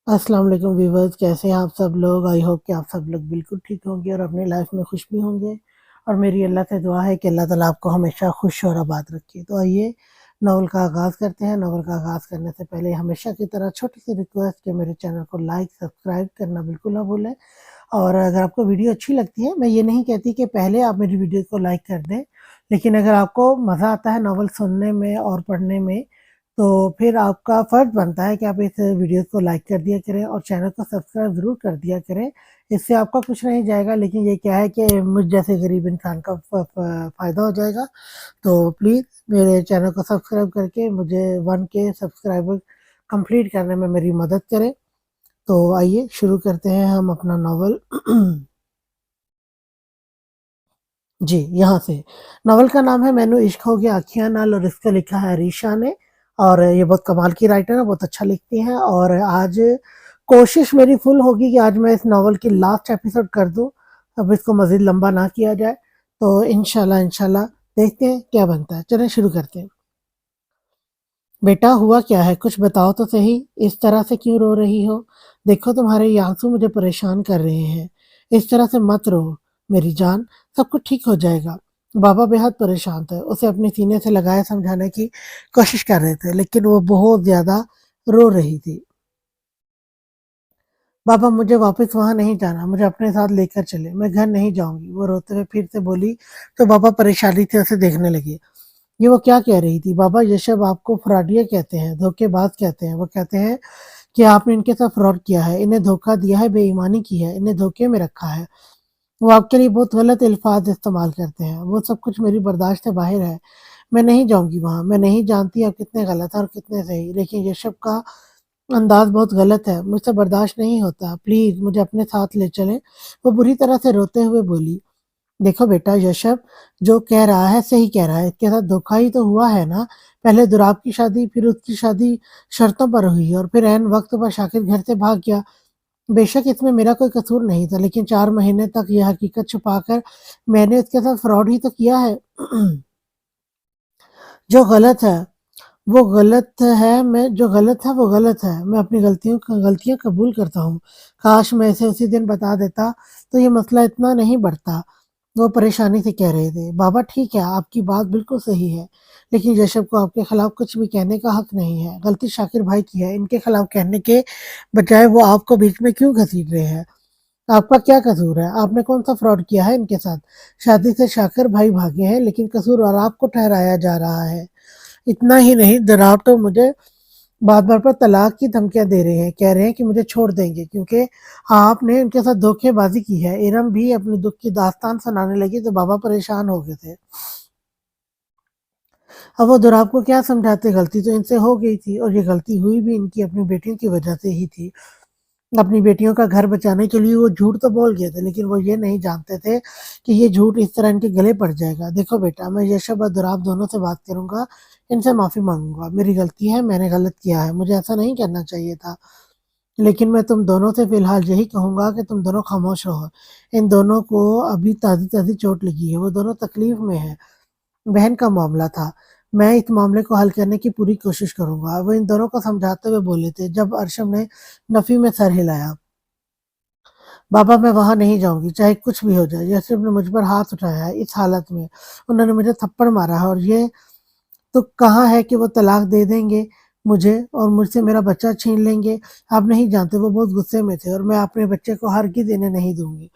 अस्सलाम वालेकुम व्यूवर्स, कैसे हैं आप सब लोग। आई होप कि आप सब लोग बिल्कुल ठीक होंगे और अपनी लाइफ में खुश भी होंगे। और मेरी अल्लाह से दुआ है कि अल्लाह ताला आपको हमेशा खुश और आबाद रखे। तो आइए नावल का आगाज़ करते हैं। नावल का आगाज़ करने से पहले हमेशा की तरह छोटी सी रिक्वेस्ट कि मेरे चैनल को लाइक सब्सक्राइब करना बिल्कुल ना भूलें। और अगर आपको वीडियो अच्छी लगती है, मैं ये नहीं कहती कि पहले आप मेरी वीडियो को लाइक कर दें, लेकिन अगर आपको मज़ा आता है नावल सुनने में और पढ़ने में, तो फिर आपका फ़र्ज़ बनता है कि आप इस वीडियो को लाइक कर दिया करें और चैनल को सब्सक्राइब ज़रूर कर दिया करें। इससे आपका कुछ नहीं जाएगा, लेकिन ये क्या है कि मुझ जैसे गरीब इंसान का फ़ायदा हो जाएगा। तो प्लीज़ मेरे चैनल को सब्सक्राइब करके मुझे 1 के सब्सक्राइबर कंप्लीट करने में मेरी मदद करें। तो आइए शुरू करते हैं हम अपना नावल। जी, यहाँ से। नावल का नाम है मैनू इश्क हो गया अखियाँ नाल और इसको लिखा है अरीशा ने। और ये बहुत कमाल की राइटर है, बहुत अच्छा लिखती हैं। और आज कोशिश मेरी फुल होगी कि आज मैं इस नावल की लास्ट एपिसोड कर दूँ। अब इसको मज़ीद लंबा ना किया जाए। तो इंशाल्लाह इंशाल्लाह देखते हैं क्या बनता है। चलें शुरू करते हैं। बेटा हुआ क्या है? कुछ बताओ तो सही, इस तरह से क्यों रो रही हो? देखो तुम्हारे ये आँसू मुझे परेशान कर रहे हैं। इस तरह से मत रो मेरी जान, सब कुछ ठीक हो जाएगा। बाबा बेहद परेशान थे, उसे अपने सीने से लगाए समझाने की कोशिश कर रहे थे, लेकिन वो बहुत ज़्यादा रो रही थी। बाबा मुझे वापस वहाँ नहीं जाना, मुझे अपने साथ लेकर चले, मैं घर नहीं जाऊँगी। वो रोते हुए फिर से बोली, तो बाबा परेशानी से उसे देखने लगे। ये वो क्या कह रही थी? बाबा ये सब आपको फ्रॉडिया कहते हैं, धोखेबाज कहते हैं। वो कहते हैं कि आपने इनके साथ फ्रॉड किया है, इन्हें धोखा दिया है, बेईमानी की है, इन्हें धोखे में रखा है। वो आपके लिए बहुत गलत अल्फाज इस्तेमाल करते हैं। वो सब कुछ मेरी बर्दाश्त से बाहर है। मैं नहीं जाऊँगी वहाँ। मैं नहीं जानती आप कितने गलत हैं और कितने सही, लेकिन ये सब का अंदाज़ बहुत गलत है। मुझसे बर्दाश्त नहीं होता। प्लीज़ मुझे अपने साथ ले चलें। वो बुरी तरह से रोते हुए बोली, देखो बेटा यशव जो कह रहा है सही कह रहा है। इसके साथ धोखा ही तो हुआ है ना। पहले दुराब की शादी, फिर उसकी शादी शर्तों पर हुई और फिर ऐन वक़्त पर शाकिर घर से भाग गया। बेशक इसमें मेरा कोई कसूर नहीं था, लेकिन 4 महीने तक ये हकीकत छुपाकर मैंने उसके साथ फ्रॉड ही तो किया है। जो गलत है वो गलत है, मैं जो गलत है वो गलत है। मैं अपनी गलतियाँ कबूल करता हूँ। काश मैं इसे उसी दिन बता देता तो ये मसला इतना नहीं बढ़ता। वो परेशानी से कह रहे थे। बाबा ठीक है, आपकी बात बिल्कुल सही है, लेकिन ऋषभ को आपके खिलाफ कुछ भी कहने का हक नहीं है। गलती शाकिर भाई की है। इनके खिलाफ कहने के बजाय वो आपको बीच में क्यों घसीट रहे हैं? आपका क्या कसूर है? आपने कौन-सा फ्रॉड किया है इनके साथ? शादी से शाकिर भाई भागे हैं, लेकिन कसूरवार आपको ठहराया जा रहा है। इतना ही नहीं, जनाब तो मुझे बार-बार पर तलाक की धमकियाँ दे रहे हैं। कह रहे हैं कि मुझे छोड़ देंगे क्योंकि आपने उनके साथ धोखेबाज़ी की है। इरम भी अपने दुःख की दास्तान सुनाने लगी तो बाबा परेशान हो गए थे। अब वो दुराब को क्या समझाते, गलती तो इनसे हो गई थी और ये गलती हुई भी इनकी अपनी बेटियों की वजह से ही थी। अपनी बेटियों का घर बचाने के लिए वो झूठ तो बोल गए थे, लेकिन वो ये नहीं जानते थे कि ये झूठ इस तरह इनके गले पड़ जाएगा। देखो बेटा, मैं यशब और दुराब दोनों से बात करूँगा, इनसे माफ़ी माँगूँगा। मेरी गलती है, मैंने गलत किया है, मुझे ऐसा नहीं करना चाहिए था। लेकिन मैं तुम दोनों से फ़िलहाल यही कहूँगा कि तुम दोनों खामोश रहो। इन दोनों को अभी ताज़ी-ताज़ी चोट लगी है, वो दोनों तकलीफ़ में हैं। बहन का मामला था। मैं इस मामले को हल करने की पूरी कोशिश करूँगा। वो इन दोनों को समझाते हुए बोले थे, जब अरशम ने नफ़ी में सर हिलाया। बाबा मैं वहाँ नहीं जाऊँगी, चाहे कुछ भी हो जाए। यासिर ने मुझ पर हाथ उठाया है इस हालत में। उन्होंने मुझे थप्पड़ मारा है और ये तो कहा है कि वो तलाक दे देंगे मुझे और मुझसे मेरा बच्चा छीन लेंगे। आप नहीं जानते वो बहुत गुस्से में थे और मैं अपने बच्चे को हरगिज़ इन्हें नहीं दूँगी।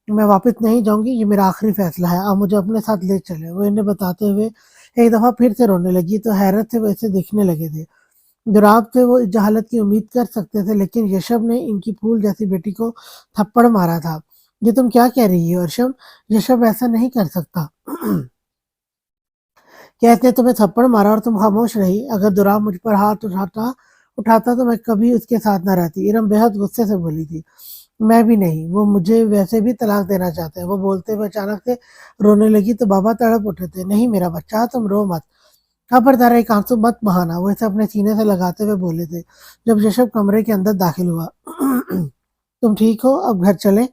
मैं वापस नहीं जाऊँगी, ये मेरा आखिरी फैसला है। आप मुझे अपने साथ ले चलें। वो इन्हें बताते हुए एक दफ़ा फिर से रोने लगी तो हैरत से वो इसे देखने लगे थे। जुराब से वो इस जहालत की उम्मीद कर सकते थे, लेकिन यशब ने इनकी फूल जैसी बेटी को थप्पड़ मारा था। ये तुम क्या कह रही हो अर्शम? यशब ऐसा नहीं कर सकता। क्या इसने तुम्हें थप्पड़ मारा और तुम खामोश रही? अगर दुराब मुझ पर हाथ उठाता उठाता तो मैं कभी उसके साथ ना रहती। इरम बेहद गुस्से से बोली थी। मैं भी नहीं, वो मुझे वैसे भी तलाक देना चाहते हैं। वो बोलते हुए अचानक से रोने लगी तो बाबा तड़प उठे थे। नहीं मेरा बच्चा, तुम रो मत। खबरदार एक आंसू मत बहाना। वो इसे अपने सीने से लगाते हुए बोले थे जब ऋषभ कमरे के अंदर दाखिल हुआ। तुम ठीक हो? अब घर चलें?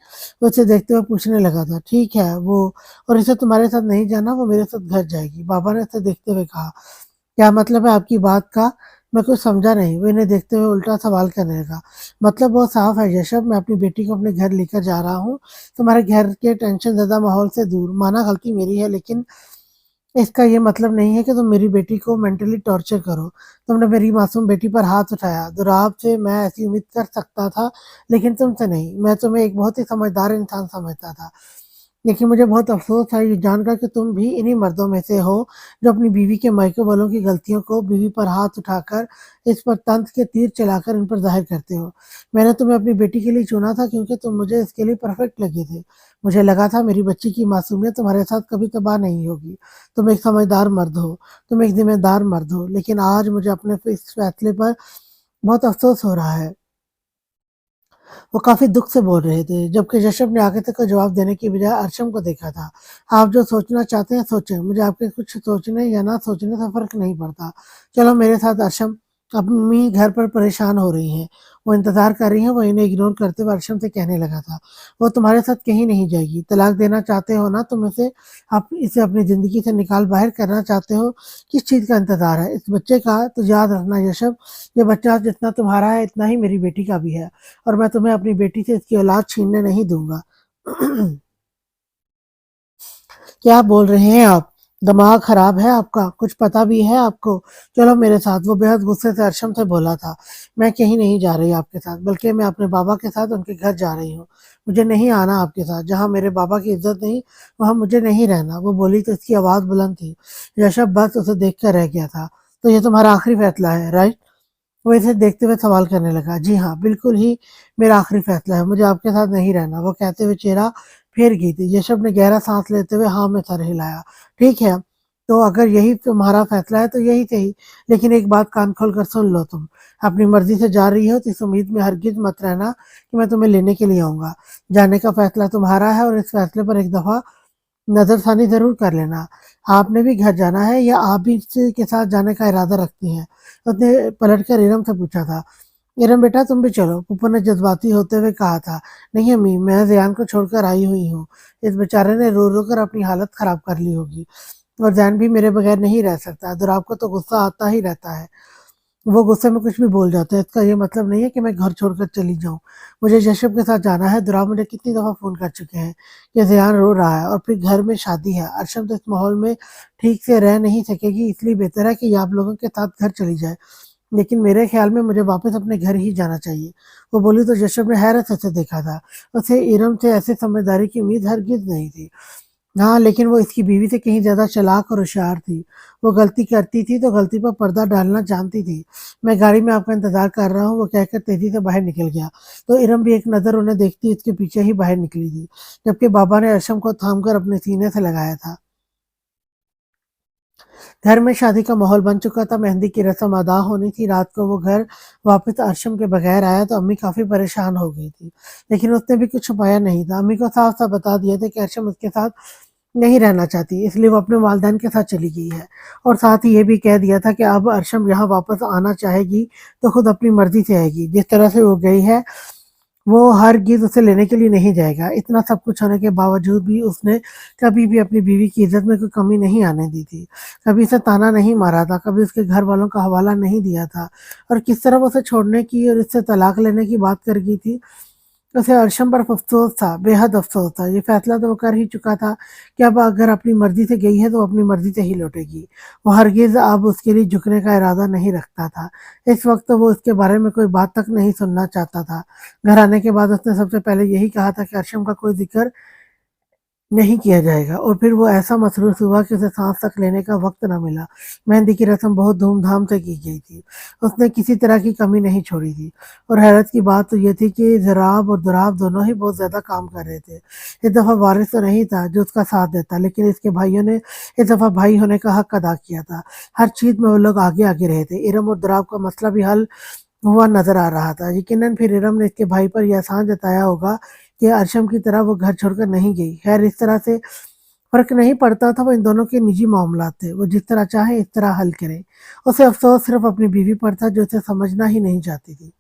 वो उसे देखते हुए पूछने लगा था। ठीक है वो, और इसे तुम्हारे साथ नहीं जाना, वो मेरे साथ घर जाएगी। बाबा ने उसे देखते हुए कहा। क्या मतलब है आपकी बात का? मैं कुछ समझा नहीं। वो इन्हें देखते हुए उल्टा सवाल करने लगा। मतलब बहुत साफ है यशब, मैं अपनी बेटी को अपने घर लेकर जा रहा हूँ, तुम्हारे घर के टेंशन ज़्यादा माहौल से दूर। माना गलती मेरी है, लेकिन इसका ये मतलब नहीं है कि तुम मेरी बेटी को मेंटली टॉर्चर करो। तुमने मेरी मासूम बेटी पर हाथ उठाया। दुराब से मैं ऐसी उम्मीद कर सकता था, लेकिन तुमसे नहीं। मैं तुम्हें एक बहुत ही समझदार इंसान समझता था। लेकिन मुझे बहुत अफ़सोस है ये जानकर कि तुम भी इन्हीं मर्दों में से हो जो अपनी बीवी के मायके वालों की गलतियों को बीवी पर हाथ उठाकर, इस पर तंज के तीर चलाकर इन पर ज़ाहिर करते हो। मैंने तुम्हें अपनी बेटी के लिए चुना था क्योंकि तुम मुझे इसके लिए परफेक्ट लगे थे। मुझे लगा था मेरी बच्ची की मासूमियत तुम्हारे साथ कभी तबाह नहीं होगी। तुम एक समझदार मर्द हो, तुम एक ज़िम्मेदार मर्द हो, लेकिन आज मुझे अपने इस फैसले पर बहुत अफ़सोस हो रहा है। वो काफ़ी दुःख से बोल रहे थे, जबकि ऋषभ ने आगे तक कोई जवाब देने की बजाय अर्शम को देखा था। आप जो सोचना चाहते हैं सोचें, मुझे आपके कुछ सोचने या ना सोचने से फ़र्क नहीं पड़ता। चलो मेरे साथ। अर्शम अम्मी घर पर परेशान हो रही हैं, वो इंतज़ार कर रही हैं। वो इन्हें इग्नोर करते हुए अर्शम से कहने लगा था, वो तुम्हारे साथ कहीं नहीं जाएगी। तलाक देना चाहते हो ना तुम इसे, आप इसे अपनी ज़िंदगी से निकाल बाहर करना चाहते हो, किस चीज़ का इंतज़ार है? इस बच्चे का तो याद रखना यशब, ये बच्चा जितना तुम्हारा है इतना ही मेरी बेटी का भी है। और मैं तुम्हें अपनी बेटी से इसकी औलाद छीनने नहीं दूंगा। क्या बोल रहे हैं आप? दिमाग खराब है आपका? कुछ पता भी है आपको? चलो मेरे साथ। वो बेहद गुस्से से अर्शम से बोला था। मैं कहीं नहीं जा रही आपके साथ, बल्कि मैं अपने बाबा के साथ उनके घर जा रही हूँ। मुझे नहीं आना आपके साथ। जहाँ मेरे बाबा की इज्जत नहीं, वहाँ मुझे नहीं रहना। वो बोली तो इसकी आवाज़ बुलंद थी। ऋषभ बस उसे देख कर रह गया था। तो ये तुम्हारा आखिरी फैसला है, राइट? वो इसे देखते हुए सवाल करने लगा। जी हाँ, बिल्कुल ही मेरा आखिरी फैसला है। मुझे आपके साथ नहीं रहना। वो कहते हुए चेहरा फेर गई थी। यशब ने गहरा सांस लेते हुए हाँ में सर हिलाया। ठीक है, तो अगर यही तुम्हारा फैसला है तो यही सही। लेकिन एक बात कान खोल कर सुन लो, तुम अपनी मर्जी से जा रही हो तो इस उम्मीद में हरगिज मत रहना कि मैं तुम्हें लेने के लिए आऊंगा। जाने का फैसला तुम्हारा है, और इस फैसले पर एक दफा नज़रसानी ज़रूर कर लेना। आपने भी घर जाना है या आप भी इसी के साथ जाने का इरादा रखती हैं? उसने पलटकर इरम से पूछा था। इरम बेटा तुम भी चलो, पप्पू ने जज्बाती होते हुए कहा था। नहीं अम्मी, मैं ज़ियान को छोड़कर आई हुई हूँ। इस बेचारे ने रो रो कर अपनी हालत ख़राब कर ली होगी, और ज़ैन भी मेरे बगैर नहीं रह सकता। दुराब को तो गुस्सा आता ही रहता है। वो गुस्से में कुछ भी बोल जाता है। इसका ये मतलब नहीं है कि मैं घर छोड़कर चली जाऊँ। मुझे जशब के साथ जाना है। दुराब मुझे कितनी दफ़ा फ़ोन कर चुके हैं कि ज़ियान रो रहा है और फिर घर में शादी है। अर्शम तो इस माहौल में ठीक से रह नहीं सकेगी, इसलिए बेहतर है कि ये आप लोगों के साथ घर चली जाए। लेकिन मेरे ख़्याल में मुझे वापस अपने घर ही जाना चाहिए। वो बोली तो जशब ने हैरत से उसे देखा था। उसे इरम से ऐसी समझदारी की उम्मीद हरगिज़ नहीं थी। हाँ, लेकिन वो इसकी बीवी से कहीं ज़्यादा चालाक और होशियार थी। वो गलती करती थी तो गलती पर पर्दा डालना जानती थी। मैं गाड़ी में आपका इंतज़ार कर रहा हूँ, वो कहकर तेज़ी से बाहर निकल गया। तो इरम भी एक नज़र उन्हें देखती उसके पीछे ही बाहर निकली थी, जबकि बाबा ने अशम को थामकर अपने सीने से लगाया था। घर में शादी का माहौल बन चुका था। मेहंदी की रस्म अदा होनी थी। रात को वो घर वापस अर्शम के बगैर आया तो अम्मी काफ़ी परेशान हो गई थी, लेकिन उसने भी कुछ छुपाया नहीं था। अम्मी को साफ-साफ बता दिया था कि अर्शम उसके साथ नहीं रहना चाहती, इसलिए वो अपने वालिदैन के साथ चली गई है। और साथ ही ये भी कह दिया था कि अब अर्शम यहाँ वापस आना चाहेगी तो खुद अपनी मर्ज़ी से आएगी। जिस तरह से वो गई है, वो हरगिज़ उसे लेने के लिए नहीं जाएगा। इतना सब कुछ होने के बावजूद भी उसने कभी भी अपनी बीवी की इज़्ज़त में कोई कमी नहीं आने दी थी। कभी उसे ताना नहीं मारा था, कभी उसके घर वालों का हवाला नहीं दिया था। और किस तरह वो उसे छोड़ने की और इससे तलाक लेने की बात कर गई थी। उसे अर्शम पर अफ़सोस था, बेहद अफ़सोस था। ये फ़ैसला तो वो कर ही चुका था कि अब अगर अपनी मर्ज़ी से गई है तो अपनी मर्ज़ी से ही लौटेगी। वो हरगिज़ अब उसके लिए झुकने का इरादा नहीं रखता था। इस वक़्त तो वो उसके बारे में कोई बात तक नहीं सुनना चाहता था। घर आने के बाद उसने सबसे पहले यही कहा था कि अर्शम का कोई ज़िक्र नहीं किया जाएगा, और फिर वो ऐसा मसरूफ़ हुआ कि उसे साँस तक लेने का वक़्त ना मिला। मेहंदी की रस्म बहुत धूम-धाम से की गई थी। उसने किसी तरह की कमी नहीं छोड़ी थी, और हैरत की बात तो ये थी कि ज़राब और दुराब दोनों ही बहुत ज़्यादा काम कर रहे थे। इस दफ़ा वारिस तो नहीं था जो उसका साथ देता, लेकिन इसके भाइयों ने इस दफ़ा भाई होने का हक़ अदा किया था। हर चीज़ में वो लोग आगे-आगे रहे थे। इरम और दुराब का मसला भी हल हुआ नज़र आ रहा था। यकीनन फिर इरम ने इसके भाई पर ये एहसान जताया होगा कि अर्शम की तरह वो घर छोड़कर नहीं गई। खैर इस तरह से फ़र्क नहीं पड़ता था, वो इन दोनों के निजी मामलात थे। वो जिस तरह चाहे इस तरह हल करे। उसे अफ़सोस सिर्फ़ अपनी बीवी पर था जो उसे समझना ही नहीं चाहती थी।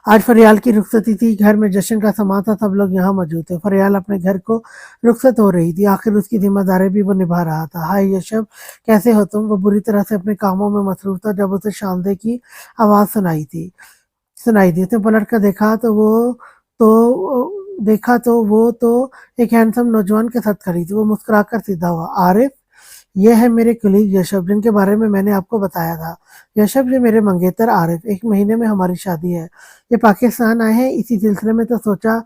आज फरियाल की रुखसती थी, घर में जश्न का समा था, सब लोग यहाँ मौजूद थे। फरियाल अपने घर को रुखसत हो रही थी, आखिर उसकी जिम्मेदारी भी वो निभा रहा था। हाय यशब, कैसे हो तुम? वो बुरी तरह से अपने कामों में मसरूफ था जब उसे शानदे की आवाज़ सुनाई दी। उसने पलट कर देखा तो वो तो एक हैंडसम नौजवान के साथ खड़ी थी। वो मुस्कुराकर सीधा हुआ, आरिफ, ये है मेरे कुलीग यशब, जिनके बारे में मैंने आपको बताया था। यशब, ये मेरे मंगेतर आरिफ, 1 महीने में हमारी शादी है। ये पाकिस्तान आए हैं इसी सिलसिले में, तो सोचा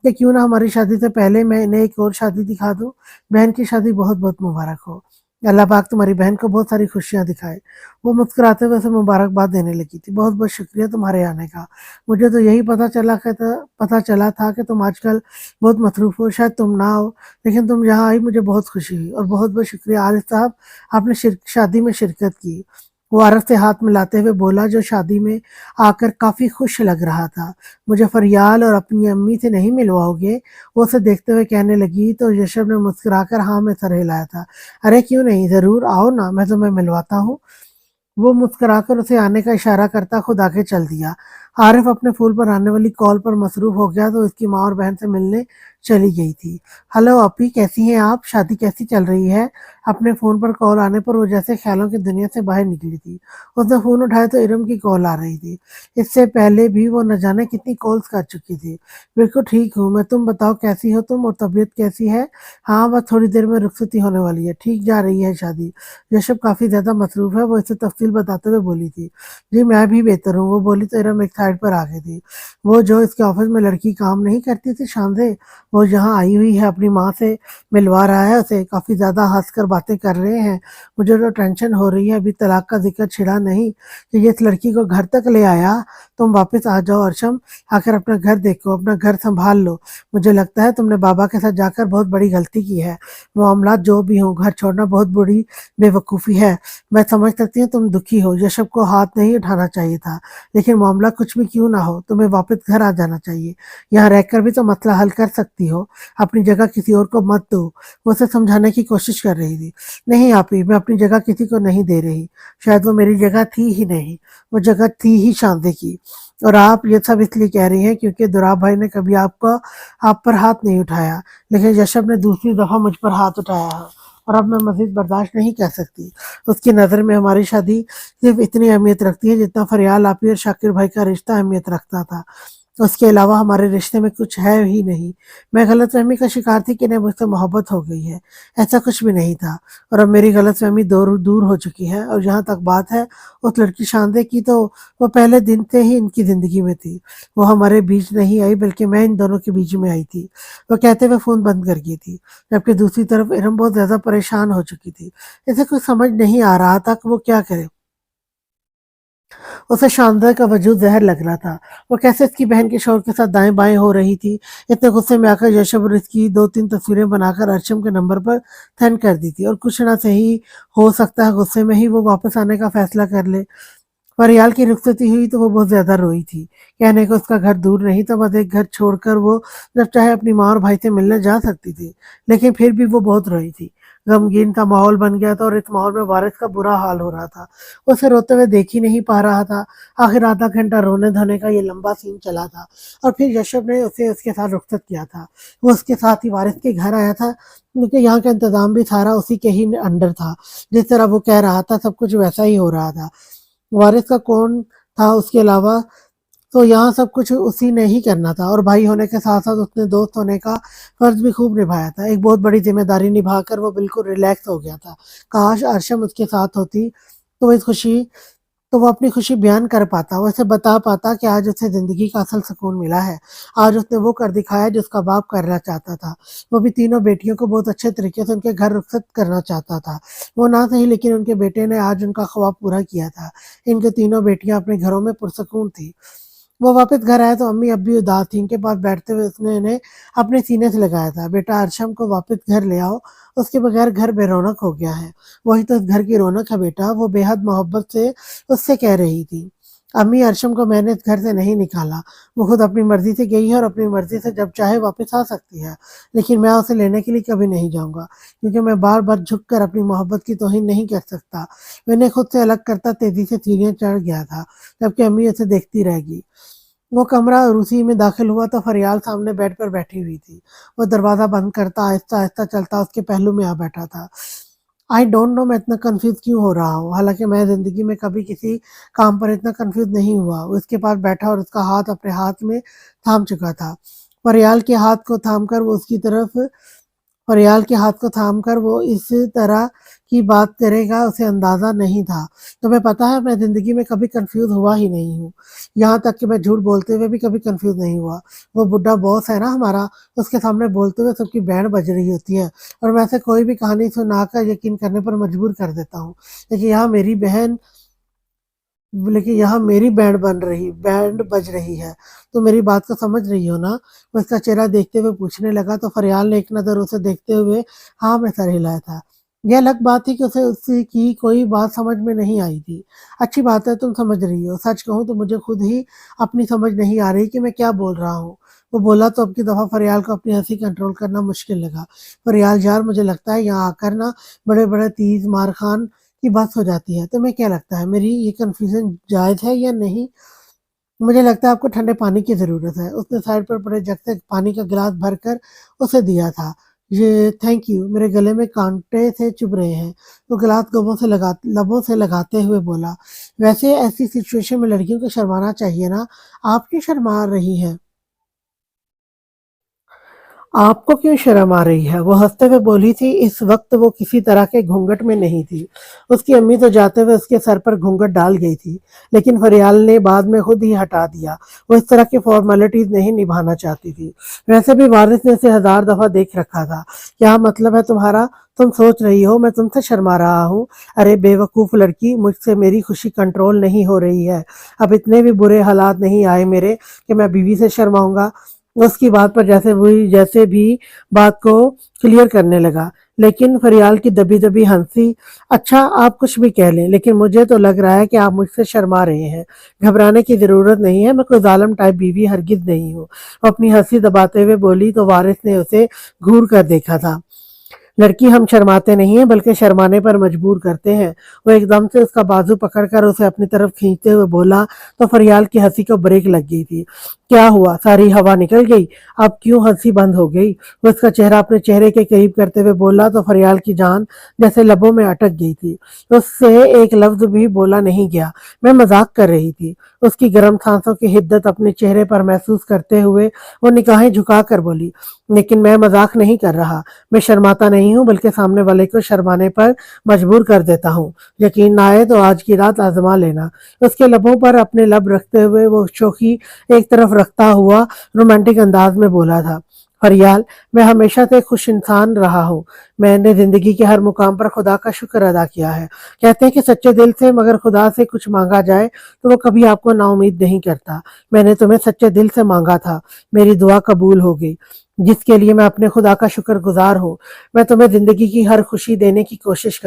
कि क्यों ना हमारी शादी से पहले मैं इन्हें एक और शादी दिखा दूं। बहन की शादी बहुत बहुत मुबारक हो। अल्लाह पाक तुम्हारी बहन को बहुत सारी खुशियां दिखाए। वो मुस्कुराते हुए उसे मुबारकबाद देने लगी थी। बहुत बहुत शुक्रिया तुम्हारे आने का। मुझे तो यही पता चला था कि तुम आजकल बहुत मसरूफ हो, शायद तुम ना हो, लेकिन तुम यहाँ आई मुझे बहुत खुशी हुई। और बहुत बहुत शुक्रिया आरिफ साहब, आपने शादी में शिरकत की। वो आरफ से हाथ मिलाते हुए बोला, जो शादी में आकर काफी खुश लग रहा था। मुझे फरियाल और अपनी अम्मी से नहीं मिलवाओगे? वो उसे देखते हुए कहने लगी तो यशब ने मुस्कुराकर हाँ में सर हिलाया था। अरे क्यों नहीं, जरूर आओ ना, मैं तुम्हें मिलवाता हूँ। वो मुस्कुराकर उसे आने का इशारा करता खुद आगे चल दिया। आरिफ अपने फोन पर आने वाली कॉल पर मसरूफ हो गया तो उसकी माँ और बहन से मिलने चली गई थी। हेलो अपी, कैसी हैं आप? शादी कैसी चल रही है? अपने फोन पर कॉल आने पर वो जैसे ख्यालों की दुनिया से बाहर निकली थी। उसने फोन उठाया तो इरम की कॉल आ रही थी। इससे पहले भी वो न जाने कितनी कॉल्स कर चुकी थी। बिल्कुल ठीक हूँ मैं, तुम बताओ कैसी हो तुम, और तबीयत कैसी है? हाँ, बस थोड़ी देर में रुखसती होने वाली है। ठीक जा रही है शादी? ऋषभ काफी ज्यादा मसरूफ है, वो इसे तफसील बताते हुए बोली थी। जी मैं भी बेहतर हूँ, वो बोली तो इरम एक साइड पर आ गई थी। वो जो इसके ऑफिस में लड़की काम नहीं करती थी शानदे, वो यहाँ आई हुई है, अपनी माँ से मिलवा रहा है उसे। काफी ज्यादा हंसकर बातें कर रहे हैं। मुझे तो टेंशन हो रही है, अभी तलाक का जिक्र छिड़ा नहीं कि ये इस लड़की को घर तक ले आया। तुम वापस आ जाओ अर्शम, आकर अपना घर देखो, अपना घर संभाल लो। मुझे लगता है तुमने बाबा के साथ जाकर बहुत बड़ी गलती की है। मामला जो भी हो, घर छोड़ना बहुत बड़ी बेवकूफ़ी है। मैं समझ सकती हूँ तुम दुखी हो, यशब को हाथ नहीं उठाना चाहिए था, लेकिन मामला कुछ भी क्यों ना हो, तुम्हें वापस घर आ जाना चाहिए। यहाँ रहकर भी तो मसला हल कर सकती हो, अपनी जगह किसी और को मत दो। वो उसे समझाने की कोशिश कर रही थी। नहीं आपी, मैं अपनी जगह किसी को नहीं दे रही। शायद वो मेरी जगह थी ही नहीं, वो जगह थी ही शांति की। और आप ये सब इसलिए कह रही हैं क्योंकि दुराब भाई ने कभी आप पर हाथ नहीं उठाया, लेकिन यशब ने दूसरी दफा मुझ पर हाथ उठाया है, और अब मैं मजीद बर्दाश्त नहीं कर सकती। उसकी नज़र में हमारी शादी सिर्फ इतनी अहमियत रखती है जितना फरियाल आपी और शाकिर भाई का रिश्ता अहमियत रखता था। उसके अलावा हमारे रिश्ते में कुछ है ही नहीं। मैं गलतफहमी का शिकार थी कि इन्हें मुझसे मोहब्बत हो गई है। ऐसा कुछ भी नहीं था, और अब मेरी गलतफहमी दूर दूर हो चुकी है। और जहाँ तक बात है उस लड़की शानदे की, तो वो पहले दिन से ही इनकी ज़िंदगी में थी। वो हमारे बीच नहीं आई, बल्कि मैं इन दोनों के बीच में आई थी। वो कहते हुए फ़ोन बंद कर गई थी, जबकि दूसरी तरफ इरम बहुत ज़्यादा परेशान हो चुकी थी। इसे कुछ समझ नहीं आ रहा था कि वो क्या करे। उसे शानदार का वजूद जहर लग रहा था। वो कैसे इसकी बहन के शौहर के साथ दाएं बाएं हो रही थी। इतने गुस्से में आकर यशब और इसकी 2-3 तस्वीरें बनाकर अर्शम के नंबर पर सेंड कर दी थी, और कुछ ना सही हो सकता है गुस्से में ही वो वापस आने का फैसला कर ले। फरियाल की रुखसती हुई तो वो बहुत ज्यादा रोई थी। कहने को उसका घर दूर नहीं था, बस एक घर छोड़कर वो जब चाहे अपनी माँ और भाई से मिलने जा सकती थी, लेकिन फिर भी वो बहुत रोई थी। गमगीन का माहौल बन गया था, और इस माहौल में वारिस का बुरा हाल हो रहा था। वो उसे रोते हुए देख ही नहीं पा रहा था। आखिर आधा घंटा रोने धोने का ये लंबा सीन चला था, और फिर यशब ने उसे उसके साथ रुखसत किया था। वो उसके साथ ही वारिस के घर आया था, क्योंकि यहाँ का इंतजाम भी सारा उसी के ही अंडर था। जिस तरह वो कह रहा था सब कुछ वैसा ही हो रहा था। वारिस का कौन था उसके अलावा? तो यहाँ सब कुछ उसी ने ही करना था, और भाई होने के साथ साथ उसने दोस्त होने का फर्ज भी खूब निभाया था। एक बहुत बड़ी जिम्मेदारी निभाकर वो बिल्कुल रिलैक्स हो गया था। काश अर्शम उसके साथ होती तो इस खुशी तो वो अपनी खुशी बयान कर पाता, वो उसे बता पाता कि आज उसे जिंदगी का असल सुकून मिला है। आज उसने वो कर दिखाया जो उसका बाप करना चाहता था। वो भी तीनों बेटियों को बहुत अच्छे तरीके से उनके घर रुखसत करना चाहता था। वो ना सही, लेकिन उनके बेटे ने आज उनका ख्वाब पूरा किया था। इनके तीनों बेटियां अपने घरों में पुरसकून थी। वो वापस घर आया तो अम्मी अब भी उदास थी। इनके पास बैठते हुए उसने इन्हें अपने सीने से लगाया था। बेटा अर्शम को वापस घर ले आओ, उसके बगैर घर बेरौनक हो गया है। वही तो इस घर की रौनक है बेटा, वो बेहद मोहब्बत से उससे कह रही थी। अम्मी, अर्शम को मैंने इस घर से नहीं निकाला। वो खुद अपनी मर्जी से गई है, और अपनी मर्जी से जब चाहे वापस आ सकती है। लेकिन मैं उसे लेने के लिए कभी नहीं जाऊंगा, क्योंकि मैं बार बार झुककर अपनी मोहब्बत की तौहीन नहीं कर सकता। मैंने खुद से अलग करता तेजी से सीढ़ियां चढ़ गया था, जबकि अम्मी उसे देखती रह गई। وہ کمرہ اور اسی میں داخل ہوا تو فریال سامنے بیڈ پر بیٹھی ہوئی تھی۔ وہ دروازہ بند کرتا آہستہ آہستہ چلتا اس کے پہلو میں آ بیٹھا تھا۔ آئی ڈونٹ نو میں اتنا کنفیوز کیوں ہو رہا ہوں، حالانکہ میں زندگی میں کبھی کسی کام پر اتنا کنفیوز نہیں ہوا۔ وہ اس کے پاس بیٹھا اور اس کا ہاتھ اپنے ہاتھ میں تھام چکا تھا۔ فریال کے ہاتھ کو تھام کر وہ اس کی طرف فریال کے ہاتھ کو تھام کر وہ اس طرح کی بات کرے گا اسے اندازہ نہیں تھا۔ تمہیں پتا ہے میں زندگی میں کبھی کنفیوز ہوا ہی نہیں ہوں، یہاں تک کہ میں جھوٹ بولتے ہوئے بھی کبھی کنفیوز نہیں ہوا۔ وہ بڈھا باس ہے نا ہمارا، اس کے سامنے بولتے ہوئے سب کی بینڈ بج رہی ہوتی ہے اور میں اسے کوئی بھی کہانی سنا کر یقین کرنے پر مجبور کر دیتا ہوں۔ لیکن یہاں میری بینڈ بج رہی ہے، تو میری بات کو سمجھ رہی ہو نا؟ وہ اس کا چہرہ دیکھتے ہوئے پوچھنے لگا تو فریال نے ایک نظر اسے دیکھتے ہوئے ہاں میں سر ہلایا تھا۔ یہ الگ بات تھی کہ اسے اس کی کوئی بات سمجھ میں نہیں آئی تھی۔ اچھی بات ہے تم سمجھ رہی ہو، سچ کہوں تو مجھے خود ہی اپنی سمجھ نہیں آ رہی کہ میں کیا بول رہا ہوں۔ وہ بولا تو اب کی دفعہ فریال کو اپنی ہنسی کنٹرول کرنا مشکل لگا۔ فریال یار مجھے لگتا ہے یہاں آ کر نا بڑے بڑے تیز مار خان کی بات ہو جاتی ہے۔ تمہیں کیا لگتا ہے میری یہ کنفیوژن جائز ہے یا نہیں؟ مجھے لگتا ہے آپ کو ٹھنڈے پانی کی ضرورت ہے۔ اس نے سائڈ پر پڑے جگ سے پانی کا گلاس بھر کر اسے دیا تھا۔ یہ تھینک یو، میرے گلے میں کانٹے سے چبھ رہے ہیں۔ وہ گلاس لبوں سے لگاتے ہوئے بولا، ویسے ایسی سچویشن میں لڑکیوں کو شرمانا چاہیے نا، آپ کیوں شرما رہی ہیں؟ آپ کو کیوں شرم آ رہی ہے؟ وہ ہنستے ہوئے بولی تھی۔ اس وقت وہ کسی طرح کے گھونگھٹ میں نہیں تھی۔ اس کی امی تو جاتے ہوئے اس کے سر پر گھونگھٹ ڈال گئی تھی، لیکن فریال نے بعد میں خود ہی ہٹا دیا۔ وہ اس طرح کی فارمیلٹیز نہیں نبھانا چاہتی تھی۔ ویسے بھی وارث نے اسے 1000 دفعہ دیکھ رکھا تھا۔ کیا مطلب ہے تمہارا؟ تم سوچ رہی ہو میں تم سے شرما رہا ہوں؟ ارے بے وقوف لڑکی، مجھ سے میری خوشی کنٹرول نہیں ہو رہی ہے۔ اب اتنے بھی برے حالات نہیں آئے میرے کہ میں بیوی سے شرماؤں گا۔ اس کی بات پر جیسے بھی بات کو کلیئر کرنے لگا، لیکن فریال کی دبی دبی ہنسی۔ اچھا آپ کچھ بھی کہہ لیں، لیکن مجھے تو لگ رہا ہے کہ آپ مجھ سے شرما رہے ہیں۔ گھبرانے کی ضرورت نہیں ہے، میں کوئی ظالم ٹائپ بیوی ہرگز نہیں ہوں۔ وہ اپنی ہنسی دباتے ہوئے بولی تو وارث نے اسے گھور کر دیکھا تھا۔ لڑکی ہم شرماتے نہیں ہیں بلکہ شرمانے پر مجبور کرتے ہیں۔ وہ ایک دم سے اس کا بازو پکڑ کر اسے اپنی طرف کھینچتے ہوئے بولا تو فریال کی ہنسی کو بریک لگ گئی تھی۔ کیا ہوا؟ ساری ہوا نکل گئی؟ اب کیوں ہنسی بند ہو گئی؟ وہ اس کا چہرہ اپنے چہرے کے قریب کرتے ہوئے بولا تو فریال کی جان جیسے لبوں میں اٹک گئی تھی۔ اس سے ایک لفظ بھی بولا نہیں گیا۔ میں مذاق کر رہی تھی۔ اس کی گرم سانسوں کی حدت اپنے چہرے پر محسوس کرتے ہوئے وہ نگاہیں جھکا کر بولی، لیکن میں مذاق نہیں کر رہا۔ میں شرماتا نہیں ہوں بلکہ سامنے والے کو شرمانے پر مجبور کر دیتا ہوں۔ یقین نہ آئے تو آج کی رات آزما لینا۔ اس کے لبوں پر اپنے لب رکھتے ہوئے وہ شوخی ایک طرف رکھتا ہوا رومانٹک انداز میں بولا تھا، فریال میں ہمیشہ سے خوش انسان رہا ہوں۔ میں نے زندگی کے ہر مقام پر خدا کا شکر ادا کیا ہے۔ کہتے ہیں کہ سچے دل سے مگر خدا سے کچھ مانگا جائے تو وہ کبھی آپ کو نا امید نہیں کرتا۔ میں نے تمہیں سچے دل سے مانگا تھا، میری دعا قبول ہو گئی، جس کے لیے میں اپنے خدا کا شکر گزار ہوں۔ میں تمہیں زندگی کی ہر خوشی دینے کی کوشش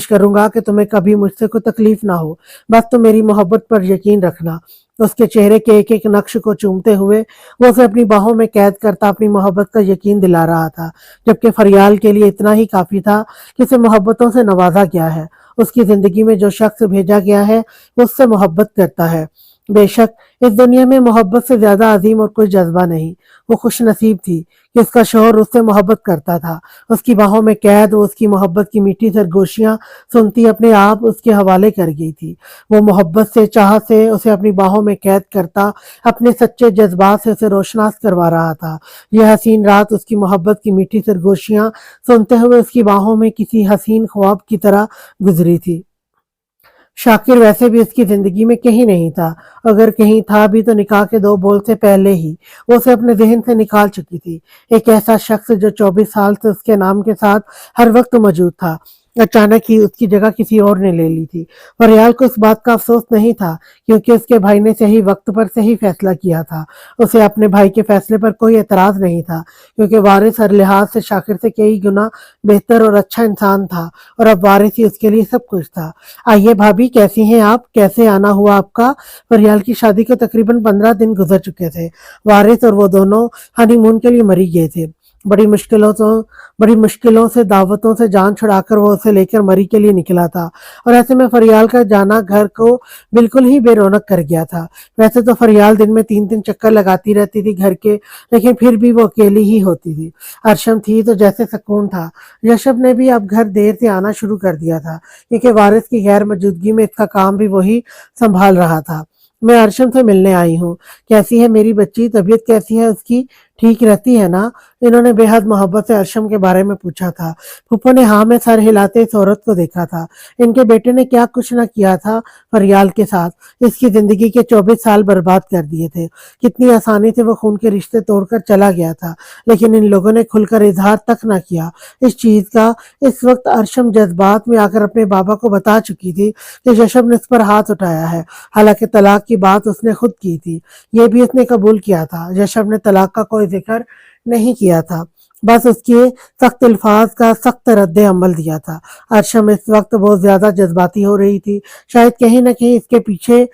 کروں گا کہ تمہیں کبھی مجھ سے کوئی تکلیف نہ ہو۔ بس تم میری محبت پر یقین رکھنا۔ اس کے چہرے کے ایک ایک نقش کو چومتے ہوئے وہ اسے اپنی باہوں میں قید کرتا اپنی محبت کا یقین دلا رہا تھا، جبکہ فریال کے لیے اتنا ہی کافی تھا کہ اسے محبتوں سے نوازا گیا ہے۔ اس کی زندگی میں جو شخص بھیجا گیا ہے وہ اس سے محبت کرتا ہے۔ بے شک اس دنیا میں محبت سے زیادہ عظیم اور کوئی جذبہ نہیں۔ وہ خوش نصیب تھی کہ اس کا شوہر اس سے محبت کرتا تھا۔ اس کی باہوں میں قید وہ اس کی محبت کی میٹھی سرگوشیاں سنتی اپنے آپ اس کے حوالے کر گئی تھی۔ وہ محبت سے چاہت سے اسے اپنی باہوں میں قید کرتا اپنے سچے جذبات سے اسے روشناس کروا رہا تھا۔ یہ حسین رات اس کی محبت کی میٹھی سرگوشیاں سنتے ہوئے اس کی باہوں میں کسی حسین خواب کی طرح گزری تھی۔ شاکر ویسے بھی اس کی زندگی میں کہیں نہیں تھا، اگر کہیں تھا بھی تو نکاح کے 2 بول سے پہلے ہی وہ اسے اپنے ذہن سے نکال چکی تھی۔ ایک ایسا شخص جو 24 سال سے اس کے نام کے ساتھ ہر وقت موجود تھا، اچانک ہی اس کی جگہ کسی اور نے لے لی تھی۔ فریال کو اس بات کا افسوس نہیں تھا کیونکہ اس کے بھائی نے صحیح وقت پر صحیح فیصلہ کیا تھا۔ اسے اپنے بھائی کے فیصلے پر کوئی اعتراض نہیں تھا کیونکہ وارث ہر لحاظ سے شاکر سے کئی گنا بہتر اور اچھا انسان تھا اور اب وارث ہی اس کے لیے سب کچھ تھا۔ آئیے بھابھی، کیسی ہیں آپ؟ کیسے آنا ہوا آپ کا؟ فریال کی شادی کو تقریباً 15 دن گزر چکے تھے۔ وارث اور وہ دونوں ہنی مون کے لیے مری گئے تھے۔ बड़ी मुश्किलों से दावतों से जान छुड़ाकर वो उसे लेकर मरी के लिए निकला था। और ऐसे में फरियाल का जाना घर को बिल्कुल ही बेरौनक कर गया था। वैसे तो फरियाल दिन में 3-3 चक्कर लगाती रहती थी घर के, लेकिन फिर भी वो अकेली ही होती थी। अर्शम थी तो जैसे सुकून था। यशब ने भी अब घर देर से आना शुरू कर दिया था, क्योंकि वारिस की गैर मौजूदगी में इसका काम भी वही संभाल रहा था। मैं अर्शम से मिलने आई हूँ। कैसी है मेरी बच्ची? तबीयत कैसी है उसकी? ठीक रहती है ना? इन्होंने बेहद मोहब्बत से अर्शम के बारे में पूछा था। फूफो ने हाँ में सर हिलाते इस औरत को देखा था। इनके बेटे ने क्या कुछ न किया था फरियाल के साथ। इसकी जिंदगी के 24 साल बर्बाद कर दिए थे। कितनी आसानी से वो खून के रिश्ते तोड़कर चला गया था, लेकिन इन लोगों ने खुलकर इजहार तक न किया इस चीज का। इस वक्त अर्शम जज्बात में आकर अपने बाबा को बता चुकी थी कि यशब ने इस पर हाथ उठाया है। हालांकि तलाक की बात उसने खुद की थी, ये भी उसने कबूल किया था। यशब ने तलाक का कोई जिक्र नहीं किया था, बस उसके सख्त अल्फाज का सख्त रद्द अमल दिया था। अर्शम इस वक्त बहुत ज्यादा जज्बाती हो रही थी। शायद कहीं ना कहीं इसके पीछे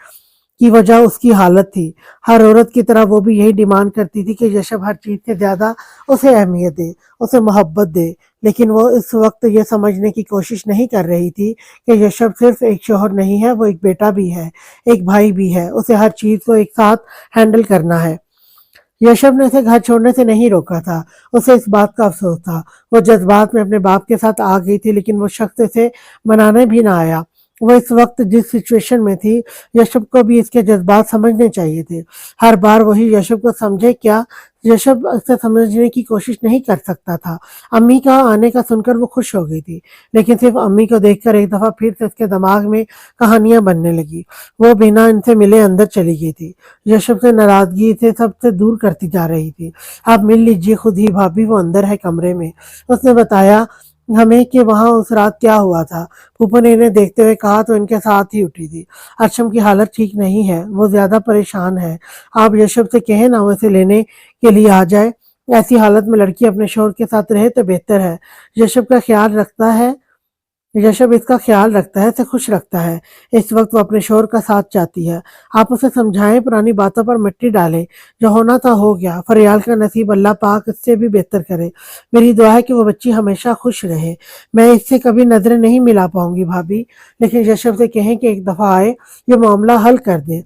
की वजह उसकी हालत थी। हर औरत की तरह वो भी यही डिमांड करती थी कि यशब हर चीज से ज्यादा उसे अहमियत दे, उसे मोहब्बत दे। लेकिन वो इस वक्त ये समझने की कोशिश नहीं कर रही थी कि यशब सिर्फ एक शोहर नहीं है, वो एक बेटा भी है, एक भाई भी है। उसे हर चीज को एक साथ हैंडल करना है। यशब ने उसे घर छोड़ने से नहीं रोका था, उसे इस बात का अफसोस था। वो जज्बात में अपने बाप के साथ आ गई थी, लेकिन वो शख्स इसे मनाने भी ना आया। वो इस वक्त जिस सिचुएशन में थी, यशब को भी इसके जज्बात समझने चाहिए थे। हर बार वही यशब को समझे क्या? यशब उसे समझने की कोशिश नहीं कर सकता था। अम्मी का आने का सुनकर वो खुश हो गई थी, लेकिन सिर्फ अम्मी को देखकर एक दफा फिर से उसके दिमाग में कहानियां बनने लगी। वो बिना इनसे मिले अंदर चली गई थी। यशब से नाराजगी से सबसे दूर करती जा रही थी। आप मिल लीजिए खुद ही भाभी, वो अंदर है कमरे में। उसने बताया हमें कि वहां उस रात क्या हुआ था। फूफो ने इन्हें देखते हुए कहा तो इनके साथ ही उठी थी। अर्शम की हालत ठीक नहीं है, वो ज्यादा परेशान है। आप यशब से कहें ना वो इसे लेने के लिए आ जाए। ऐसी हालत में लड़की अपने शोहर के साथ रहे तो बेहतर है। यशब का ख्याल रखता है यशब इसका ख्याल रखता है, इसे खुश रखता है। इस वक्त वो अपने शोहर का साथ चाहती है। आप उसे समझाएं, पुरानी बातों पर मिट्टी डालें। जो होना था हो गया। फरियाल का नसीब अल्लाह पाक इससे भी बेहतर करे। मेरी दुआ है कि वो बच्ची हमेशा खुश रहे। मैं इससे कभी नजरें नहीं मिला पाऊंगी भाभी, लेकिन यशब से कहें कि एक दफा आए, ये मामला हल कर दे,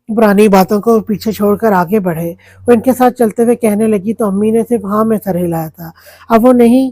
पुरानी बातों को पीछे छोड़कर आगे बढ़े। वो इनके साथ चलते हुए कहने लगी तो अम्मी ने सिर्फ हाँ में सर हिलाया था। अब वो नहीं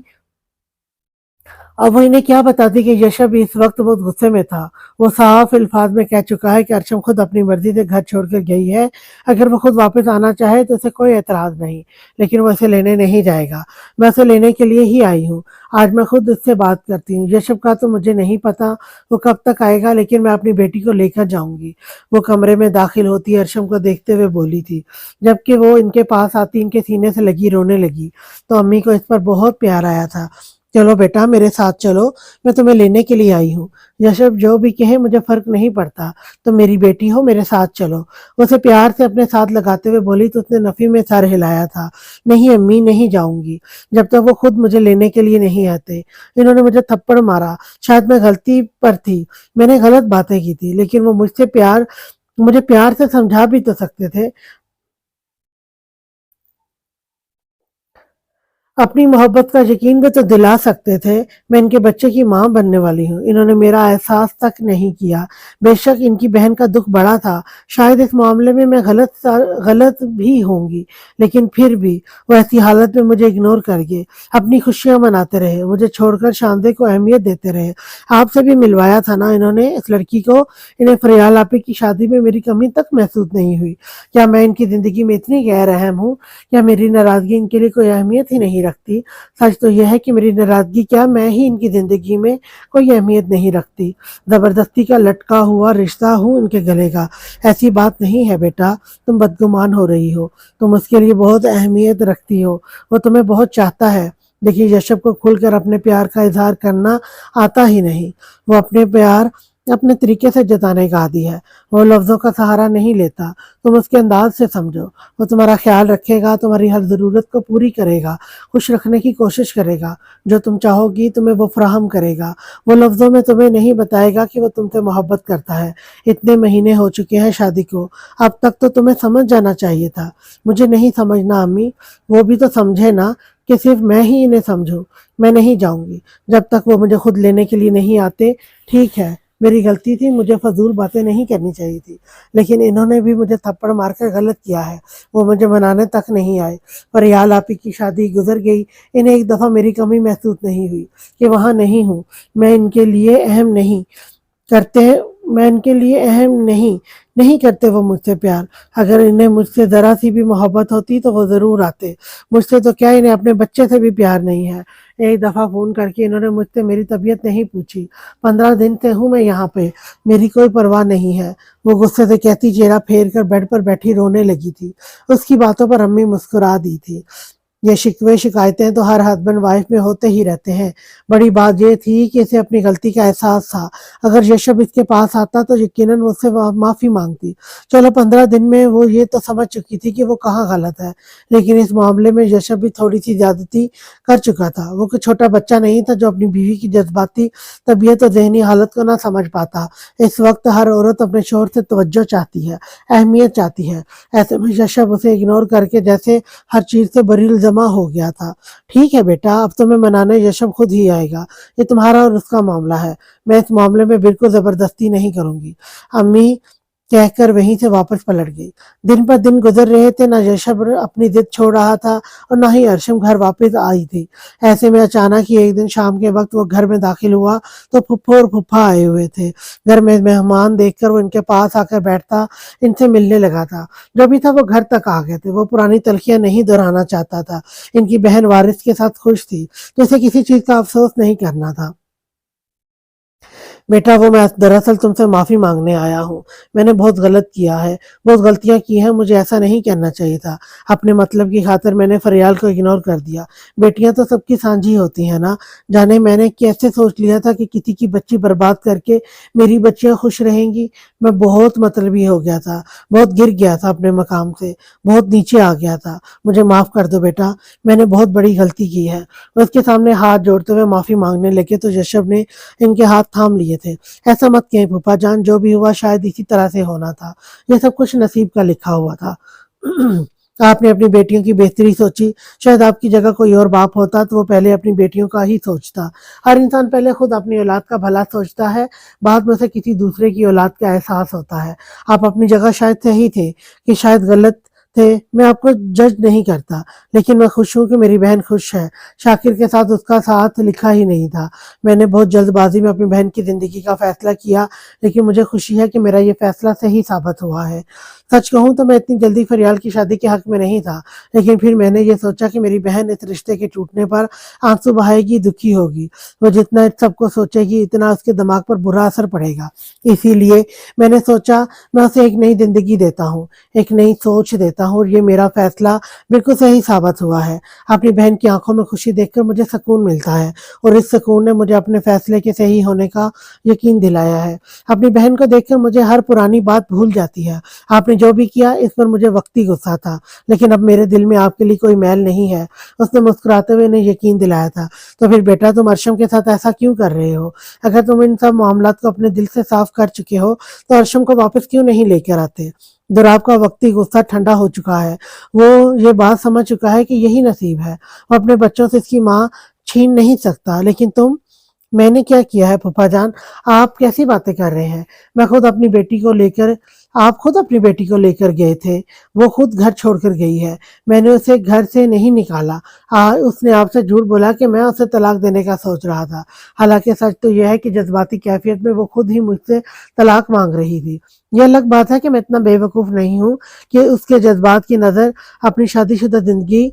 अब वो इन्हें क्या बताती कि यशब इस वक्त बहुत गुस्से में था। वो साफ अल्फाज में कह चुका है कि अर्शम खुद अपनी मर्जी से घर छोड़कर गई है। अगर वो खुद वापस आना चाहे तो उसे कोई एतराज नहीं, लेकिन वो इसे लेने नहीं जाएगा। मैं उसे लेने के लिए ही आई हूँ। आज मैं खुद उससे बात करती हूँ। यशब का तो मुझे नहीं पता वो कब तक आएगा, लेकिन मैं अपनी बेटी को लेकर जाऊंगी। वो कमरे में दाखिल होती अर्शम को देखते हुए बोली थी। जबकि वो इनके पास आती इनके सीने से लगी रोने लगी, तो अम्मी को इस पर बहुत प्यार आया था। चलो बेटा मेरे साथ चलो, मैं तुम्हें लेने के लिए आई हूँ। यशब जो भी कहे मुझे फर्क नहीं पड़ता, तुम मेरी बेटी हो, मेरे साथ चलो। उसे प्यार से अपने साथ लगाते हुए बोली तो उसने नफी में सर हिलाया था। नहीं अम्मी, नहीं जाऊंगी जब तक वो खुद मुझे लेने के लिए नहीं आते। इन्होंने मुझे थप्पड़ मारा, शायद मैं गलती पर थी, मैंने गलत बातें की थी, लेकिन वो मुझे प्यार से समझा भी तो सकते थे। अपनी मोहब्बत का यकीन भी तो दिला सकते थे। मैं इनके बच्चे की माँ बनने वाली हूँ, इन्होंने मेरा एहसास तक नहीं किया। बेशक इनकी बहन का दुख बड़ा था, शायद इस मामले में मैं गलत भी होंगी, लेकिन फिर भी वो ऐसी हालत में मुझे इग्नोर कर गए, अपनी खुशियां मनाते रहे, मुझे छोड़कर शांति को अहमियत देते रहे। आपसे भी मिलवाया था ना इन्होंने इस लड़की को। इन्हें फरियाल आपी की शादी में मेरी कमी तक महसूस नहीं हुई? क्या मैं इनकी जिंदगी में इतनी गैर अहम हूँ? क्या मेरी नाराजगी इनके लिए कोई अहमियत ही नहीं रखती? सच तो यह है कि मेरी नाराजगी क्या, मैं ही इनकी जिंदगी में कोई अहमियत नहीं रखती। जबरदस्ती का लटका हुआ रिश्ता हूँ इनके गले का। ऐसी बात नहीं है बेटा, तुम बदगुमान हो रही हो। तुम उसके लिए बहुत अहमियत रखती हो, वो तुम्हें बहुत चाहता है। देखिए यशब को खुलकर अपने प्यार का इजहार करना आता ही नहीं। वो अपने प्यार अपने तरीके से जताने का आदी है। वो लफ्जों का सहारा नहीं लेता। तुम उसके अंदाज से समझो। वो तुम्हारा ख्याल रखेगा, तुम्हारी हर ज़रूरत को पूरी करेगा, खुश रखने की कोशिश करेगा। जो तुम चाहोगी तुम्हें वो फराहम करेगा। वो लफ्ज़ों में तुम्हें नहीं बताएगा कि वो तुमसे मोहब्बत करता है। इतने महीने हो चुके हैं शादी को, अब तक तो तुम्हें समझ जाना चाहिए था। मुझे नहीं समझना अम्मी, वो भी तो समझे ना کہ صرف میں ہی انہیں سمجھوں۔ میں نہیں جاؤں گی جب تک وہ مجھے خود لینے کے لیے نہیں آتے۔ ٹھیک ہے، میری غلطی تھی، مجھے فضول باتیں نہیں کرنی چاہیے تھی، لیکن انہوں نے بھی مجھے تھپڑ مار کر غلط کیا ہے۔ وہ مجھے منانے تک نہیں آئے۔ فریال آپی کی شادی گزر گئی، انہیں ایک دفعہ میری کمی محسوس نہیں ہوئی کہ وہاں نہیں ہوں۔ میں ان کے لیے اہم نہیں کرتے میں ان کے لیے اہم نہیں کرتے وہ مجھ سے پیار۔ اگر انہیں مجھ سے ذرا سی بھی محبت ہوتی تو وہ ضرور آتے۔ مجھ سے تو کیا، انہیں اپنے بچے سے بھی پیار نہیں ہے۔ ایک دفعہ فون کر کے انہوں نے مجھ سے میری طبیعت نہیں پوچھی۔ 15 دن سے ہوں میں یہاں پہ، میری کوئی پرواہ نہیں ہے۔ وہ غصے سے کہتی چہرہ پھیر کر بیڈ پر بیٹھی رونے لگی تھی۔ اس کی باتوں پر امی مسکرا دی تھی۔ یہ شکوے شکایتیں تو ہر ہسبینڈ وائف میں ہوتے ہی رہتے ہیں۔ بڑی بات یہ تھی کہ اسے اپنی غلطی کا احساس تھا۔ اگر یشب اس کے پاس آتا تو یقیناً اس سے معافی مانگتی۔ چلو 15 دن میں وہ یہ تو سمجھ چکی تھی کہ وہ کہاں غلط ہے، لیکن اس معاملے میں یشب بھی تھوڑی سی زیادتی کر چکا تھا۔ وہ کوئی چھوٹا بچہ نہیں تھا جو اپنی بیوی کی جذباتی طبیعت اور ذہنی حالت کو نہ سمجھ پاتا۔ اس وقت ہر عورت اپنے شوہر سے توجہ چاہتی ہے، اہمیت چاہتی ہے۔ ایسے میں یشب اسے اگنور کر کے جیسے ہر چیز سے بری الزامہ ہو گیا تھا۔ ٹھیک ہے بیٹا، اب تمہیں منانے یشب خود ہی آئے گا، یہ تمہارا اور اس کا معاملہ ہے، میں اس معاملے میں بالکل زبردستی نہیں کروں گی، امی کہہ کر وہیں سے واپس پلٹ گئی۔ دن پر دن گزر رہے تھے، نہ یشب اپنی ضد چھوڑ رہا تھا اور نہ ہی ارشم گھر واپس آئی تھی۔ ایسے میں اچانک ہی ایک دن شام کے وقت وہ گھر میں داخل ہوا تو پھپھو اور پھپھا آئے ہوئے تھے۔ گھر میں مہمان دیکھ کر وہ ان کے پاس آ کر بیٹھتا، ان سے ملنے لگا تھا۔ جو بھی تھا وہ گھر تک آ گئے تھے۔ وہ پرانی تلخیاں نہیں دہرانا چاہتا تھا۔ ان کی بہن وارث کے ساتھ خوش تھی تو اسے کسی چیز کا افسوس نہیں کرنا تھا۔ بیٹا، وہ میں دراصل تم سے معافی مانگنے آیا ہوں۔ میں نے بہت غلط کیا ہے، بہت غلطیاں کی ہیں، مجھے ایسا نہیں کرنا چاہیے تھا۔ اپنے مطلب کی خاطر میں نے فریال کو اگنور کر دیا۔ بیٹیاں تو سب کی سانجھی ہوتی ہیں نا، جانے میں نے کیسے سوچ لیا تھا کہ کسی کی بچی برباد کر کے میری بچیاں خوش رہیں گی۔ میں بہت مطلبی ہو گیا تھا، بہت گر گیا تھا اپنے مقام سے، بہت نیچے آ گیا تھا۔ مجھے معاف کر دو بیٹا، میں نے بہت بڑی غلطی کی ہے۔ وہ اس کے سامنے ہاتھ جوڑتے ہوئے معافی مانگنے لگے تو یشب نے ان کے ہاتھ تھام لیے تھے۔ ایسا مت کہیں پھوپھا جان، جو بھی ہوا شاید اسی طرح سے ہونا تھا، یہ سب کچھ نصیب کا لکھا ہوا تھا۔ آپ نے اپنی بیٹیوں کی بہتری سوچی، شاید آپ کی جگہ کوئی اور باپ ہوتا تو وہ پہلے اپنی بیٹیوں کا ہی سوچتا۔ ہر انسان پہلے خود اپنی اولاد کا بھلا سوچتا ہے، بعد میں اسے کسی دوسرے کی اولاد کا احساس ہوتا ہے۔ آپ اپنی جگہ شاید صحیح تھے کہ شاید غلط تھے، میں آپ کو جج نہیں کرتا، لیکن میں خوش ہوں کہ میری بہن خوش ہے۔ شاکر کے ساتھ اس کا ساتھ لکھا ہی نہیں تھا۔ میں نے بہت جلد بازی میں اپنی بہن کی زندگی کا فیصلہ کیا، لیکن مجھے خوشی ہے کہ میرا یہ فیصلہ صحیح ثابت ہوا ہے۔ سچ کہوں تو میں اتنی جلدی فریال کی شادی کے حق میں نہیں تھا، لیکن پھر میں نے یہ سوچا کہ میری بہن اس رشتے کے ٹوٹنے پر آنسو بہائے گی، دکھی ہوگی۔ وہ جتنا اس سب کو سوچے گی اتنا اس کے دماغ پر برا اثر پڑے گا۔ اسی لیے میں نے سوچا میں اسے ایک نئی زندگی دیتا ہوں، ایک نئی سوچ دیتا ہوں، اور یہ میرا فیصلہ بالکل صحیح ثابت ہوا ہے۔ اپنی بہن کی آنکھوں میں خوشی دیکھ کر مجھے سکون ملتا ہے، اور اس سکون نے مجھے اپنے فیصلے کے صحیح ہونے کا یقین دلایا ہے۔ اپنی بہن کو دیکھ کر مجھے ہر پرانی بات بھول جاتی ہے۔ آپ نے جو بھی کیا اس پر مجھے وقتی غصہ تھا، لیکن اب میرے دل میں آپ کے لیے کوئی میل نہیں ہے۔ اس نے مسکراتے ہوئے انہیں یقین دلایا تھا۔ تو پھر بیٹا، تم ارشم کے ساتھ ایسا کیوں کر رہے ہو؟ اگر تم ان سب معاملات کو اپنے دل سے صاف کر چکے ہو تو ارشم کو واپس کیوں نہیں لے کر آتے؟ دوراب کا وقتی غصہ ٹھنڈا ہو چکا ہے۔ وہ یہ بات سمجھ چکا ہے کہ یہی نصیب ہے، وہ اپنے بچوں سے اس کی ماں چھین نہیں سکتا۔ لیکن تم، میں نے کیا کیا ہے پھوپھا جان؟ آپ کیسی باتیں کر رہے ہیں؟ میں خود اپنی بیٹی کو لے کر آپ خود اپنی بیٹی کو لے کر گئے تھے، وہ خود گھر چھوڑ کر گئی ہے، میں نے اسے گھر سے نہیں نکالا۔ اس نے آپ سے جھوٹ بولا کہ میں اسے طلاق دینے کا سوچ رہا تھا، حالانکہ سچ تو یہ ہے کہ جذباتی کیفیت میں وہ خود ہی مجھ سے طلاق مانگ رہی تھی۔ یہ الگ بات ہے کہ میں اتنا بے وقوف نہیں ہوں کہ اس کے جذبات کی نظر اپنی شادی شدہ زندگی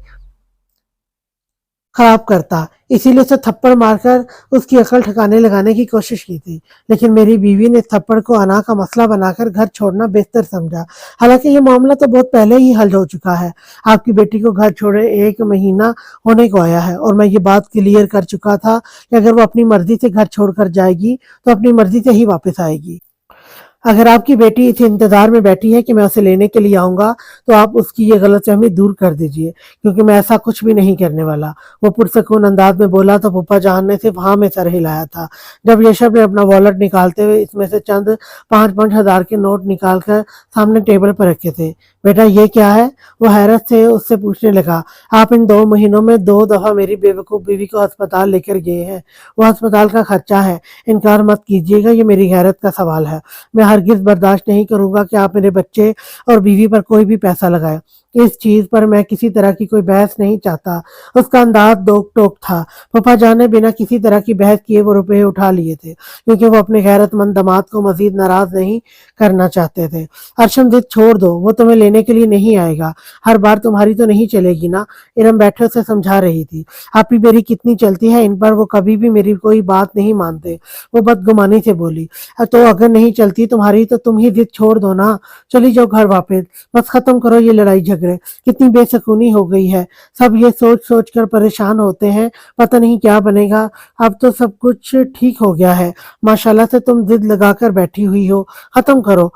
خراب کرتا، اسی لیے اسے تھپڑ مار کر اس کی عقل ٹھکانے لگانے کی کوشش کی تھی، لیکن میری بیوی نے اس تھپڑ کو انا کا مسئلہ بنا کر گھر چھوڑنا بہتر سمجھا۔ حالانکہ یہ معاملہ تو بہت پہلے ہی حل ہو چکا ہے۔ آپ کی بیٹی کو گھر چھوڑے 1 مہینہ ہونے کو آیا ہے، اور میں یہ بات کلیئر کر چکا تھا کہ اگر وہ اپنی مرضی سے گھر چھوڑ کر جائے گی تو اپنی مرضی سے ہی واپس آئے گی۔ اگر آپ کی بیٹی اس انتظار میں بیٹھی ہے کہ میں اسے لینے کے لیے آؤں گا تو آپ اس کی یہ غلط فہمی دور کر دیجئے، کیونکہ میں ایسا کچھ بھی نہیں کرنے والا۔ وہ پرسکون انداز میں بولا تو پھوپھا جان نے صرف ہاں میں سر ہلایا تھا۔ جب یشب نے اپنا والٹ نکالتے ہوئے اس میں سے چند 5-5 ہزار کے نوٹ نکال کر سامنے ٹیبل پر رکھے تھے، बेटा ये क्या है? वो हैरत से उससे पूछने लगा। आप इन 2 महीनों में 2 दफा मेरी बेवकूफ़ बीवी को अस्पताल लेकर गए हैं। वो अस्पताल का खर्चा है। इनकार मत कीजिएगा, ये मेरी गैरत का सवाल है। मैं हरगिज़ बर्दाश्त नहीं करूंगा कि आप मेरे बच्चे और बीवी पर कोई भी पैसा लगाए। इस चीज़ पर मैं किसी तरह की कोई बहस नहीं चाहता। उसका अंदाज दोक टोक था। फूफा जान ने बिना किसी तरह की बहस किए वो रुपए उठा लिए थे, क्योंकि वो अपने गैरतमंद दामाद को मजीद नाराज नहीं करना चाहते थे। अर्शम, जिद छोड़ दो, वो तुम्हें लेने के लिए नहीं आएगा। हर बार तुम्हारी तो नहीं चलेगी ना? इरम बैठे उसे समझा रही थी। आप ही मेरी कितनी चलती है इन पर, वो कभी भी मेरी कोई बात नहीं मानते। वो बदगुमानी से बोली। तो अगर नहीं चलती तुम्हारी तो तुम ही जिद छोड़ दो ना, चली जाओ घर वापस। बस खत्म करो ये लड़ाई झगड़े। कितनी बेसुकूनी हो गई है। सब ये सोच सोच कर परेशान होते हैं, पता नहीं क्या बनेगा। अब तो सब कुछ ठीक हो गया है, माशाल्लाह से तुम जिद लगाकर बैठी हुई हो। खत्म करो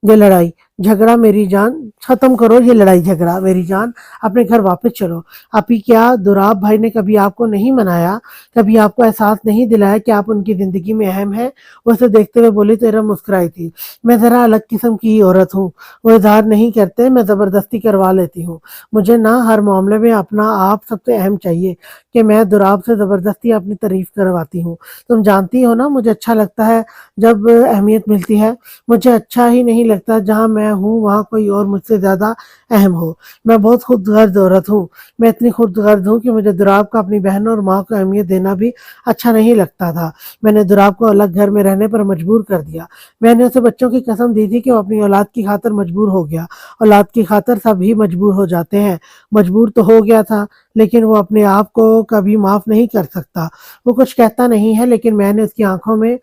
ये लड़ाई झगड़ा मेरी जान, खत्म करो ये लड़ाई झगड़ा मेरी जान, अपने घर वापस चलो। आपी, क्या दुराब भाई ने कभी आपको नहीं मनाया? कभी आपको एहसास नहीं दिलाया कि आप उनकी जिंदगी में अहम है? वो उसे देखते हुए बोली तो इरम मुस्कुराई थी। मैं जरा अलग किस्म की औरत हूँ, वो इजहार नहीं करते, मैं जबरदस्ती करवा लेती हूँ। मुझे ना हर मामले में अपना आप सबसे अहम चाहिए कि मैं दुराब से जबरदस्ती अपनी तारीफ करवाती हूँ। तुम जानती हो ना, मुझे अच्छा लगता है जब अहमियत मिलती है। मुझे अच्छा ही नहीं लगता जहाँ मैं हूँ वहाँ कोई और मुझसे ज़्यादा अहम हो। मैं बहुत खुदगर्ज औरत हूँ। मैं इतनी खुदगर्ज हूँ कि मुझे दुराब को अपनी बहन और माँ को अहमियत देना भी अच्छा नहीं लगता था। मैंने दुराब को अलग घर में रहने पर मजबूर कर दिया। मैंने उसे बच्चों की कसम दी थी कि वो अपनी औलाद की खातिर मजबूर हो गया। औलाद की खातिर सब ही मजबूर हो जाते हैं। मजबूर तो हो गया था, लेकिन वो अपने आप को कभी माफ़ नहीं कर सकता। वो कुछ कहता नहीं है, लेकिन मैंने उसकी आंखों में,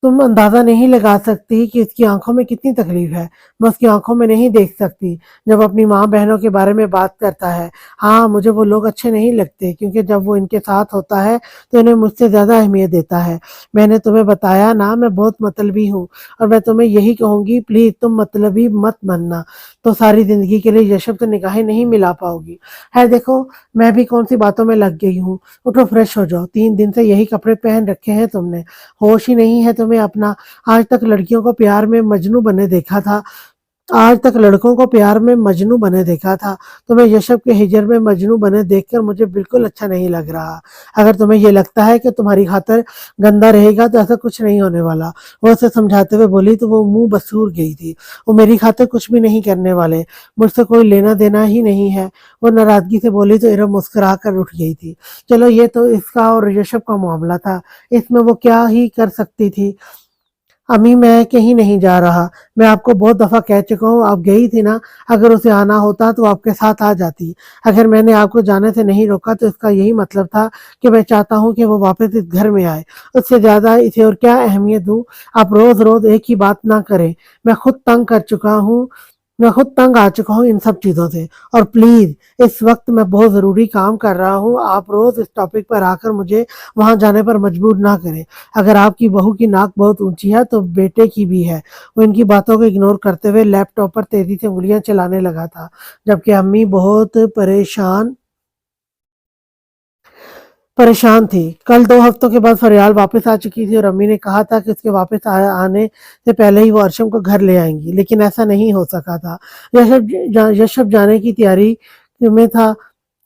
तुम अंदाजा नहीं लगा सकती कि इसकी आंखों में कितनी तकलीफ है। मैं उसकी आंखों में नहीं देख सकती जब अपनी माँ बहनों के बारे में बात करता है। हाँ, मुझे वो लोग अच्छे नहीं लगते, क्योंकि जब वो इनके साथ होता है तो इन्हें मुझसे ज़्यादा अहमियत देता है। मैंने तुम्हें बताया ना, मैं बहुत मतलबी हूँ, और मैं तुम्हें यही कहूँगी, प्लीज़ तुम मतलबी मत बनना, तो सारी ज़िंदगी के लिए यशब से निगाहें नहीं मिला पाओगी। है देखो, मैं भी कौन सी बातों में लग गई हूँ। उठो, फ्रेश हो जाओ, 3 दिन से यही कपड़े पहन रखे हैं तुमने, होश ही नहीं है तुम्हें अपना। आज तक लड़कियों को प्यार में मजनू बने देखा था, आज तक लड़कों को प्यार में मजनू बने देखा था। तुम्हें यशब के हिजर में मजनू बने देखकर मुझे बिल्कुल अच्छा नहीं लग रहा। अगर तुम्हें ये लगता है कि तुम्हारी खातिर गंदा रहेगा तो ऐसा कुछ नहीं होने वाला। वो उसे समझाते हुए बोली तो वो मुंह बसूर गई थी। वो मेरी खातिर कुछ भी नहीं करने वाले, मुझसे कोई लेना देना ही नहीं है। वो नाराजगी से बोली तो इरम मुस्कुरा कर उठ गई थी। चलो, ये तो इसका और यशब का मामला था, इसमें वो क्या ही कर सकती थी। अम्मी, मैं कहीं नहीं जा रहा। मैं आपको बहुत दफ़ा कह चुका हूँ, आप गई थी ना। अगर उसे आना होता तो आपके साथ आ जाती। अगर मैंने आपको जाने से नहीं रोका तो इसका यही मतलब था कि मैं चाहता हूँ कि वो वापस इस घर में आए। उससे ज़्यादा इसे और क्या अहमियत दूँ? आप रोज़ रोज़ एक ही बात ना करें। मैं खुद तंग कर चुका हूँ, मैं खुद तंग आ चुका हूँ इन सब चीज़ों से। और प्लीज़, इस वक्त मैं बहुत ज़रूरी काम कर रहा हूँ, आप रोज़ इस टॉपिक पर आकर मुझे वहाँ जाने पर मजबूर ना करें। अगर आपकी बहू की नाक बहुत ऊंची है तो बेटे की भी है। वो इनकी बातों को इग्नोर करते हुए लैपटॉप पर तेजी से उंगलियां चलाने लगा था, जबकि अम्मी बहुत परेशान थी। कल 2 हफ्तों के बाद फरियाल वापस आ चुकी थी और अम्मी ने कहा था कि उसके वापस आने से पहले ही वो अर्शम को घर ले आएंगी, लेकिन ऐसा नहीं हो सका था। यशब जाने की तैयारी में था।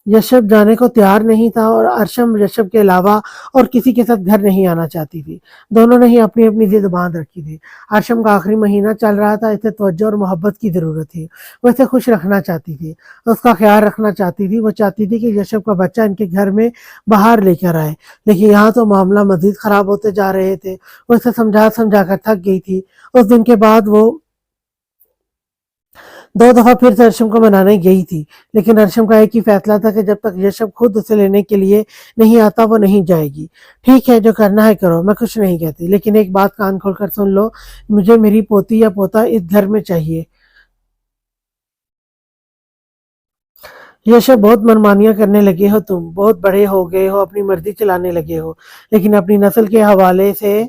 यशब जाने को तैयार नहीं था और अर्शम यशब के अलावा और किसी के साथ घर नहीं आना चाहती थी। दोनों ने ही अपनी अपनी जिद बांध रखी थी। अर्शम का आखिरी महीना चल रहा था, इसे तवज्जो और मोहब्बत की ज़रूरत थी। वो इसे खुश रखना चाहती थी, उसका ख्याल रखना चाहती थी। वो चाहती थी कि यशब का बच्चा इनके घर में बाहर लेकर आए, लेकिन यहाँ तो मामला मजीद ख़राब होते जा रहे थे। वो इसे समझा समझा कर थक गई थी। उस दिन के बाद वो 2 दफा फिर से अर्शम को मनाने गई थी, लेकिन अर्शम का एक ही फैसला था कि जब तक यशब खुद उसे लेने के लिए नहीं आता वो नहीं जाएगी। ठीक है, जो करना है करो, मैं कुछ नहीं कहती, लेकिन एक बात कान खोलकर सुन लो, मुझे मेरी पोती या पोता इस घर में चाहिए। यशब, बहुत मनमानियां करने लगे हो तुम, बहुत बड़े हो गए हो, अपनी मर्जी चलाने लगे हो, लेकिन अपनी नस्ल के हवाले से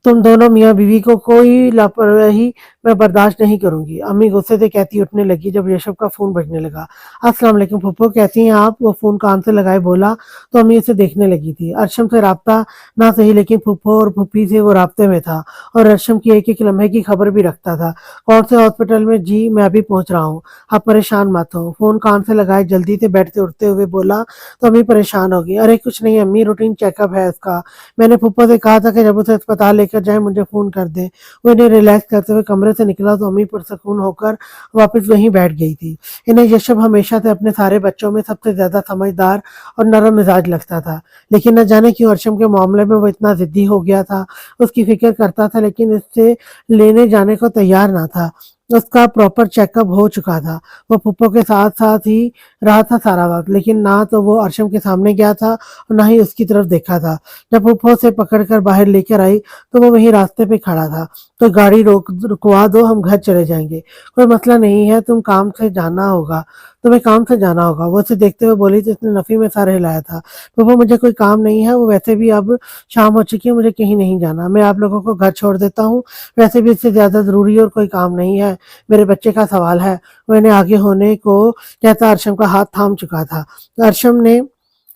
तुम दोनों मियाँ बीवी को कोई लापरवाही मैं बर्दाश्त नहीं करूंगी। अम्मी गुस्से से कहती उठने लगी जब यशव का फोन बजने लगा। अस्सलाम वालेकुम फूफो, कैसी हैं आप? वो फोन कान से लगाए बोला तो अम्मी उसे देखने लगी थी। अरशम से राब्ता ना सही लेकिन फूफो और फूफी से वो राब्ते में था और अरशम की एक एक लम्हे की खबर भी रखता था। कौन से हॉस्पिटल में? जी मैं अभी पहुंच रहा हूँ, आप परेशान मत हो। फोन कान से लगाए जल्दी से बेड से उठते हुए बोला तो अम्मी परेशान हो गई। अरे कुछ नहीं अम्मी, रूटीन चेकअप है उसका। मैंने फूफो से कहा था कि जब उसे अस्पताल लेकर जाए मुझे फ़ोन कर दें। वो इन्हें रिलैक्स करते हुए कमरे से निकला तो अम्मी पुरसकून होकर वापस वहीं बैठ गई थी। इन्हें यशब हमेशा से अपने सारे बच्चों में सबसे ज़्यादा समझदार और नरम मिजाज लगता था, लेकिन न जाने क्यों अरशम के मामले में वो इतना ज़िद्दी हो गया था। उसकी फ़िक्र करता था लेकिन इससे लेने जाने को तैयार ना था। उसका प्रॉपर चेकअप हो चुका था। वो फूफो के साथ-साथ ही रहा था सारा वक़्त, लेकिन ना तो वो अरशम के सामने गया था और ना ही उसकी तरफ देखा था। जब फूफो उसे पकड़कर बाहर लेकर आई तो वो वहीं रास्ते पे खड़ा था। तो गाड़ी रुकवा दो, हम घर चले जाएंगे। कोई मसला नहीं है, तुम्हें काम से जाना होगा। वो उसे देखते हुए बोली तो इसने नफी में सर हिलाया था। फूफो मुझे कोई काम नहीं है, वो वैसे भी अब शाम हो चुकी है, मुझे कहीं नहीं जाना। मैं आप लोगों को घर छोड़ देता हूँ, वैसे भी इससे ज्यादा जरूरी और कोई काम नहीं है। मेरे बच्चे का सवाल है। वो इन्हें आगे होने को कहता अरशम का हाथ थाम चुका था। अरशम ने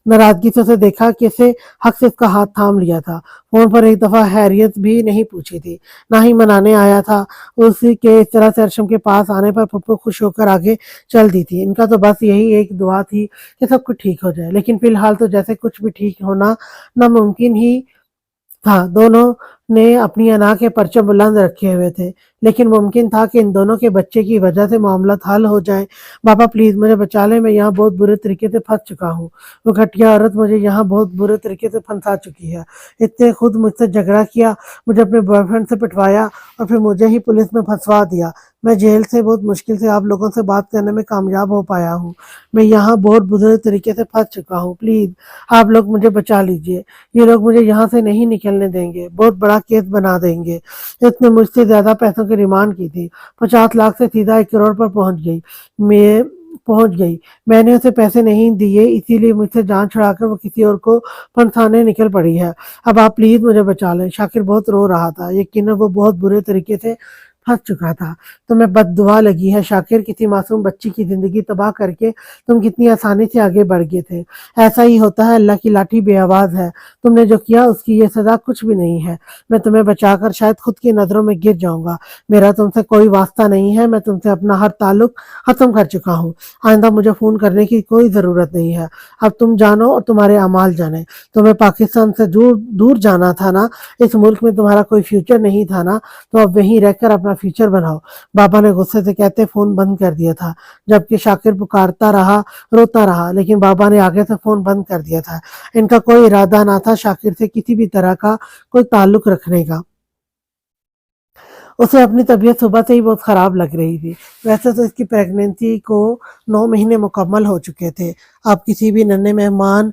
नाराजगी से उसे देखा कि इसे हक से उसका हाथ थाम लिया था। फोन पर एक दफा हैरियत भी नहीं पूछी थी, ना ही मनाने आया था। उसी के इस तरह से अरशम के पास आने पर पप्पू खुश होकर आगे चल दी थी। इनका तो बस यही एक दुआ थी कि सब कुछ ठीक हो जाए, लेकिन फिलहाल तो जैसे कुछ भी ठीक होना नामुमकिन ही था। दोनों ने अपनी अना के परचम बुलंद रखे हुए थे, लेकिन मुमकिन था कि इन दोनों के बच्चे की वजह से मामला हल हो जाए। बाबा प्लीज मुझे बचा लें, मैं यहाँ बहुत बुरे तरीके से फंस चुका हूँ। वो घटिया औरत मुझे यहाँ बहुत बुरे तरीके से फंसा चुकी है। इसने खुद मुझसे झगड़ा किया, मुझे अपने बॉयफ्रेंड से पिटवाया और फिर मुझे ही पुलिस में फंसवा दिया। मैं जेल से बहुत मुश्किल से आप लोगों से बात करने में कामयाब हो पाया हूँ। मैं यहाँ बहुत बुरे तरीके से फंस चुका हूँ। प्लीज आप लोग मुझे बचा लीजिए। ये लोग मुझे यहाँ से नहीं निकलने देंगे, बहुत बड़ा केस बना देंगे। इसने मुझसे ज्यादा पैसों की डिमांड की थी, 50 लाख से सीधा 1 करोड़ पर मैं पहुंच गई। मैंने उसे पैसे नहीं दिए, इसीलिए मुझसे जान छुड़ाकर वो किसी और को फंसाने निकल पड़ी है। अब आप प्लीज मुझे बचा लें। शाकिर बहुत रो रहा था, यकीनन वो बहुत बुरे तरीके से फंस चुका था। तुम्हें बद्दुआ लगी है शाकिर, किसी मासूम बच्ची की जिंदगी तबाह करके तुम कितनी आसानी से आगे बढ़ गए थे। ऐसा ही होता है, अल्लाह की लाठी बेआवाज है। तुमने जो किया उसकी ये सजा कुछ भी नहीं है। मैं तुम्हें बचाकर शायद खुद की नजरों में गिर जाऊंगा। मेरा तुमसे कोई वास्ता नहीं है, मैं तुमसे अपना हर ताल्लुक खत्म कर चुका हूँ। आइंदा मुझे फोन करने की कोई जरूरत नहीं है। अब तुम जानो और तुम्हारे अमाल जाने। तुम्हें पाकिस्तान से दूर दूर जाना था ना, इस मुल्क में तुम्हारा कोई फ्यूचर नहीं था ना, तो अब वहीं रहकर अपना फ्यूचर बनाओ। बाबा ने गुस्से से कहते फोन बंद कर दिया था, जबकि शाकिर पुकारता रहा, रोता रहा, लेकिन बाबा ने आगे से फोन बंद कर दिया था। इनका कोई इरादा ना था शाकिर से किसी भी तरह का कोई ताल्लुक रखने का। उसे अपनी तबीयत सुबह से ही बहुत ख़राब लग रही थी। वैसे तो इसकी प्रेगनेंसी को 9 महीने मुकम्मल हो चुके थे। अब किसी भी नन्हे मेहमान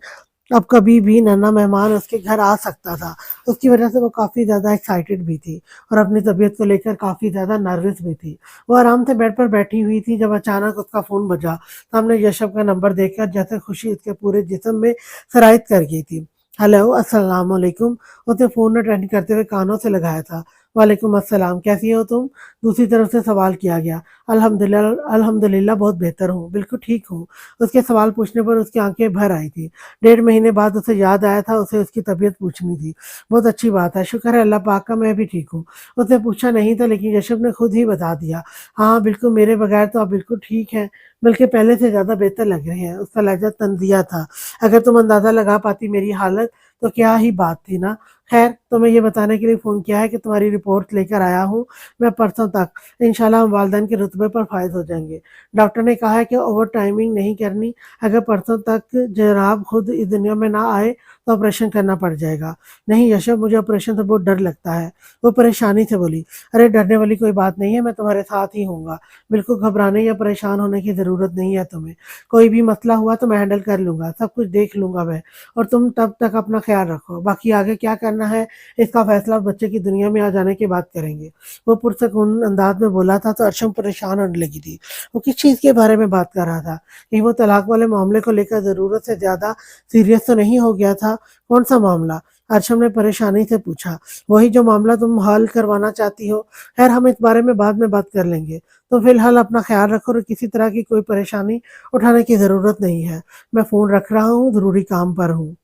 अब कभी भी नन्हा मेहमान उसके घर आ सकता था। उसकी वजह से वो काफ़ी ज़्यादा एक्साइटेड भी थी और अपनी तबीयत को लेकर काफ़ी ज़्यादा नर्वस भी थी। वो आराम से बेड पर बैठी हुई थी जब अचानक उसका फ़ोन बजा। सामने यशब का नंबर देखकर जैसे खुशी उसके पूरे जिस्म में सरायत कर गई थी। हेलो अस्सलाम वालेकुम। उसने फ़ोन अटेंड करते हुए कानों से लगाया था। वालेकुम अस्सलाम, कैसी हो तुम? दूसरी तरफ से सवाल किया गया। अल्हम्दुलिल्लाह बहुत बेहतर हूँ, बिल्कुल ठीक हूँ। उसके सवाल पूछने पर उसकी आंखें भर आई थी। 1.5 महीने बाद उसे याद आया था उसे उसकी तबीयत पूछनी थी। बहुत अच्छी बात है, शुक्र है अल्लाह पाक का, मैं भी ठीक हूँ। उसने पूछा नहीं था लेकिन यशब ने खुद ही बता दिया। हाँ बिल्कुल, मेरे बगैर तो आप बिल्कुल ठीक हैं, बल्कि पहले से ज़्यादा बेहतर लग रहे हैं। उसका लहजा तंजिया था। अगर तुम अंदाज़ा लगा पाती मेरी हालत तो क्या ही बात थी ना। खैर, तुम्हें ये बताने के लिए फ़ोन किया है कि तुम्हारी रिपोर्ट लेकर आया हूँ। मैं परसों तक इंशाल्लाह हम वालिदैन के रुतबे पर फायज हो जाएंगे। डॉक्टर ने कहा है कि ओवर टाइमिंग नहीं करनी। अगर परसों तक जनाब खुद इस दुनिया में ना आए तो ऑपरेशन करना पड़ जाएगा। नहीं यशब, मुझे ऑपरेशन से बहुत डर लगता है। वो परेशानी से बोली। अरे डरने वाली कोई बात नहीं है, मैं तुम्हारे साथ ही हूँगा। बिल्कुल घबराने या परेशान होने की ज़रूरत नहीं है तुम्हें। कोई भी मसला हुआ तो मैं हैंडल कर लूँगा, सब कुछ देख लूँगा मैं। और तुम तब तक अपना ख्याल रखो, बाकी आगे क्या करना करना है, इसका फैसला बच्चे की दुनिया में आ जाने के बाद करेंगे। वो पुरसकून अंदाज में बोला था तो अर्शम परेशान होने लगी थी। वो किस चीज़ के बारे में बात कर रहा था? कहीं वो तलाक वाले मामले को लेकर ज़रूरत से ज़्यादा सीरियस तो नहीं हो गया था? कौन सा मामला? अर्शम ने परेशानी से पूछा। वही जो मामला तुम हल करवाना चाहती हो। खैर हम इस बारे में बाद में बात कर लेंगे। तो फिलहाल अपना ख्याल रखो और किसी तरह की कोई परेशानी उठाने की ज़रूरत नहीं है। मैं फ़ोन रख रहा हूँ, ज़रूरी काम पर हूँ।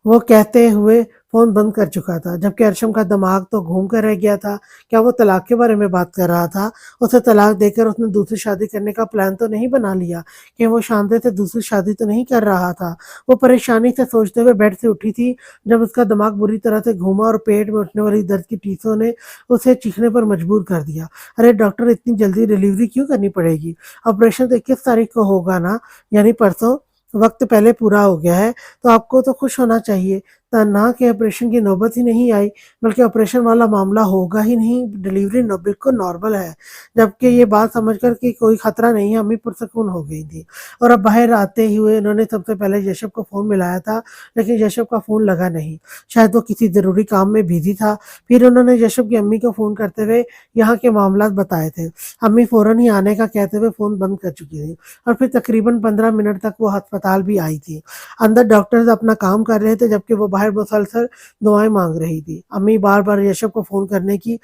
वो कहते हुए फ़ोन बंद कर चुका था, जबकि अर्शम का दिमाग तो घूम कर रह गया था। क्या वो तलाक के बारे में बात कर रहा था? उसे तलाक देकर उसने दूसरी शादी करने का प्लान तो नहीं बना लिया? कि वो शांति से दूसरी शादी तो नहीं कर रहा था? वो परेशानी से सोचते हुए बेड से उठी थी, जब उसका दिमाग बुरी तरह से घूमा और पेट में उठने वाली दर्द की टीसों ने उसे चीखने पर मजबूर कर दिया। अरे डॉक्टर, इतनी जल्दी डिलीवरी क्यों करनी पड़ेगी? ऑपरेशन तो 21 तारीख को होगा ना, यानी परसों। वक्त पहले पूरा हो गया है, तो आपको तो खुश होना चाहिए। ना कि ऑपरेशन की नौबत ही नहीं आई, बल्कि ऑपरेशन वाला मामला होगा ही नहीं, डिलीवरी बिल्कुल नॉर्मल है। जबकि ये बात समझकर कि कोई खतरा नहीं है, अम्मी पुरसकून हो गई थी। और अब बाहर आते ही हुए उन्होंने सबसे पहले यशब को फ़ोन मिलाया था, लेकिन यशब का फ़ोन लगा नहीं। शायद वो किसी ज़रूरी काम में बिजी था। फिर उन्होंने यशब की अम्मी को फ़ोन करते हुए यहाँ के मामला बताए थे। अम्मी फ़ौरन ही आने का कहते हुए फ़ोन बंद कर चुकी थी और फिर तकरीबन 15 मिनट तक वो अस्पताल भी आई थी। अंदर डॉक्टर्स अपना काम कर रहे थे, जबकि वो बाहर मुसलसल दुआएं मांग रही थी। अम्मी बार बार यशब को फ़ोन करने की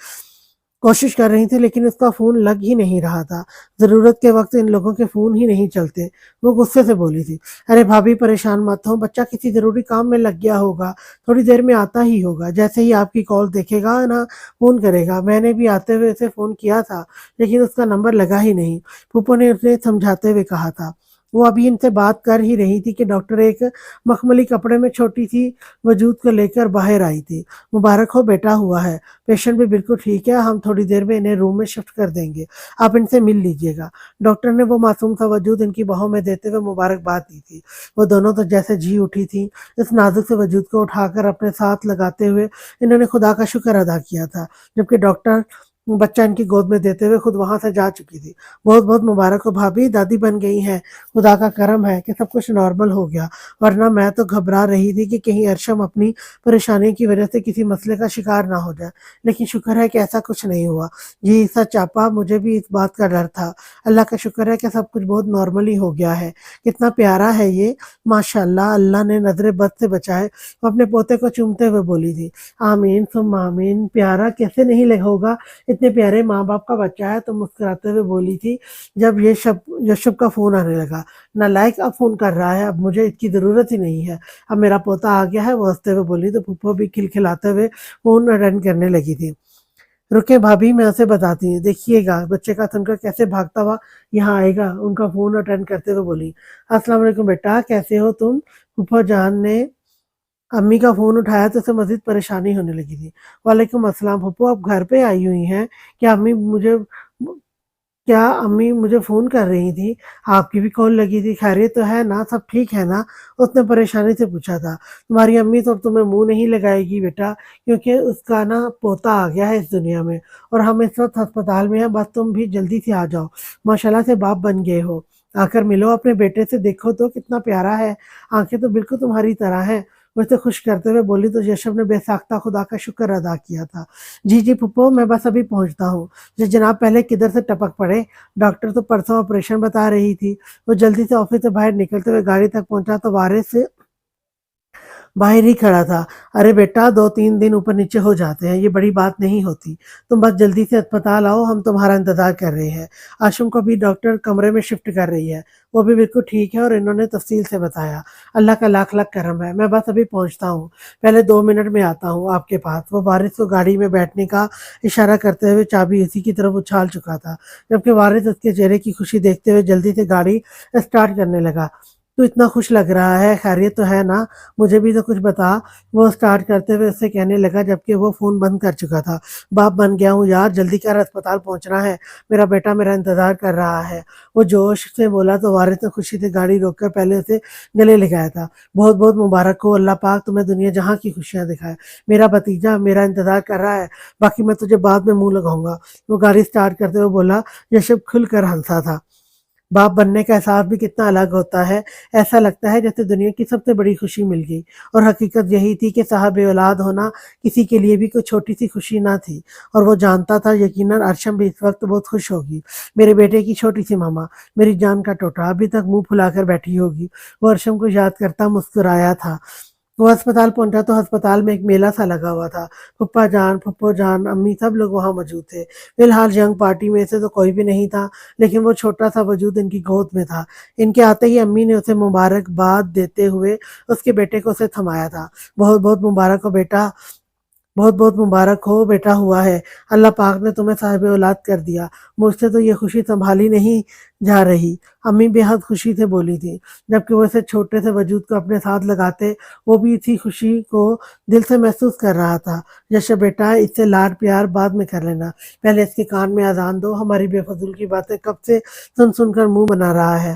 कोशिश कर रही थी, लेकिन उसका फ़ोन लग ही नहीं रहा था। ज़रूरत के वक्त इन लोगों के फ़ोन ही नहीं चलते। वो गुस्से से बोली थी, अरे भाभी परेशान मत हो, बच्चा किसी ज़रूरी काम में लग गया होगा, थोड़ी देर में आता ही होगा। जैसे ही आपकी कॉल देखेगा ना, फ़ोन करेगा। मैंने भी आते हुए उसे फ़ोन किया था, लेकिन उसका नंबर लगा ही नहीं। फूफो ने उसे समझाते हुए कहा था। वो अभी इनसे बात कर ही रही थी कि डॉक्टर एक मखमली कपड़े में छोटी सी वजूद को लेकर बाहर आई थी। मुबारक हो, बेटा हुआ है। पेशेंट भी बिल्कुल ठीक है, हम थोड़ी देर में इन्हें रूम में शिफ्ट कर देंगे, आप इनसे मिल लीजिएगा। डॉक्टर ने वो मासूम सा वजूद इनकी बाहों में देते हुए मुबारकबाद दी थी। वो दोनों तो जैसे जी उठी थी। इस नाजुक से वजूद को उठाकर अपने साथ लगाते हुए इन्होंने खुदा का शुक्र अदा किया था, जबकि डॉक्टर बच्चा इनकी गोद में देते हुए खुद वहां से जा चुकी थी। बहुत बहुत मुबारक हो भाभी, दादी बन गई हैं। खुदा का करम है कि सब कुछ नॉर्मल हो गया, वरना मैं तो घबरा रही थी कि कहीं अर्शम अपनी परेशानी की वजह से किसी मसले का शिकार ना हो जाए। लेकिन शुक्र है कि ऐसा कुछ नहीं हुआ। जी सच आपा, मुझे भी इस बात का डर था। अल्लाह का शुक्र है कि सब कुछ बहुत नॉर्मली हो गया है। कितना प्यारा है ये, माशाल्लाह, अल्लाह ने नजरे बद से बचाए। वो अपने पोते को चूमते हुए बोली थी। आमीन सुम आमीन। प्यारा कैसे नहीं होगा, इतने प्यारे माँ बाप का बच्चा है। तो मुस्कुराते हुए बोली थी, जब ये शब यशब का फ़ोन आने लगा। नालायक अब फ़ोन कर रहा है, अब मुझे इसकी ज़रूरत ही नहीं है, अब मेरा पोता आ गया है, वो हंसते हुए बोली। तो फूफो भी खिलखिलाते हुए फ़ोन अटेंड करने लगी थी। रुके भाभी, मैं उसे बताती हूँ, देखिएगा बच्चे का सुनकर कैसे भागता हुआ यहाँ आएगा। उनका फ़ोन अटेंड करते हुए बोली, अस्सलाम वालेकुम बेटा, कैसे हो तुम? फूफो जान ने अम्मी का फ़ोन उठाया तो उसे मज़ीद परेशानी होने लगी थी। वालेकुम अस्सलाम फूफो, आप घर पे आई हुई हैं? क्या अम्मी मुझे क्या अम्मी मुझे फ़ोन कर रही थी? आपकी भी कॉल लगी थी, खैरियत तो है ना? सब ठीक है ना? उसने परेशानी से पूछा था। तुम्हारी अम्मी तो अब तुम्हें मुँह नहीं लगाएगी बेटा, क्योंकि उसका ना पोता आ गया है इस दुनिया में और हम इस वक़्त अस्पताल में हैं, बस तुम भी जल्दी से आ जाओ। माशाल्लाह से बाप बन गए हो। आकर मिलो अपने बेटे से, देखो तो कितना प्यारा है, आँखें तो बिल्कुल तुम्हारी तरह हैं। उसे खुश करते हुए बोली तो यशब ने बेसाख्ता खुदा का शुक्र अदा किया था। जी, जी फूफो, मैं बस अभी पहुँचता हूँ। जी जनाब, पहले किधर से टपक पड़े। डॉक्टर तो परसों ऑपरेशन बता रही थी। वो जल्दी से ऑफिस से बाहर निकलते हुए गाड़ी तक पहुंचा तो वारिस बाहर ही खड़ा था। अरे बेटा, 2-3 दिन ऊपर नीचे हो जाते हैं, ये बड़ी बात नहीं होती। तुम बस जल्दी से अस्पताल आओ, हम तुम्हारा इंतजार कर रहे हैं। आशुम को भी डॉक्टर कमरे में शिफ्ट कर रही है, वो भी बिल्कुल ठीक है। और इन्होंने तफसील से बताया। अल्लाह का लाख लाख करम है, मैं बस अभी पहुंचता हूँ, पहले 2 मिनट में आता हूँ आपके पास। वो वारिस को गाड़ी में बैठने का इशारा करते हुए चाबी उसी की तरफ उछाल चुका था, जबकि वारिस उसके चेहरे की खुशी देखते हुए जल्दी से गाड़ी स्टार्ट करने लगा। तू इतना खुश लग रहा है, खैरियत तो है ना? मुझे भी तो कुछ बता। वो स्टार्ट करते हुए उससे कहने लगा, जबकि वो फ़ोन बंद कर चुका था। बाप बन गया हूँ यार, जल्दी कर, अस्पताल पहुंचना है, मेरा बेटा मेरा इंतजार कर रहा है। वो जोश से बोला तो वारिस ने खुशी से गाड़ी रोककर पहले उसे गले लगाया था। बहुत बहुत मुबारक हो, अल्लाह पाक तुम्हें दुनिया जहाँ की खुशियाँ दिखाए। मेरा भतीजा मेरा इंतजार कर रहा है, बाकी मैं तुझे बाद में मुंह लगाऊंगा। वो गाड़ी स्टार्ट करते हुए बोला। यशब खुल कर हंसा था। باپ بننے کا احساس بھی کتنا الگ ہوتا ہے، ایسا لگتا ہے جیسے دنیا کی سب سے بڑی خوشی مل گئی، اور حقیقت یہی تھی کہ صاحب اولاد ہونا کسی کے لیے بھی کوئی چھوٹی سی خوشی نہ تھی، اور وہ جانتا تھا یقیناً ارشم بھی اس وقت بہت خوش ہوگی۔ میرے بیٹے کی چھوٹی سی ماما، میری جان کا ٹوٹا، ابھی تک منہ پھلا کر بیٹھی ہوگی۔ وہ ارشم کو یاد کرتا مسکرایا تھا۔ وہ ہسپتال پہنچا تو ہسپتال میں ایک میلہ سا لگا ہوا تھا۔ پھپھا جان، پھپھو جان، امی سب لوگ وہاں موجود تھے۔ فی الحال ینگ پارٹی میں سے تو کوئی بھی نہیں تھا، لیکن وہ چھوٹا سا وجود ان کی گود میں تھا۔ ان کے آتے ہی امی نے اسے مبارکباد دیتے ہوئے اس کے بیٹے کو اسے تھمایا تھا۔ بہت بہت مبارک ہو بیٹا، بہت بہت مبارک ہو بیٹا ہوا ہے، اللہ پاک نے تمہیں صاحب اولاد کر دیا۔ مجھ سے تو یہ خوشی سنبھالی نہیں جا رہی۔ امی بے حد خوشی سے بولی تھی، جبکہ وہ اسے چھوٹے سے وجود کو اپنے ساتھ لگاتے وہ بھی اسی خوشی کو دل سے محسوس کر رہا تھا۔ یش بیٹا، اس سے لاڈ پیار بعد میں کر لینا، پہلے اس کے کان میں اذان دو، ہماری بے فضول کی باتیں کب سے سن سن کر منہ بنا رہا ہے۔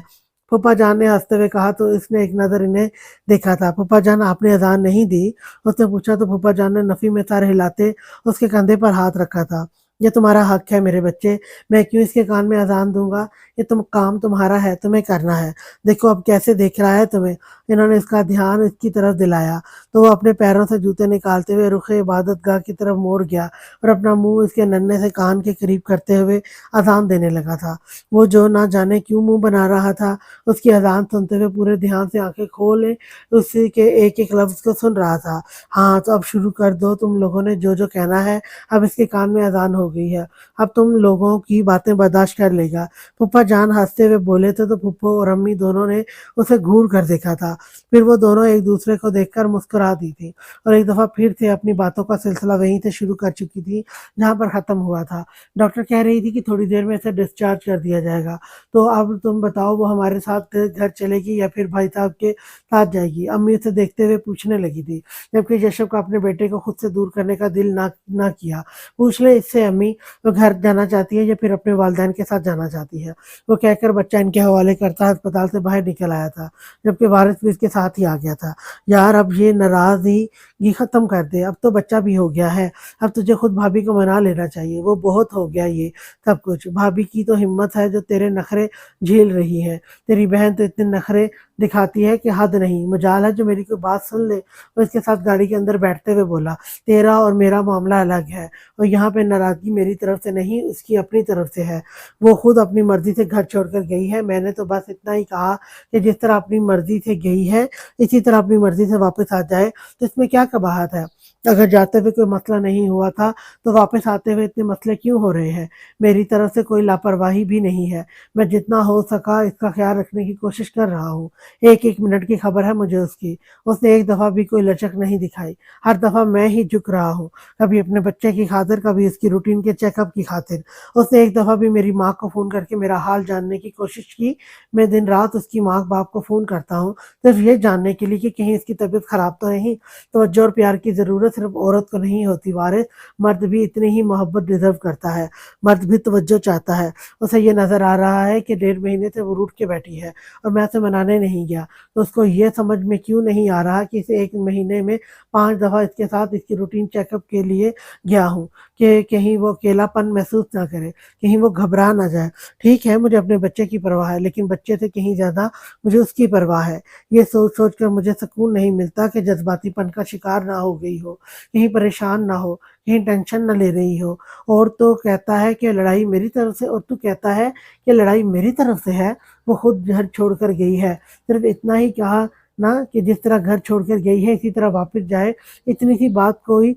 پھپھا جان نے ہنستے ہوئے کہا تو اس نے ایک نظر انہیں دیکھا تھا۔ پھپھا جان، آپ نے اذان نہیں دی؟ اس نے پوچھا تو پھپھا جان نے نفی میں سر ہلاتے اس کے کندھے پر ہاتھ رکھا تھا۔ یہ تمہارا حق ہے میرے بچے، میں کیوں اس کے کان میں اذان دوں گا؟ یہ کام تمہارا ہے، تمہیں کرنا ہے۔ دیکھو اب کیسے دیکھ رہا ہے تمہیں۔ انہوں نے اس کا دھیان اس کی طرف دلایا تو وہ اپنے پیروں سے جوتے نکالتے ہوئے رخ عبادت گاہ کی طرف موڑ گیا اور اپنا منہ اس کے ننھے سے کان کے قریب کرتے ہوئے اذان دینے لگا تھا۔ وہ جو نہ جانے کیوں منہ بنا رہا تھا، اس کی اذان سنتے ہوئے پورے دھیان سے آنکھیں کھولے اسی کے ایک ایک لفظ کو سن رہا تھا۔ ہاں تو اب شروع کر دو، تم لوگوں نے جو جو کہنا ہے، اب اس کے کان میں اذان ہو گئی ہے، اب تم لوگوں کی باتیں برداشت کر لے گا۔ پھپھا جان ہنستے ہوئے بولے تھے تو پھپھو اور امی دونوں نے اسے گھور کر دیکھا تھا، پھر وہ دونوں ایک دوسرے کو دیکھ کر مسکرا دی تھی اور ایک دفعہ پھر سے اپنی باتوں کا سلسلہ وہیں سے شروع کر چکی تھی جہاں پر ختم ہوا تھا۔ ڈاکٹر کہہ رہی تھی کہ تھوڑی دیر میں اسے ڈسچارج کر دیا جائے گا، تو اب تم بتاؤ وہ ہمارے ساتھ گھر چلے گی یا پھر بھائی صاحب کے ساتھ جائے گی؟ امی اسے دیکھتے ہوئے پوچھنے لگی تھی، جبکہ یشب کو اپنے بیٹے کو خود سے دور کرنے کا دل نہ کیا۔ پوچھ لے اس سے امی، وہ گھر جانا چاہتی ہے یا پھر اپنے والدین کے ساتھ جانا چاہتی ہے؟ وہ کہہ کر بچہ ان کے حوالے کرتا ہسپتال سے باہر نکل آیا تھا، جبکہ وارث بھی اس کے ساتھ ہی آ گیا تھا۔ یار اب یہ ناراضگی ختم کر دے، اب تو بچہ بھی ہو گیا ہے، اب تجھے خود بھابھی کو منا لینا چاہیے، وہ بہت ہو گیا یہ سب کچھ۔ بھابھی کی تو ہمت ہے جو تیرے نخرے جھیل رہی ہے، تیری بہن تو اتنے نخرے دکھاتی ہے کہ حد نہیں، مجال ہے جو میری کوئی بات سن لے۔ وہ اس کے ساتھ گاڑی کے اندر بیٹھتے ہوئے بولا، تیرا اور میرا معاملہ الگ ہے، اور یہاں پہ ناراضگی میری طرف سے نہیں، اس کی اپنی طرف سے ہے۔ وہ خود اپنی مرضی سے گھر چھوڑ کر گئی ہے، میں نے تو بس اتنا ہی کہا کہ جس طرح اپنی مرضی سے گئی ہے اسی طرح اپنی مرضی سے واپس آ جائے، تو اس میں کیا قباحت ہے؟ اگر جاتے ہوئے کوئی مسئلہ نہیں ہوا تھا تو واپس آتے ہوئے اتنے مسئلے کیوں ہو رہے ہیں؟ میری طرف سے کوئی لاپرواہی بھی نہیں ہے، میں جتنا ہو سکا اس کا خیال رکھنے کی کوشش کر رہا ہوں۔ ایک ایک منٹ کی خبر ہے مجھے اس کی، اس نے ایک دفعہ بھی کوئی لچک نہیں دکھائی، ہر دفعہ میں ہی جھک رہا ہوں، کبھی اپنے بچے کی خاطر، کبھی اس کی روٹین کے چیک اپ کی خاطر۔ اس نے ایک دفعہ بھی میری ماں کو فون کر کے میرا حال جاننے کی کوشش کی؟ میں دن رات اس کی ماں باپ کو فون کرتا ہوں صرف یہ جاننے کے لیے کہ کہیں اس کی طبیعت خراب تو نہیں۔ توجہ اور پیار کی ضرورت صرف عورت کو نہیں ہوتی وارث، مرد بھی اتنی ہی محبت ڈیزرو کرتا ہے، مرد بھی توجہ چاہتا ہے۔ اسے یہ نظر آ رہا ہے کہ 1.5 مہینے سے وہ روٹھ کے بیٹھی ہے اور میں اسے منانے نہیں گیا، تو اس کو یہ سمجھ میں کیوں نہیں آ رہا کہ اسے 1 مہینے میں 5 دفعہ اس کے ساتھ اس کی روٹین چیک اپ کے لیے گیا ہوں کہ کہیں وہ اکیلا پن محسوس نہ کرے، کہیں وہ گھبرا نہ جائے۔ ٹھیک ہے مجھے اپنے بچے کی پرواہ ہے، لیکن بچے سے کہیں زیادہ مجھے اس کی پرواہ ہے۔ یہ سوچ سوچ کر مجھے سکون نہیں ملتا کہ جذباتی پن کا شکار نہ ہو گئی ہو، کہیں پریشان نہ ہو، کہیں ٹینشن نہ لے رہی ہو۔ اور تو کہتا ہے کہ لڑائی میری طرف سے، اور تو کہتا ہے کہ لڑائی میری طرف سے ہے۔ وہ خود گھر چھوڑ کر گئی ہے، صرف اتنا ہی کہا نا کہ جس طرح گھر چھوڑ کر گئی ہے اسی طرح واپس جائے۔ اتنی سی بات کوئی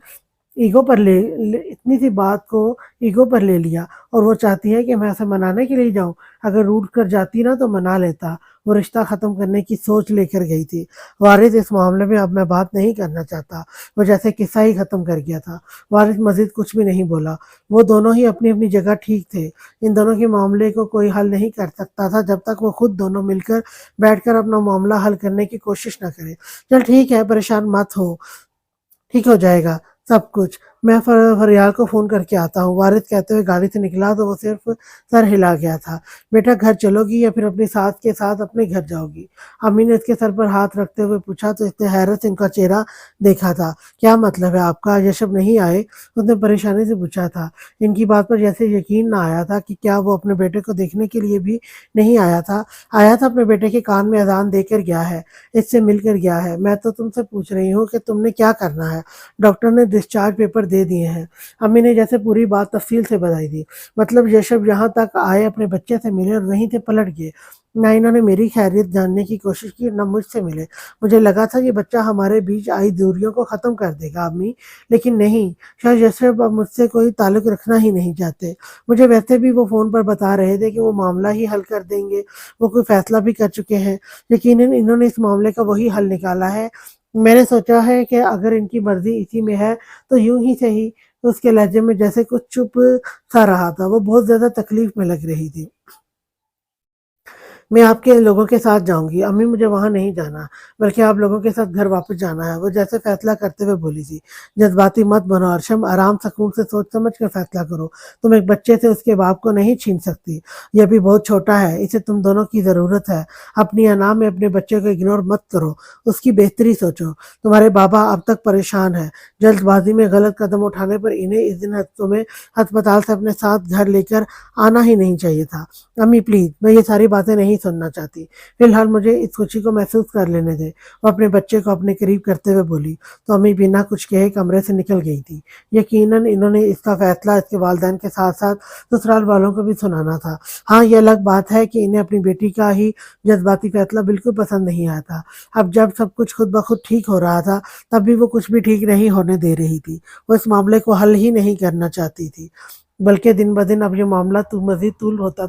اتنی سی بات کو ایگو پر لے لیا، اور وہ چاہتی ہے کہ میں اسے منانے کے لیے جاؤں۔ اگر روٹ کر جاتی نا تو منا لیتا۔ وہ رشتہ ختم کرنے کی سوچ لے کر گئی تھی۔ وارث اس معاملے میں اب میں بات نہیں کرنا چاہتا، وہ جیسے قصہ ہی ختم کر گیا تھا۔ وارث مزید کچھ بھی نہیں بولا، وہ دونوں ہی اپنی اپنی جگہ ٹھیک تھے۔ ان دونوں کے معاملے کو کوئی حل نہیں کر سکتا تھا جب تک وہ خود دونوں مل کر بیٹھ کر اپنا معاملہ حل کرنے کی کوشش نہ کرے۔ چل ٹھیک ہے، پریشان مت ہو، ٹھیک ہو جائے گا سب کچھ۔ मैं फरियाल को फ़ोन करके आता हूँ। वारिद कहते हुए गाड़ी से निकला तो वो सिर्फ सर हिला गया था। बेटा घर चलोगी या फिर अपनी सास के साथ अपने घर जाओगी? अम्मी ने उसके सर पर हाथ रखते हुए पूछा तो इसने हैरत से इनका चेहरा देखा था। क्या मतलब है आपका? यशब नहीं आए? उसने परेशानी से पूछा था। इनकी बात पर जैसे यकीन ना आया था कि क्या वो अपने बेटे को देखने के लिए भी नहीं आया था। आया था, अपने बेटे के कान में अजान देकर गया है, इससे मिलकर गया है। मैं तो तुमसे पूछ रही हूँ कि तुमने क्या करना है? डॉक्टर ने डिस्चार्ज पेपर दे दिए हैं। अम्मी ने जैसे पूरी बात तफसील से बताई दी। मतलब यशब यहाँ तक आए, अपने बच्चे से मिले और वहीं से पलट गए। ना इन्होंने मेरी खैरियत जानने की कोशिश की, ना मुझसे मिले। मुझे लगा था ये बच्चा हमारे बीच आई दूरियों को ख़त्म कर देगा अम्मी, लेकिन नहीं। शायद यशब अब मुझसे कोई ताल्लुक़ रखना ही नहीं चाहते। मुझे वैसे भी वो फ़ोन पर बता रहे थे कि वो मामला ही हल कर देंगे, वो कोई फ़ैसला भी कर चुके हैं। यकीनन इन्होंने इस मामले का वही हल निकाला है। मैंने सोचा है कि अगर इनकी मर्ज़ी इसी में है तो यूँ ही सही। उसके लहजे में जैसे कुछ चुप सा रहा था, वो बहुत ज़्यादा तकलीफ़ में लग रही थी। मैं आपके लोगों के साथ जाऊँगी। अम्मी मुझे वहाँ नहीं जाना, बल्कि आप लोगों के साथ घर वापस जाना है, वो जैसे फ़ैसला करते हुए बोली थी। जज़्बाती मत बनो अर्शम, आराम सुकून से सोच समझ कर फ़ैसला करो। तुम एक बच्चे से उसके बाप को नहीं छीन सकती। ये अभी बहुत छोटा है, इसे तुम दोनों की ज़रूरत है। अपनी अना में अपने बच्चे को इग्नोर मत करो, उसकी बेहतरी सोचो। तुम्हारे बाबा अब तक परेशान हैं। जल्दबाज़ी में गलत कदम उठाने पर इन्हें इस दिन तुम्हें अस्पताल से अपने साथ घर लेकर आना ही नहीं चाहिए था। अम्मी प्लीज़, मैं ये सारी बातें नहीं सुनना चाहती। फ़िलहाल मुझे इस खुशी को महसूस कर लेने दें। वो अपने बच्चे को अपने करीब करते हुए बोली, तो अम्मी बिना कुछ कहे कमरे से निकल गई थी। यकीनन इन्होंने इसका फ़ैसला इसके वालिदैन के साथ-साथ ससुराल वालों को भी सुनाना था। हाँ, ये अलग बात है कि इन्हें अपनी बेटी का ही जज़्बाती फ़ैसला बिल्कुल पसंद नहीं आया था। अब जब सब कुछ खुद ब खुद ठीक हो रहा था, तब भी वो कुछ भी ठीक नहीं होने दे रही थी। वो इस मामले को हल ही नहीं करना चाहती थी। बल्कि दिन-ब-दिन अब ये मामला मज़ीद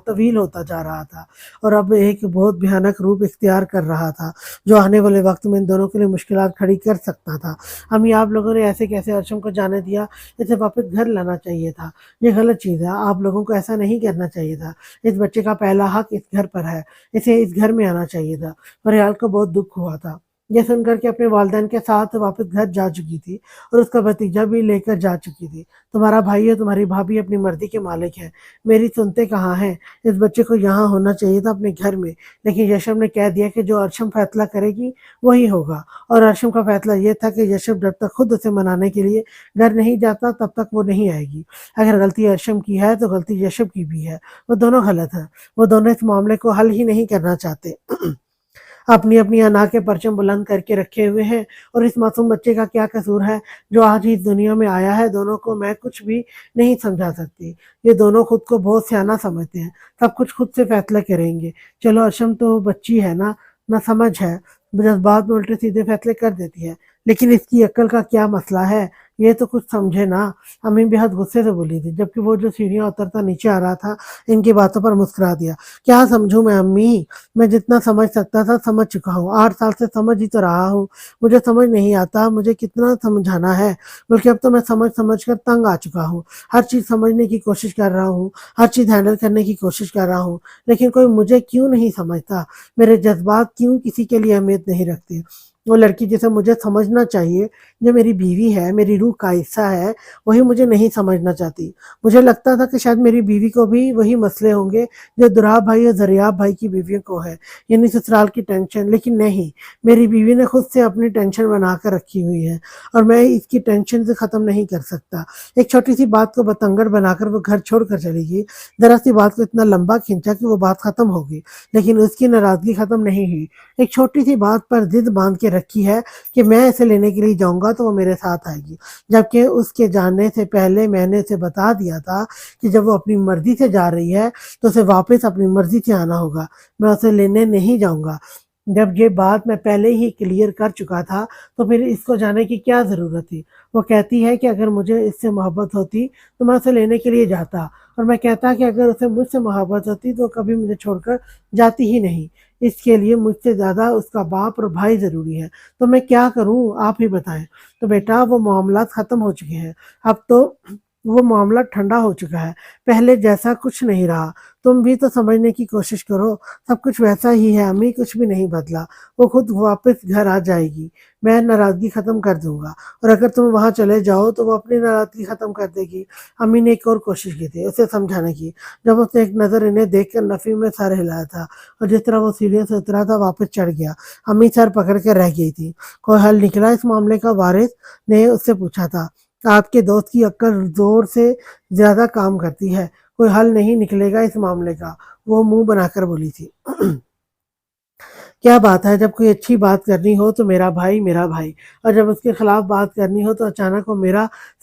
तवील होता जा रहा था और अब एक बहुत भयानक रूप इख्तियार कर रहा था, जो आने वाले वक़्त में इन दोनों के लिए मुश्किलात खड़ी कर सकता था। अम्मी, आप लोगों ने ऐसे कैसे अर्शम को जाने दिया? इसे वापस घर लाना चाहिए था। ये गलत चीज़ है, आप लोगों को ऐसा नहीं करना चाहिए था। इस बच्चे का पहला हक इस घर पर है, इसे इस घर में आना चाहिए था। फरियाल को बहुत दुःख हुआ था। ये सुनकर के अपने वालिदैन के साथ वापस घर जा चुकी थी और उसका भतीजा भी लेकर जा चुकी थी। तुम्हारा भाई और तुम्हारी भाभी अपनी मर्ज़ी के मालिक हैं, मेरी सुनते कहाँ हैं? इस बच्चे को यहाँ होना चाहिए था अपने घर में, लेकिन यशब ने कह दिया कि जो अर्शम फ़ैसला करेगी वही होगा और अर्शम का फ़ैसला ये था कि यशब जब तक खुद उसे मनाने के लिए घर नहीं जाता तब तक वो नहीं आएगी। अगर गलती अर्शम की है तो गलती यशब की भी है, वो दोनों गलत हैं। वो दोनों इस मामले को हल ही नहीं करना चाहते। अपनी-अपनी अना के परचम बुलंद करके रखे हुए हैं और इस मासूम बच्चे का क्या कसूर है जो आज इस दुनिया में आया है? दोनों को मैं कुछ भी नहीं समझा सकती। ये दोनों खुद को बहुत सयाना समझते हैं, सब कुछ खुद से फैसला करेंगे। चलो अर्शम तो बच्ची है ना समझ है, जज़्बात में उल्टे-सीधे फैसले कर देती है, लेकिन इसकी अक्ल का क्या मसला है? ये तो कुछ समझे ना। अम्मी बेहद गुस्से से बोली थी, जबकि वो जो सीढ़ियाँ उतरता नीचे आ रहा था, इनकी बातों पर मुस्कुरा दिया। क्या समझूँ मैं अम्मी? मैं जितना समझ सकता था समझ चुका हूँ। 8 साल से समझ ही तो रहा हूँ। मुझे समझ नहीं आता, मुझे कितना समझाना है? बल्कि अब तो मैं समझ-समझ कर तंग आ चुका हूँ। हर चीज़ समझने की कोशिश कर रहा हूँ, हर चीज़ हैंडल करने की कोशिश कर रहा हूँ, लेकिन कोई मुझे क्यों नहीं समझता? मेरे जज़्बात क्यों किसी के लिए अहमियत नहीं रखते? वो लड़की जिसे मुझे समझना चाहिए, जो मेरी बीवी है, मेरी रूह का हिस्सा है, वही मुझे नहीं समझना चाहती। मुझे लगता था कि शायद मेरी बीवी को भी वही मसले होंगे जो दुराब भाई और ज़रियाब भाई की बीवियों को है, यानी ससुराल की टेंशन। लेकिन नहीं, मेरी बीवी ने खुद से अपनी टेंशन बना कर रखी हुई है और मैं इसकी टेंशन से ख़त्म नहीं कर सकता। एक छोटी-सी बात को बतंगड़ बनाकर वो घर छोड़कर चली गई। ज़रा-सी बात को इतना लंबा खींचा कि वो बात ख़त्म हो गई, लेकिन उसकी नाराज़गी ख़त्म नहीं हुई। एक छोटी-सी बात पर ज़िद बाँध के रखी है कि मैं इसे लेने के लिए जाऊँगा तो वो मेरे साथ आएगी। जबकि उसके जाने से पहले मैंने उसे बता दिया था कि जब वो अपनी मर्ज़ी से जा रही है, तो उसे वापस अपनी मर्ज़ी से आना होगा। मैं उसे लेने नहीं जाऊँगा। जब ये बात मैं पहले ही क्लियर कर चुका था, तो फिर इसको जाने की क्या ज़रूरत थी? वो कहती है कि अगर मुझे इससे मोहब्बत होती, तो मैं उसे लेने के लिए जाता और मैं कहता कि अगर उसे मुझसे मोहब्बत होती, तो कभी मुझे छोड़कर जाती ही नहीं। इसके लिए मुझसे ज़्यादा उसका बाप और भाई ज़रूरी है। तो मैं क्या करूँ? आप ही बताएँ। तो बेटा वो मामलात ख़त्म हो चुके हैं। अब तो वो मामला ठंडा हो चुका है, पहले जैसा कुछ नहीं रहा। तुम भी तो समझने की कोशिश करो, सब कुछ वैसा ही है अम्मी, कुछ भी नहीं बदला। वो खुद वापस घर आ जाएगी, मैं नाराज़गी ख़त्म कर दूँगा, और अगर तुम वहाँ चले जाओ तो वो अपनी नाराज़गी ख़त्म कर देगी। अम्मी ने एक और कोशिश की थी उसे समझाने की, जब उसने एक नज़र इन्हें देखकर नफ़ी में सर हिलाया था, और जिस तरह वो सीढ़ियों से उतरा था वापस चढ़ गया। अम्मी सर पकड़ के रह गई थी। कोई हल निकला इस मामले का? वारिस ने उससे पूछा था। आपके दोस्त की अक्ल ज़ोर से ज़्यादा काम करती है, कोई हल नहीं निकलेगा इस मामले का, वो मुँह बनाकर बोली थी। क्या बात है, जब कोई अच्छी बात करनी हो तो मेरा भाई, और जब उसके खिलाफ बात करनी हो तो अचानक वो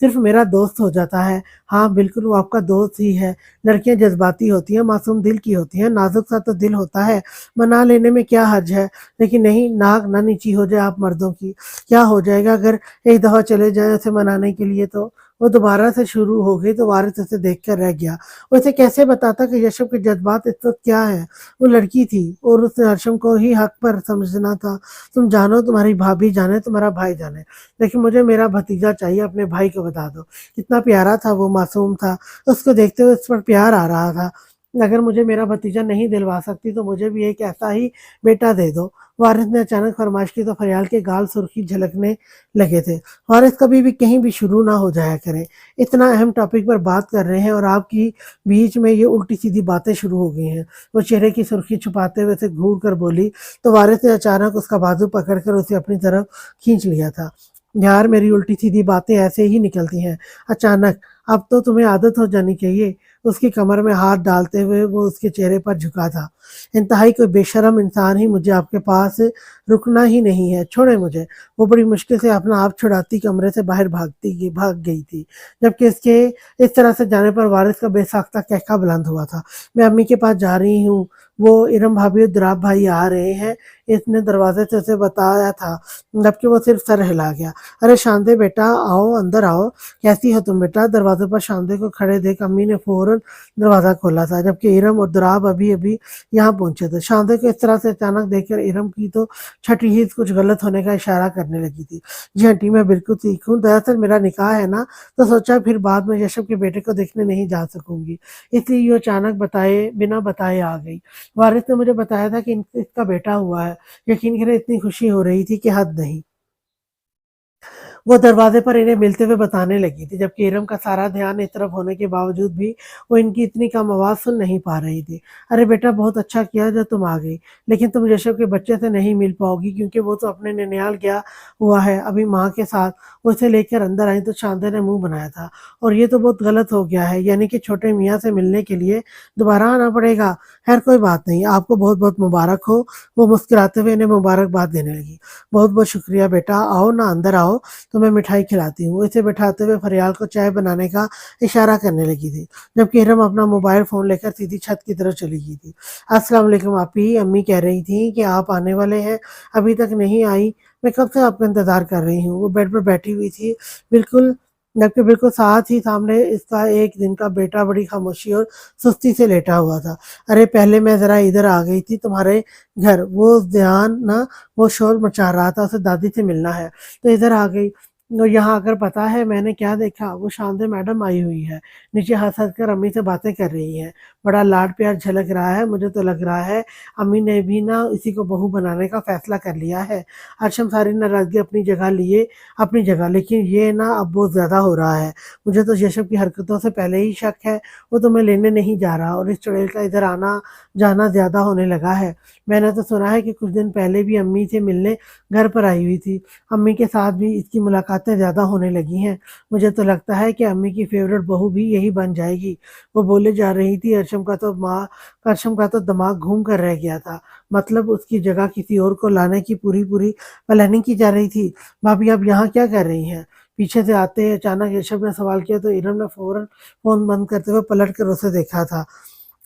सिर्फ मेरा दोस्त हो जाता है। हाँ बिल्कुल, वो आपका दोस्त ही है। लड़कियां जज्बाती होती हैं, मासूम दिल की होती हैं, नाजुक सा तो दिल होता है, मना लेने में क्या हर्ज है। लेकिन नहीं, नाक ना नीची हो जाए आप मर्दों की। क्या हो जाएगा अगर एक दफ़ा चले जाएं उसे मनाने के लिए? तो वो दोबारा से शुरू हो गई तो वारिस उसे देख कर रह गया। वो इसे कैसे बताता कि यशब के जज्बात इस वक्त क्या है? वो लड़की थी और उसने हर्षम को ही हक पर समझना था। तुम जानो, तुम्हारी भाभी जाने, तुम्हारा भाई जाने, लेकिन मुझे मेरा भतीजा चाहिए, अपने भाई को बता दो। कितना प्यारा था वो, मासूम था, उसको देखते हुए उस पर प्यार आ रहा था। अगर मुझे मेरा भतीजा नहीं दिलवा सकती तो मुझे भी एक ऐसा ही बेटा दे दो। वारिस ने अचानक फरमाइश की तो फरियाल के गाल सुर्खी झलकने लगे थे। वारिस कभी भी कहीं भी शुरू ना हो जाया करें, इतना अहम टॉपिक पर बात कर रहे हैं और आपकी बीच में ये उल्टी सीधी बातें शुरू हो गई हैं। वो चेहरे की सुर्खी छुपाते हुए से घूर कर बोली तो वारिस ने अचानक उसका बाजू पकड़कर उसे अपनी तरफ खींच लिया था। यार, मेरी उल्टी सीधी बातें ऐसे ही निकलती हैं अचानक, अब तो तुम्हें आदत हो जानी चाहिए। उसकी कमर में हाथ डालते हुए वो उसके चेहरे पर झुका था। इंतहाई कोई बेशरम इंसान ही मुझे आपके पास रुकना ही नहीं है, छोड़े मुझे। वो बड़ी मुश्किल से अपना आप छुड़ाती कमरे से बाहर भाग गई थी, जबकि इसके इस तरह से जाने पर वारिस का बेसाख्ता कहका बुलंद हुआ था। मैं अम्मी के पास जा रही हूँ, वो इरम भाभी और दुराब भाई आ रहे हैं, इसने दरवाजे से उसे बताया था, जबकि वो सिर्फ सर हिला गया। अरे शांते बेटा, आओ अंदर आओ। कैसी हो तुम बेटा? दरवाजे पर शांते को खड़े देख अम्मी ने फौरन दरवाजा खोला था, जबकि इरम और दुराब अभी अभी यहाँ पहुंचे थे। शांते को इस तरह से अचानक देखकर इरम की तो छठी ही कुछ गलत होने का इशारा करने लगी थी। जी आंटी, मैं बिल्कुल ठीक हूँ, दरअसल मेरा निकाह है ना, तो सोचा फिर बाद में यशब के बेटे को देखने नहीं जा सकूंगी, इसलिए ये अचानक बिना बताए आ गई। वारिस ने मुझे बताया था कि इसका बेटा हुआ है। यकीन करें, इतनी खुशी हो रही थी कि हद नहीं। वो दरवाजे पर इन्हें मिलते हुए बताने लगी थी, जबकि इरम का सारा ध्यान इस तरफ होने के बावजूद भी वो इनकी इतनी कम आवाज़ सुन नहीं पा रही थी। अरे बेटा, बहुत अच्छा किया जो तुम आ गई, लेकिन तुम यशब के बच्चे से नहीं मिल पाओगी क्योंकि वो तो अपने ननिहाल गया हुआ है अभी माँ के साथ। वो उसे लेकर अंदर आई तो शांता ने मुँह बनाया था। और ये तो बहुत गलत हो गया है, यानी कि छोटे मियाँ से मिलने के लिए दोबारा आना पड़ेगा। खैर कोई बात नहीं, आपको बहुत-बहुत मुबारक हो। वो मुस्कुराते हुए इन्हें मुबारकबाद देने लगी। बहुत-बहुत शुक्रिया बेटा, आओ ना अंदर आओ, तो मैं मिठाई खिलाती हूँ। इसे बैठाते हुए फरियाल को चाय बनाने का इशारा करने लगी थी, जबकि इरम अपना मोबाइल फ़ोन लेकर सीधी छत की तरफ चली गई थी। अस्सलाम वालेकुम आपी, अम्मी कह रही थी कि आप आने वाले हैं, अभी तक नहीं आई। मैं कब से आपका इंतज़ार कर रही हूँ। वो बेड पर बैठी हुई थी, बिल्कुल, जबकि बिल्कुल साथ ही सामने इसका 1 दिन का बेटा बड़ी खामोशी और सुस्ती से लेटा हुआ था। अरे पहले मैं ज़रा इधर आ गई थी तुम्हारे घर, वो ध्यान ना, वो शोर मचा रहा था, उसे दादी से मिलना है, तो इधर आ गई। तो यहाँ आकर पता है मैंने क्या देखा? वो शांति मैडम आई हुई है, नीचे हँस-हँस कर अम्मी से बातें कर रही हैं। बड़ा लाड-प्यार झलक रहा है, मुझे तो लग रहा है अम्मी ने भी ना इसी को बहू बनाने का फैसला कर लिया है। अर्शम सारी नाराज़गी अपनी जगह, लेकिन ये ना अब बहुत ज़्यादा हो रहा है। मुझे तो यशब की हरकतों से पहले ही शक है, वो तुम्हें लेने नहीं जा रहा और इस चुड़ैल का इधर आना-जाना ज़्यादा होने लगा है। मैंने तो सुना है कि कुछ दिन पहले भी अम्मी से मिलने घर पर आई हुई थी। अम्मी के साथ भी इसकी मुलाकातें ज़्यादा होने लगी हैं। मुझे तो लगता है कि अम्मी की फ़ेवरेट बहू भी यही बन जाएगी। वो बोले जा रही थी, अर्शम का तो दिमाग घूम कर रह गया था। मतलब उसकी जगह किसी और को लाने की पूरी-पूरी प्लानिंग की जा रही थी। भाभी आप यहाँ क्या कर रही हैं? पीछे से आते ही अचानक ऋषभ ने सवाल किया तो इरम ने फ़ौरन फ़ोन बंद करते हुए पलट कर उसे देखा था।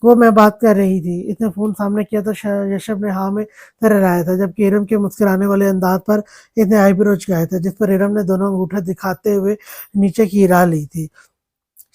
वो मैं बात कर रही थी। इसने फ़ोन सामने किया तो ऋषभ ने हाँ में सर हिलाया था, जबकि इरम के मुस्कुराने वाले अंदाज पर इसने आईब्रो झुकाए थे, जिस पर इरम ने दोनों अंगूठे दिखाते हुए नीचे की राह ली थी।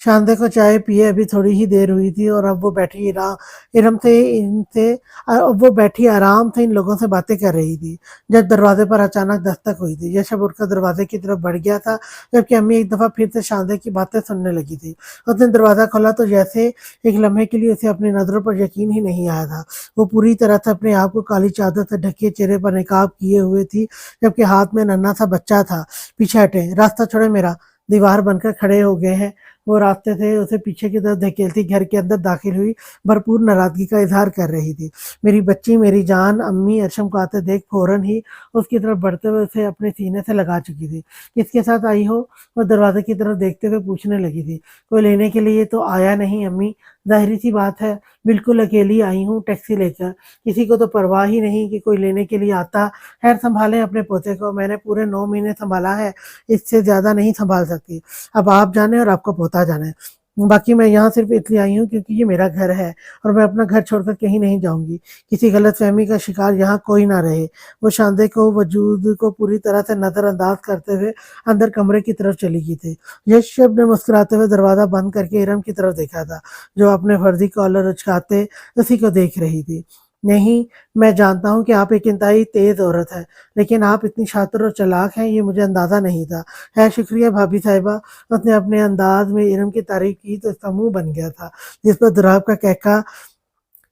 शानदे को चाय पिए अभी थोड़ी ही देर हुई थी और अब वो बैठी इरम से इनसे अब वो बैठी आराम से इन लोगों से बातें कर रही थी जब दरवाजे पर अचानक दस्तक हुई थी। यशब उठकर दरवाजे की तरफ बढ़ गया था, जबकि अम्मी एक दफा फिर से शानदे की बातें सुनने लगी थी। उसने दरवाजा खोला तो जैसे एक लम्हे के लिए उसे अपनी नजरों पर यकीन ही नहीं आया था। वो पूरी तरह से अपने आप को काली चादर से ढके चेहरे पर निकाब किए हुए थी, जबकि हाथ में नन्हा सा बच्चा था। पीछे हटे, रास्ता छोड़े मेरा, दीवार बनकर खड़े हो गए हैं। वो रास्ते से उसे पीछे की तरफ धकेलती घर के अंदर दाखिल हुई, भरपूर नाराजगी का इजहार कर रही थी। मेरी बच्ची, मेरी जान। अम्मी अरशम को आते देख फौरन ही उसकी तरफ बढ़ते हुए उसे अपने सीने से लगा चुकी थी। किसके साथ आई हो? वो दरवाजे की तरफ देखते हुए पूछने लगी थी। कोई लेने के लिए तो आया नहीं अम्मी, जाहिर सी बात है, बिल्कुल अकेली आई हूँ टैक्सी लेकर। किसी को तो परवाह ही नहीं कि कोई लेने के लिए आता। खैर, संभालें अपने पोते को, मैंने पूरे 9 महीने संभाला है, इससे ज्यादा नहीं संभाल सकती। अब आप जाने और आपका पोता जाने। बाकी मैं यहाँ सिर्फ इसलिए आई हूँ क्योंकि ये मेरा घर है और मैं अपना घर छोड़कर कहीं नहीं जाऊंगी। किसी गलतफहमी का शिकार यहाँ कोई ना रहे। वो शांदे को वजूद को पूरी तरह से नजरअंदाज करते हुए अंदर कमरे की तरफ चली गई थी। यशब ने मुस्कुराते हुए दरवाजा बंद करके इरम की तरफ देखा था, जो अपने फर्जी कॉलर उचकाते उसी को देख रही थी। नहीं, मैं जानता हूँ कि आप एक इंतहाई तेज औरत है, लेकिन आप इतनी शातिर और चालाक हैं ये मुझे अंदाजा नहीं था। है शुक्रिया भाभी साहिबा। उसने अपने अंदाज में इरम की तारीफ की तो उसका मुंह बन गया था, जिस पर दुराब का कहका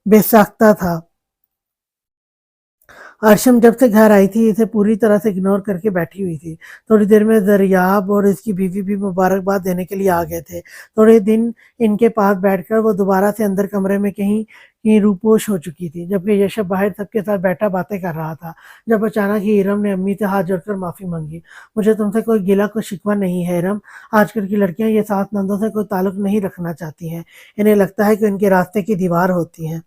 बेसाख्ता था। आशम जब से घर आई थी इसे पूरी तरह से इग्नोर करके बैठी हुई थी। थोड़ी देर में दरियाब और इसकी बीवी भी मुबारकबाद देने के लिए आ गए थे। थोड़े दिन इनके पास बैठकर वो दोबारा से अंदर कमरे में कहीं कहीं रूपोश हो चुकी थी, जबकि यशब बाहर सबके साथ बैठा बातें कर रहा था। जब अचानक ही इरम ने अम्मी से हाथ जोड़कर माफी मांगी। मुझे तुमसे कोई गिला कोई शिकवा नहीं है इरम। आजकल की लड़कियां ये सास नंदों से कोई ताल्लुक नहीं रखना चाहती हैं। इन्हें लगता है कि उनके रास्ते की दीवार होती हैं।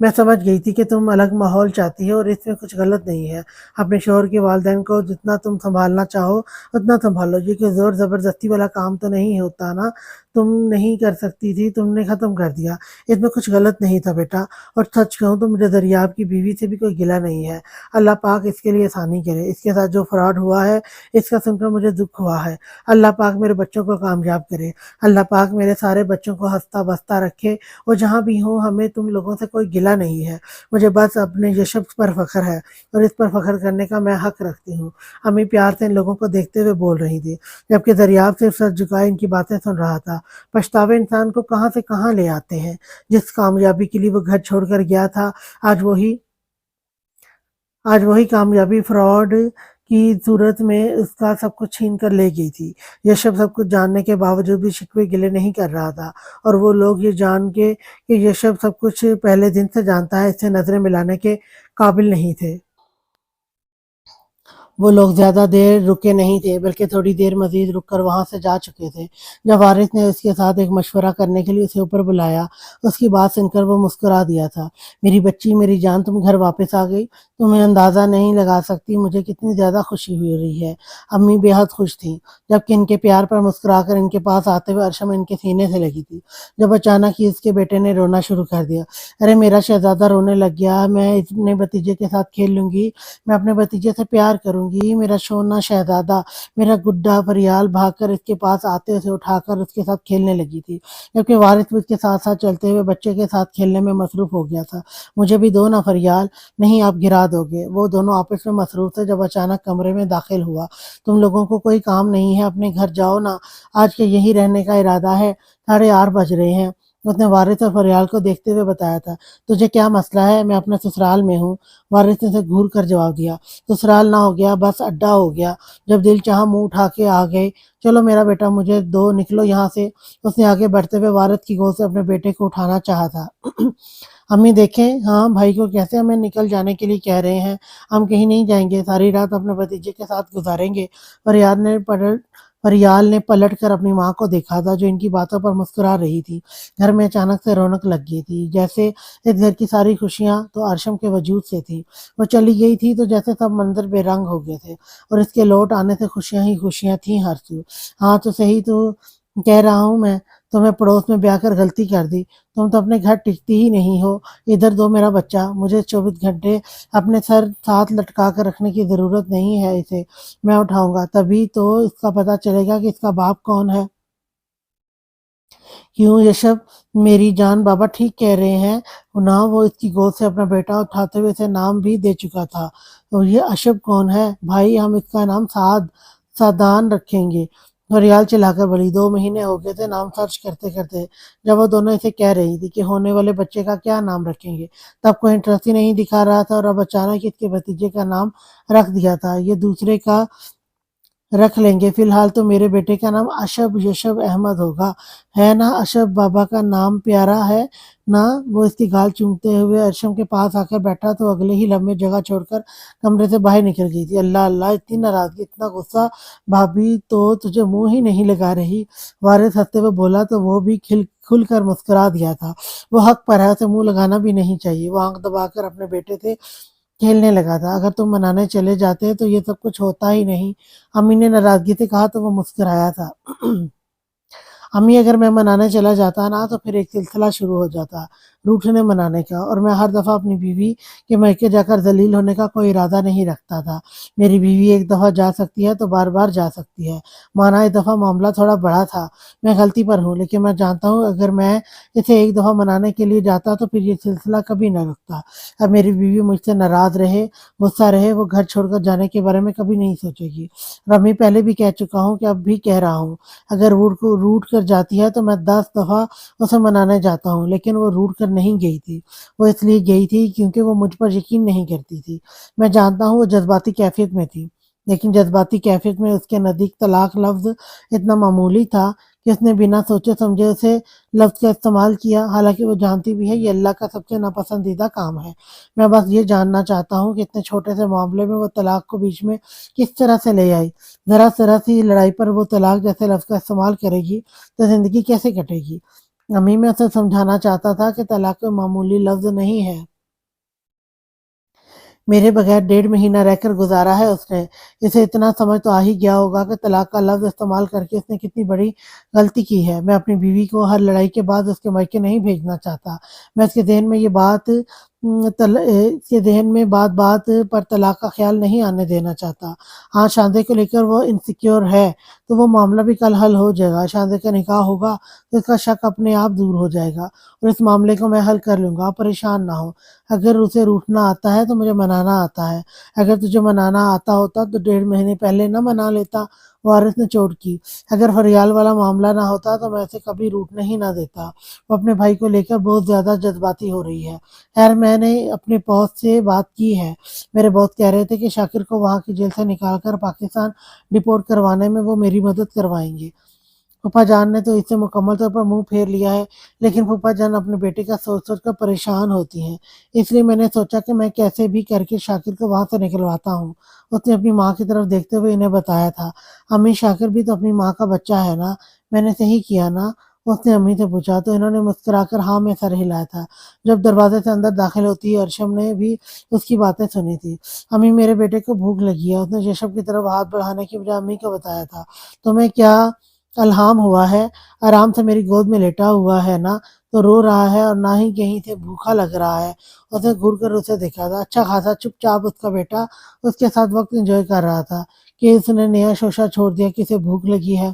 मैं समझ गई थी कि तुम अलग माहौल चाहती हो और इसमें कुछ गलत नहीं है। अपने शोहर के वालिदैन को जितना तुम संभालना चाहो उतना संभालो। ये कोई जोर जबरदस्ती वाला काम तो नहीं होता ना। तुम नहीं कर सकती थी, तुमने खत्म कर दिया। इसमें कुछ गलत नहीं था बेटा। और सच कहूँ तो मुझे दरियाब की बीवी से भी कोई गिला नहीं है। अल्लाह पाक इसके लिए आसानी करे। इसके साथ जो फ्रॉड हुआ है इसका सुनकर मुझे दुख हुआ है। अल्लाह पाक मेरे बच्चों को कामयाब करे। अल्लाह पाक मेरे सारे बच्चों को हंसता बसता रखे। और जहाँ भी हो, हमें तुम लोगों से कोई गिला नहीं है। मुझे बस अपने यशब पर फख्र है और इस पर फख्र करने का मैं हक रखती हूँ। अम्मी प्यार से इन लोगों को देखते हुए बोल रही थी, जबकि दरियाब सिर्फ सर झुकाए इनकी बातें सुन रहा था। पछतावे इंसान को कहाँ से कहाँ ले आते हैं। जिस कामयाबी के लिए वो घर छोड़कर गया था, आज वही आज वही कामयाबी फ्रॉड की सूरत में उसका सब कुछ छीन कर ले गई थी। यशब सब कुछ जानने के बावजूद भी शिकवे गिले नहीं कर रहा था, और वो लोग ये जान के कि यशब सब कुछ पहले दिन से जानता है, इससे नजरें मिलाने के काबिल नहीं थे। वो लोग ज़्यादा देर रुके नहीं थे, बल्कि थोड़ी देर मज़ीद रुककर वहाँ से जा चुके थे। जब वारिस ने उसके साथ एक मशवरा करने के लिए उसे ऊपर बुलाया, उसकी बात सुनकर वो मुस्कुरा दिया था। मेरी बच्ची, मेरी जान, तुम घर वापस आ गई। तुम्हें अंदाज़ा नहीं लगा सकती मुझे कितनी ज़्यादा खुशी हो रही है। अम्मी बेहद खुश थीं, जबकि इनके प्यार पर मुस्कुराकर इनके पास आते हुए अरशम इनके सीने से लगी थी। जब अचानक ही इसके बेटे ने रोना शुरू कर दिया। अरे मेरा शहज़ादा रोने लग गया, मैं अपने भतीजे के साथ खेल लूँगी, मैं अपने भतीजे से प्यार करूंगी। मेरा सोना शहजादा, मेरा गुड्डा। फरियाल भागकर इसके पास आते उसे उठाकर उसके साथ खेलने लगी थी, जबकि वारिस भी उसके साथ साथ चलते हुए बच्चे के साथ खेलने में मसरूफ हो गया था। मुझे भी दो ना फरियाल, नहीं आप गिरा दोगे। वो दोनों आपस में मसरूफ थे जब अचानक कमरे में दाखिल हुआ। तुम लोगों को कोई काम नहीं है, अपने घर जाओ ना, आज के यही रहने का इरादा है। 8:30 बज रहे हैं, उसने वारिस और फरियाल को देखते हुए बताया था। तुझे क्या मसला है? मैं अपने ससुराल में हूँ, वारिस ने उसे घूर कर जवाब दिया। ससुराल ना हो गया, बस अड्डा हो गया। जब दिल चाहा मुंह उठा के आ गए। चलो मेरा बेटा, मुझे दो, निकलो यहाँ से। उसने आगे बढ़ते हुए वारिस की गोद से अपने बेटे को उठाना चाहा था। अम्मी देखें, हाँ भाई को कैसे हमें निकल जाने के लिए कह रहे हैं। हम कहीं नहीं जाएंगे, सारी रात अपने भतीजे के साथ गुजारेंगे। फरियाल ने पलट कर अपनी माँ को देखा था, जो इनकी बातों पर मुस्कुरा रही थी। घर में अचानक से रौनक लग गई थी, जैसे इस घर की सारी खुशियां तो अरशम के वजूद से थी। वो चली गई थी तो जैसे सब मंजर बेरंग हो गए थे, और इसके लौट आने से खुशियां ही खुशियां थी हर सू। हाँ तो सही तो कह रहा हूँ मैं, तुम्हें पड़ोस में ब्याह कर गलती कर दी। तुम तो अपने घर टिकती ही नहीं हो। इधर दो मेरा बच्चा, मुझे 24 घंटे अपने सर साथ लटका कर रखने की जरूरत नहीं है। इसे मैं उठाऊंगा, तभी तो इसका पता चलेगा कि इसका बाप कौन है। کیوں یشب میری جان بابا ٹھیک کہہ رہے ہیں نہ وہ اس کی گود سے اپنا بیٹا اٹھاتے ہوئے اسے نام بھی دے چکا تھا اور یہ اشب کون ہے بھائی ہم اس کا نام سعدان رکھیں گے ریال چلا کر بڑی 2 مہینے ہو گئے تھے نام سرچ کرتے کرتے جب وہ دونوں اسے کہہ رہی تھی کہ ہونے والے بچے کا کیا نام رکھیں گے تب کوئی انٹرسٹ ہی نہیں دکھا رہا تھا اور اب اچانک اس کے بھتیجے کا نام رکھ دیا تھا یہ دوسرے کا رکھ لیں گے فی الحال تو میرے بیٹے کا نام اشب یشب احمد ہوگا ہے نا اشب بابا کا نام پیارا ہے نا وہ اس کی گال چومتے ہوئے ارشم کے پاس آ کر بیٹھا تو اگلے ہی لمحے جگہ چھوڑ کر کمرے سے باہر نکل گئی تھی اللہ اللہ اتنی ناراضگی اتنا غصہ بھابھی تو تجھے منہ ہی نہیں لگا رہی وارث ہنستے ہوئے بولا تو وہ بھی کھل کر مسکرا دیا تھا وہ حق پر ہے اسے منہ لگانا بھی نہیں چاہیے وہ آنکھ دبا کر اپنے بیٹے سے کھیلنے لگا تھا اگر تم منانے چلے جاتے تو یہ سب کچھ ہوتا ہی نہیں امی نے ناراضگی سے کہا تو وہ مسکرایا تھا امی اگر میں منانے چلا جاتا نا تو پھر ایک سلسلہ شروع ہو جاتا روٹھنے منانے کا اور میں ہر دفعہ اپنی بیوی کے میکے جا کر ذلیل ہونے کا کوئی ارادہ نہیں رکھتا تھا میری بیوی ایک دفعہ جا سکتی ہے تو بار بار جا سکتی ہے مانا اس دفعہ معاملہ تھوڑا بڑا تھا میں غلطی پر ہوں لیکن میں جانتا ہوں اگر میں اسے ایک دفعہ منانے کے لیے جاتا تو پھر یہ سلسلہ کبھی نہ رکتا اب میری بیوی مجھ سے ناراض رہے غصہ رہے وہ گھر چھوڑ کر جانے کے بارے میں کبھی نہیں سوچے گی رمی پہلے بھی کہہ چکا ہوں کہ اب بھی کہہ رہا ہوں اگر روٹ کر جاتی ہے تو میں 10 دفعہ اسے منانے جاتا ہوں لیکن وہ روٹ کر نہیں گئی تھی وہ اس لیے گئی تھی کیونکہ وہ مجھ پر یقین نہیں کرتی تھی میں جانتا ہوں وہ جذباتی کیفیت میں تھی لیکن جذباتی کیفیت میں اس کے نزدیک طلاق لفظ اتنا معمولی تھا کہ اس نے بنا سوچے سمجھے اسے لفظ کا استعمال کیا حالانکہ وہ جانتی بھی ہے یہ اللہ کا سب سے ناپسندیدہ کام ہے میں بس یہ جاننا چاہتا ہوں کہ اتنے چھوٹے سے معاملے میں وہ طلاق کو بیچ میں کس طرح سے لے آئی ذرا سی لڑائی پر وہ طلاق جیسے لفظ کا استعمال کرے گی تو زندگی کیسے کٹے گی امی میں اسے سمجھانا چاہتا تھا کہ طلاق کوئی معمولی لفظ نہیں ہے میرے بغیر 1.5 مہینہ رہ کر گزارا ہے اس نے اسے اتنا سمجھ تو آ ہی گیا ہوگا کہ طلاق کا لفظ استعمال کر کے اس نے کتنی بڑی غلطی کی ہے میں اپنی بیوی کو ہر لڑائی کے بعد اس کے میکے نہیں بھیجنا چاہتا میں اس کے ذہن میں یہ بات اس کے ذہن میں بات بات پر طلاق کا خیال نہیں آنے دینا چاہتا ہاں شاندے کو لے کر وہ انسیکیور ہے تو وہ معاملہ بھی کل حل ہو جائے گا شاندے کا نکاح ہوگا تو اس کا شک اپنے آپ دور ہو جائے گا اور اس معاملے کو میں حل کر لوں گا آپ پریشان نہ ہو اگر اسے روٹھنا آتا ہے تو مجھے منانا آتا ہے اگر تجھے منانا آتا ہوتا تو 1.5 مہینے پہلے نہ منا لیتا وارث نے چوٹ کی اگر فریال والا معاملہ نہ ہوتا تو میں اسے کبھی روٹنے ہی نہ دیتا وہ اپنے بھائی کو لے کر بہت زیادہ جذباتی ہو رہی ہے خیر میں نے اپنے باس سے بات کی ہے میرے باس کہہ رہے تھے کہ شاکر کو وہاں کی جیل سے نکال کر پاکستان ڈپورٹ کروانے میں وہ میری مدد کروائیں گے پھوپھا جان نے تو اس سے مکمل طور پر منہ پھیر لیا ہے لیکن پھوپھا جان اپنے بیٹے کا سوچ سوچ کر پریشان ہوتی ہیں اس لیے میں نے سوچا کہ میں کیسے بھی کر کے شاکر کو وہاں سے نکلواتا ہوں اس نے اپنی ماں کی طرف دیکھتے ہوئے انہیں بتایا تھا امی شاکر بھی تو اپنی ماں کا بچہ ہے نا میں نے صحیح کیا نا اس نے امی سے پوچھا تو انہوں نے مسکرا کر ہاں میں سر ہلایا تھا جب دروازے سے اندر داخل ہوتی ہے ارشم نے بھی اس کی باتیں سنی تھی امی میرے بیٹے کو بھوک لگی ہے اس نے یشب کی طرف ہاتھ بڑھانے کی بجائے امی کو بتایا تھا تمہیں کیا الہام ہوا ہے آرام سے میری گود میں لیٹا ہوا ہے نا تو رو رہا ہے اور نہ ہی کہیں سے بھوکا لگ رہا ہے اس نے گھور کر اسے دیکھا تھا اچھا خاصا چپ چاپ اس کا بیٹا اس کے ساتھ وقت انجوائے کر رہا تھا کہ اس نے نیا شوشہ چھوڑ دیا کہ اسے بھوک لگی ہے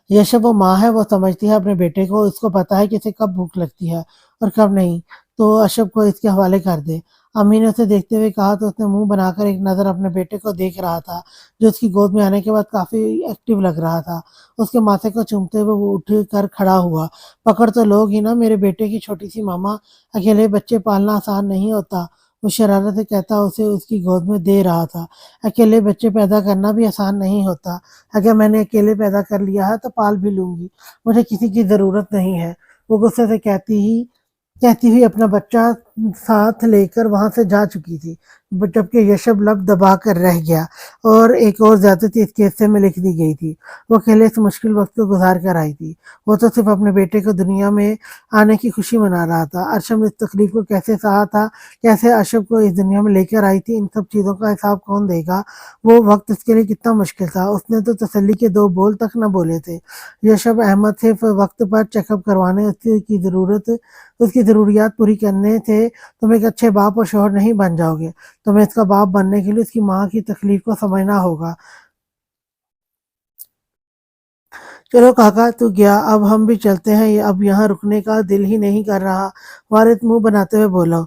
یشب وہ ماں ہے وہ سمجھتی ہے اپنے بیٹے کو اس کو پتا ہے کہ اسے کب بھوک لگتی ہے اور کب نہیں تو اشب کو اس کے حوالے کر دے امی نے اسے دیکھتے ہوئے کہا تو اس نے منہ بنا کر ایک نظر اپنے بیٹے کو دیکھ رہا تھا جو اس کی گود میں آنے کے بعد کافی ایکٹیو لگ رہا تھا اس کے ماتھے کو چومتے ہوئے وہ اٹھ کر کھڑا ہوا پکڑ تو لوگ ہی نا میرے بیٹے کی چھوٹی سی ماما اکیلے بچے پالنا آسان نہیں ہوتا وہ شرارت سے کہتا اسے اس کی گود میں دے رہا تھا اکیلے بچے پیدا کرنا بھی آسان نہیں ہوتا اگر میں نے اکیلے پیدا کر لیا ہے تو پال بھی لوں گی مجھے کسی کی ضرورت نہیں ہے وہ غصے سے کہتی ہوئی اپنا بچہ ساتھ لے کر وہاں سے جا چکی تھی جبکہ یشب لب دبا کر رہ گیا اور ایک اور زیادتی اس کے حصے میں لکھ دی گئی تھی وہ اکیلے اس مشکل وقت کو گزار کر آئی تھی وہ تو صرف اپنے بیٹے کو دنیا میں آنے کی خوشی منا رہا تھا ارشم اس تکلیف کو کیسے سہا تھا کیسے اشب کو اس دنیا میں لے کر آئی تھی ان سب چیزوں کا حساب کون دے گا وہ وقت اس کے لیے کتنا مشکل تھا اس نے تو تسلی کے 2 بول تک نہ بولے تھے یشب احمد صرف وقت پر چیک اپ کروانے اس کی ضروریات پوری کرنے سے تم ایک اچھے باپ اور شوہر نہیں بن جاؤ گے تمہیں اس کا باپ بننے کے لیے اس کی ماں کی تکلیف کو سمجھنا ہوگا चलो काका तू गया, अब हम भी चलते हैं, अब यहाँ रुकने का दिल ही नहीं कर रहा। वारिस मुंह बनाते हुए बोला।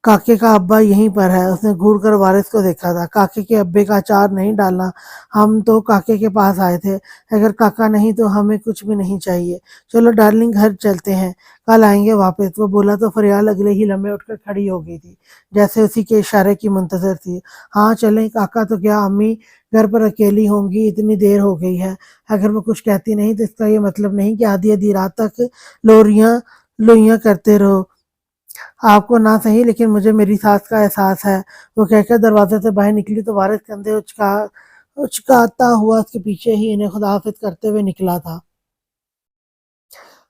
काके का अब्बा यहीं पर है। उसने घूर कर वारिस को देखा था। काके के अब्बे का अचार नहीं डालना। हम तो काके के पास आए थे। अगर काका नहीं तो हमें कुछ भी नहीं चाहिए। चलो डार्लिंग घर चलते हैं, कल आएंगे वापस। वो बोला तो फरियाल अगले ही लम्हे उठकर खड़ी हो गई थी, जैसे उसी के इशारे की मुंतजर थी। हाँ चलें काका, तो क्या अम्मी घर पर अकेली होंगी? इतनी देर हो गई है। अगर मैं कुछ कहती नहीं तो इसका ये मतलब नहीं कि आधी आधी रात तक लोरियां लोइयां करते रहो। आपको ना सही लेकिन मुझे मेरी सास का एहसास है। वो कहकर दरवाजे से बाहर निकली तो वारिस कंधे उचकाता हुआ उसके पीछे ही इन्हें खुदाफिज करते हुए निकला था।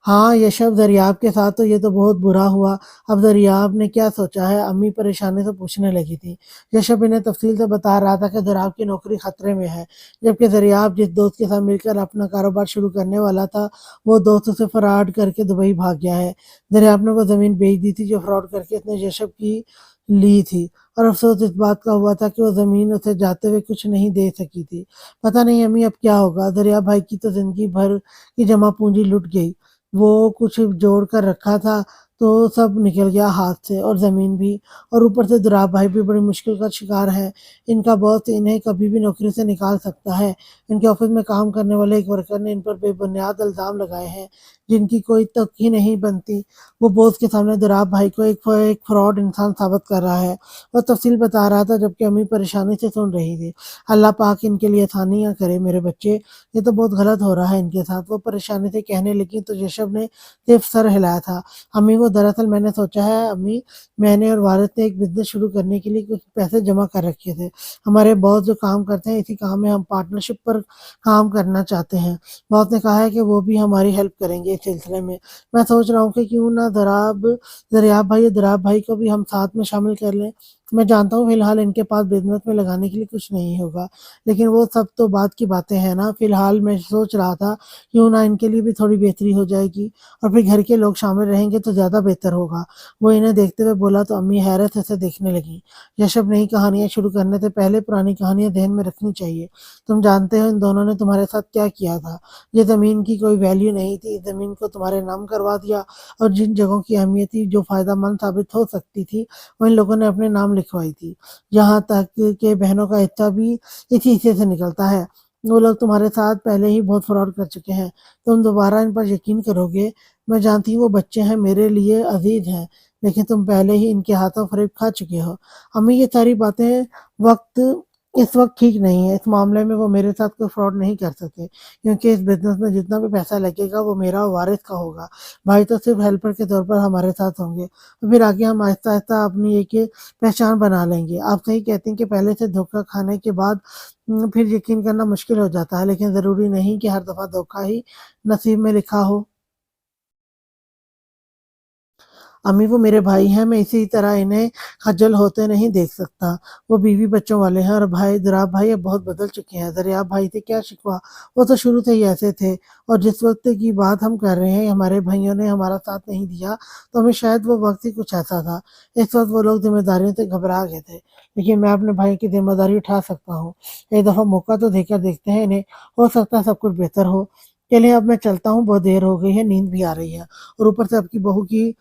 हाँ यशव, दरियाब के साथ तो ये तो बहुत बुरा हुआ। अब दरियाब ने क्या सोचा है? अम्मी परेशानी से पूछने लगी थी। यशव इन्हें तफसील से बता रहा था कि दरियाब की नौकरी खतरे में है, जबकि दरियाब जिस दोस्त के साथ मिलकर अपना कारोबार शुरू करने वाला था, वो दोस्त उसे फराड करके दुबई भाग गया है। दरियाब ने वो जमीन बेच दी थी जो फ्रॉड करके उसने यशव की ली थी, और अफसोस इस बात का हुआ था कि वो जमीन उसे जाते हुए कुछ नहीं दे सकी थी। पता नहीं अम्मी अब क्या होगा। दरियाब भाई की तो जिंदगी भर की जमा पूंजी लुट गई। वो कुछ जोड़ कर रखा था तो सब निकल गया हाथ से, और ज़मीन भी। और ऊपर से दुराब भाई भी बड़ी मुश्किल का शिकार है। इनका बॉस इन्हें कभी भी नौकरी से निकाल सकता है। इनके ऑफिस में काम करने वाले एक वर्कर ने इन पर बेबुनियाद इल्ज़ाम लगाए हैं जिनकी कोई तक ही नहीं बनती। वो बॉस के सामने दुराब भाई को एक फ्रॉड इंसान साबित कर रहा है। वो तफसील बता रहा था जबकि अम्मी परेशानी से सुन रही थी। अल्लाह पाक इनके लिए आसानियाँ करे मेरे बच्चे, ये तो बहुत गलत हो रहा है इनके साथ। वो परेशानी से कहने लगी तो यशव ने सिर्फ सर हिलाया था। अम्मी वो दरअसल मैंने सोचा है अम्मी, मैंने और वारिस ने एक बिजनेस शुरू करने के लिए कुछ पैसे जमा कर रखे थे। हमारे बॉस जो काम करते हैं इसी काम में हम पार्टनरशिप पर काम करना चाहते हैं। बॉस ने कहा है कि वो भी हमारी हेल्प करेंगे इस सिलसिले में। मैं सोच रहा हूँ कि क्यों ना दरियाब भाई को भी हम साथ में शामिल कर लें। मैं जानता हूँ फिलहाल इनके पास बिजनेस में लगाने के लिए कुछ नहीं होगा, लेकिन वो सब तो बात की बातें हैं ना। फिलहाल मैं सोच रहा था क्यों ना इनके लिए भी थोड़ी बेहतरी हो जाएगी, और फिर घर के लोग शामिल रहेंगे तो ज़्यादा बेहतर होगा। वो इन्हें देखते हुए बोला तो अम्मी हैरत से देखने लगी। यशव, नई कहानियां शुरू करने से पहले पुरानी कहानियां ध्यान में रखनी चाहिए। तुम जानते हो इन दोनों ने तुम्हारे साथ क्या किया था? ये ज़मीन की कोई वैल्यू नहीं थी, इस ज़मीन को तुम्हारे नाम करवा दिया, और जिन जगहों की अहमियत थी जो फ़ायदा मंद साबित हो सकती थी वो इन लोगों ने अपने नाम लिखवाई थी। यहाँ तक कि बहनों का हिस्सा भी इसी हिस्से से निकलता है। वो लोग तुम्हारे साथ पहले ही बहुत फ्रॉड कर चुके हैं। तुम दोबारा इन पर यकीन करोगे? मैं जानती हूँ वो बच्चे हैं, मेरे लिए अजीज हैं, लेकिन तुम पहले ही इनके हाथों फरेब खा चुके हो। अम्मी ये सारी बातें वक्त इस वक्त ठीक नहीं है। इस मामले में वो मेरे साथ कोई फ्रॉड नहीं कर सकते, क्योंकि इस बिजनेस में जितना भी पैसा लगेगा वो मेरा और वारिस का होगा। भाई तो सिर्फ हेल्पर के तौर पर हमारे साथ होंगे, और फिर आगे हम आहिस्ता आहिस्ता अपनी एक पहचान बना लेंगे। आप सही कहते हैं कि पहले से धोखा खाने के बाद फिर यकीन करना मुश्किल हो जाता है, लेकिन ज़रूरी नहीं कि हर दफ़ा धोखा ही नसीब में लिखा हो। अम्मी वो मेरे भाई हैं, मैं इसी तरह इन्हें खज्जल होते नहीं देख सकता। वो बीवी बच्चों वाले हैं, और भाई दरियाब भाई अब बहुत बदल चुके हैं। दरियाब भाई से क्या शिकवा, वो तो शुरू से ही ऐसे थे। और जिस वक्त की बात हम कर रहे हैं हमारे भाइयों ने हमारा साथ नहीं दिया, तो हमें शायद वो वक्त ही कुछ ऐसा था। इस वक्त वो लोग जिम्मेदारियों से घबरा गए थे, लेकिन मैं अपने भाई की जिम्मेदारी उठा सकता हूँ। एक दफ़ा मौका तो देकर देखते हैं इन्हें, हो सकता है सब कुछ बेहतर हो। चलिए अब मैं चलता हूँ, बहुत देर हो गई है, नींद भी आ रही है, और ऊपर से आपकी बहू की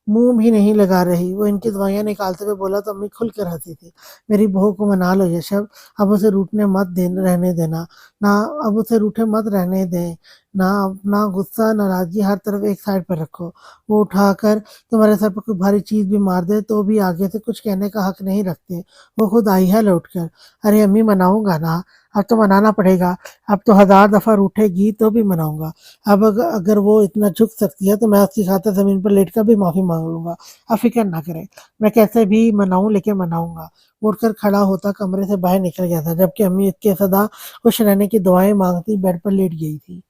मुँह भी नहीं लगा रही। वो इनकी दवाइयाँ निकालते हुए बोला तो अम्मी खुल कर हँसी थी। मेरी बहू को मना लो यशव, अब उसे रूठने मत देना रहने देना। ना, अब उसे रूठे मत रहने दें। ना अपना गुस्सा, नाराज़गी हर तरफ एक साइड पर रखो। वो उठाकर तुम्हारे सर पर कोई भारी चीज़ भी मार दे तो भी आगे से कुछ कहने का हक नहीं रखते। वो खुद आई है लौट कर। अरे अम्मी मनाऊँगा ना, अब तो मनाना पड़ेगा। अब तो हज़ार दफ़ा रूठेगी तो भी मनाऊँगा। अब अगर वो इतना झुक सकती है तो मैं उसकी खातिर ज़मीन पर लेट कर भी माफ़ी माँग लूँगा। आप फ़िक्र ना करें, मैं कैसे भी मनाऊँ लेकिन मनाऊँगा। उठकर खड़ा होता कमरे से बाहर निकल गया था, जबकि अम्मी इसके सदा खुश रहने की दुआएँ माँगती बेड पर लेट गई थी।